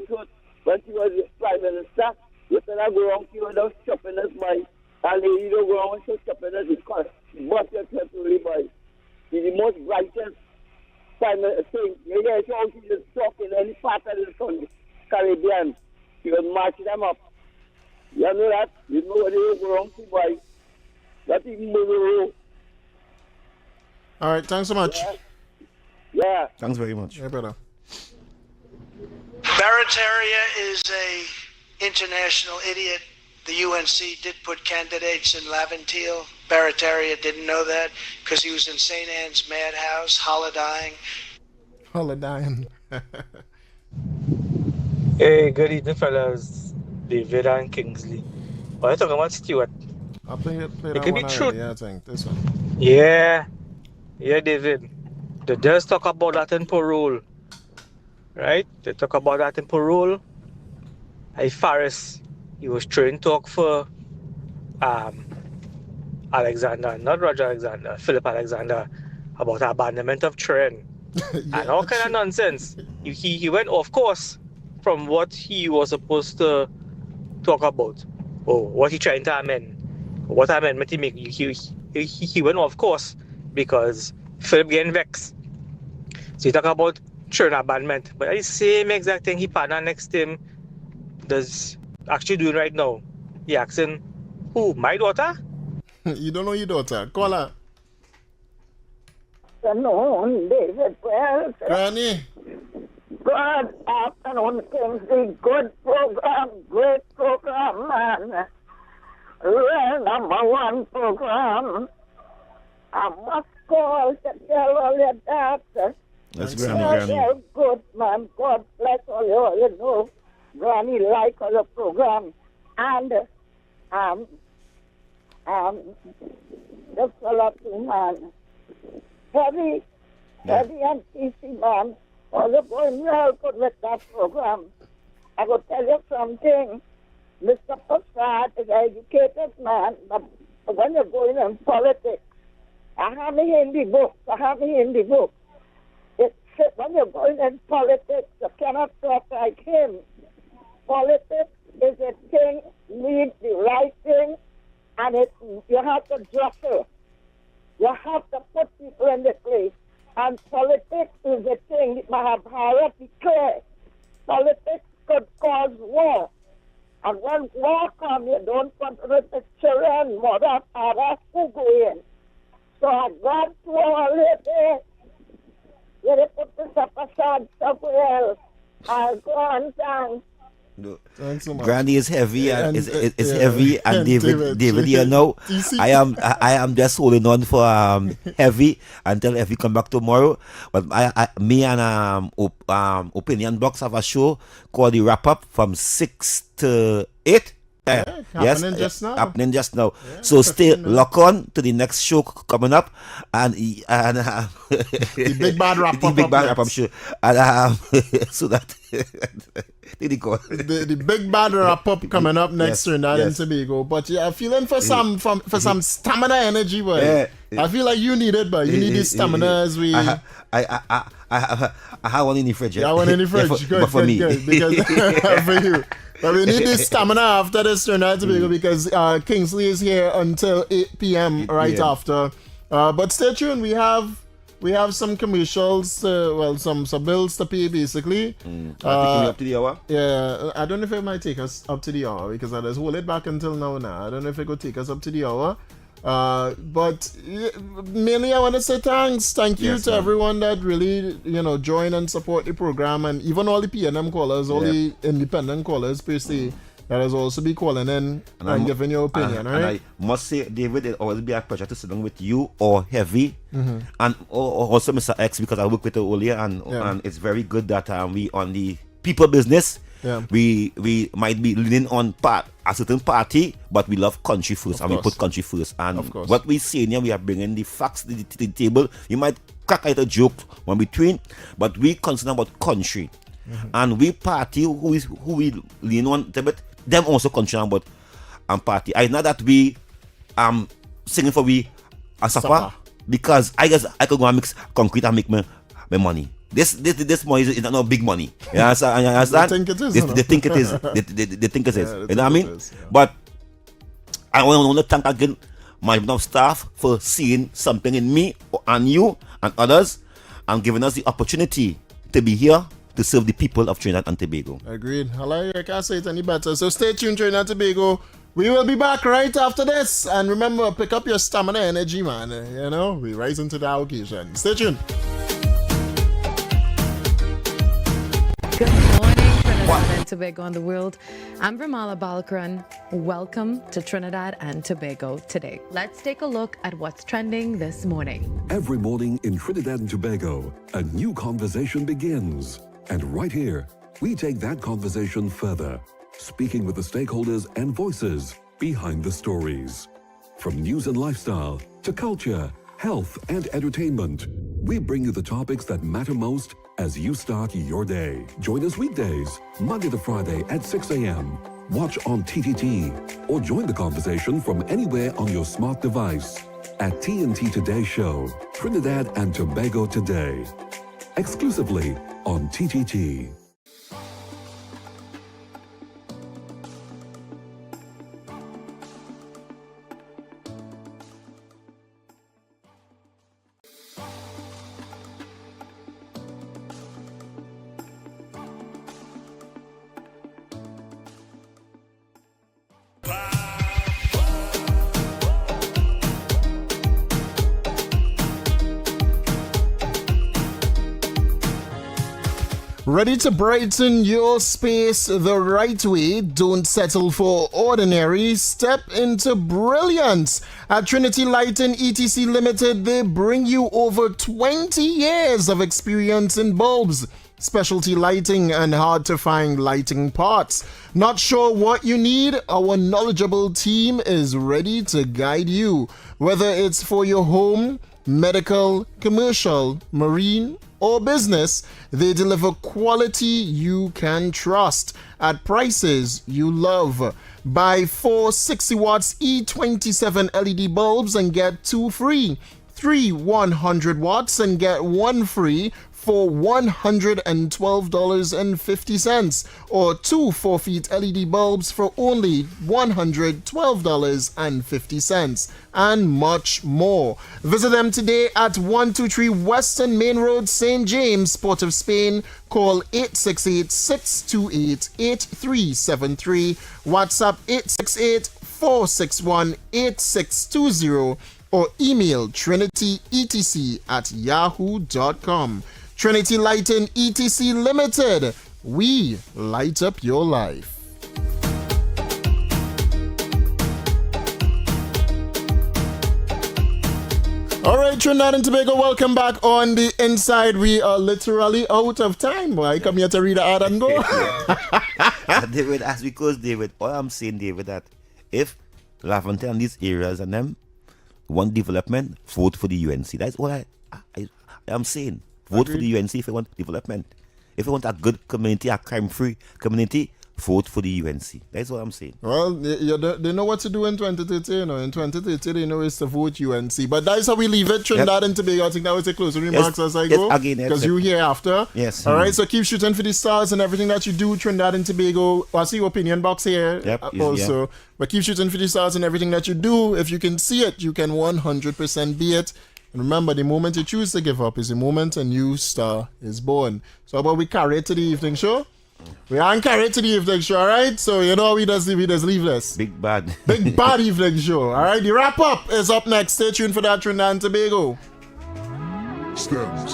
when she was the Prime Minister? You said I go around here without chopping us, boy. And you don't go around without chopping us because boss your territory, boy. She's the most brightest Prime Minister thing. You know how she just talk in any part of the Caribbean. She will march them up. You know that? You know what they go around to, boy. Not even move. All right, thanks so much. Yeah. Thanks very much. Yeah, brother. Barataria is a international idiot. The UNC did put candidates in Laventille. Barataria didn't know that because he was in St. Anne's madhouse, holidaying. Hey, good evening, fellas. David and Kingsley. What are you talking about, Stuart? I played It that could be one true. already, I think. This one. Yeah, David. They just talk about that in parole, right? They talk about that in parole. Hey, Faris, he was trying to talk for Alexander, not Roger Alexander, Philip Alexander, about abandonment of Trin and all kind of nonsense. He went off course from what he was supposed to talk about, or what he trying to amend. What amendment he make? He went off course because Philip getting vexed. So he talk about churn abandonment. But the same exact thing he partner next to him does actually doing right now. He asking, who, my daughter? You don't know your daughter. Call her. Afternoon, David Wells. Granny. Good afternoon, Kingsley. Good program, great program, man. Real #1 program. I must call to tell all your doctors. That's Very good, man. God bless all you know. Granny like all the program. And, the fellow too, man. Heavy and PC, man. All the going well good with that program. I will tell you something. Mr. Prasad is an educated man, but when you're going in politics, I have me in the book. It's when you're going in politics, you cannot talk like him. Politics is a thing, need the right thing, and you have to jostle. You have to put people in the place. And politics is a thing Mahabharata declared. Politics could cause war. And when war comes, you don't want the children, mother, father, who go in. So I got to all it there. You put this up aside somewhere else. I'll go on down. No. Thanks so much. Granny is heavy and And, it's yeah. heavy and David you know I am just holding on for heavy until heavy come back tomorrow. But me and Opinion Box have a show called the Wrap Up from 6 to 8. Happening just now. Happening just now. So stay lock on to the next show coming up, and the big bad wrap up. The big bad wrap up show, and so that the big bad wrap up coming up next Trinidad and Tobago. But yeah, feeling for some stamina energy, boy. Yeah. I feel like you need it, but you need this stamina as we. I have one in the fridge. Yeah, one in the fridge. But for me, because for you. But we need this stamina after this Trinidad and Tobago because Kingsley is here until 8 p.m. right after. But stay tuned. We have some commercials, some bills to pay basically. Taking me up to the hour? Yeah, I don't know if it might take us up to the hour because I just hold it back until now. I don't know if it could take us up to the hour. But mainly I want to say thank you to everyone that really join and support the program, and even all the PNM callers, all the independent callers per se that has also be calling in and giving your opinion. And I must say, David, it always be a pleasure to sit down with you or Heavy and also Mr. X, because I work with her earlier, and it's very good that we on the people business. Yeah. We might be leaning on a certain party, but we love country first, and we put country first. And what we say here, we are bringing the facts to the table. You might crack out a joke one between, but we concern about country, and we party who we lean on a bit. Them also concern about party. I know that we singing for we a supper because I guess I could go and mix concrete and make my money. This money is not no big money. You understand? They think it is. They think it is. They think it is. You know what I mean? But I want to thank again my staff for seeing something in me and you and others, and giving us the opportunity to be here to serve the people of Trinidad and Tobago. Agreed. I can't say it any better. So stay tuned, Trinidad and Tobago. We will be back right after this. And remember, pick up your stamina energy, man. We rise into the occasion. Stay tuned. Good morning, Trinidad and Tobago and the world. I'm Vermala Balkaran. Welcome to Trinidad and Tobago today. Let's take a look at what's trending this morning. Every morning in Trinidad and Tobago, a new conversation begins. And right here, we take that conversation further, speaking with the stakeholders and voices behind the stories. From news and lifestyle to culture, health and entertainment, we bring you the topics that matter most as you start your day. Join us weekdays, Monday to Friday at 6 a.m. Watch on TTT or join the conversation from anywhere on your smart device at TNT Today Show, Trinidad and Tobago Today, exclusively on TTT. Ready to brighten your space the right way? Don't settle for ordinary. Step into brilliance. At Trinity Lighting ETC Limited, they bring you over 20 years of experience in bulbs, specialty lighting, and hard-to-find lighting parts. Not sure what you need? Our knowledgeable team is ready to guide you. Whether it's for your home, medical, commercial, marine, or business, they deliver quality you can trust at prices you love. Buy 4 60 watts E27 LED bulbs and get 2 free. 3 100 watts and get 1 free for $112.50, or 2 4 feet LED bulbs for only $112.50, and much more. Visit them today at 123 Western Main Road, St. James, Port of Spain. Call 868-628-8373, WhatsApp 868-461-8620, or email trinityetc@yahoo.com. Trinity Lighting ETC Limited. We light up your life. All right, Trinidad and Tobago, welcome back on the inside. We are literally out of time. I come here to read the ad and go. David, as we close, David, all I'm saying, David, that if Laventille and these areas and them want development, vote for the UNC. That's all I am saying. Vote for the UNC if you want development. If you want a good community, a crime-free community, vote for the UNC. That's what I'm saying. Well, they know what to do in 2030. You know, in 2030, they know it's to vote UNC. But that's how we leave it. Trinidad and Tobago. I think that was the closing remarks as I go. Because you here after. Yes. All right. So keep shooting for the stars and everything that you do, Trinidad and Tobago. I see your opinion box here. Also. Yeah. But keep shooting for the stars and everything that you do. If you can see it, you can 100% be it. And remember, the moment you choose to give up is the moment a new star is born. So how about we carry it to the evening show? We aren't carried to the evening show, all right? So, you know, we just leave this. Big bad evening show, all right? The wrap-up is up next. Stay tuned for that, Trinidad and Tobago. Stems.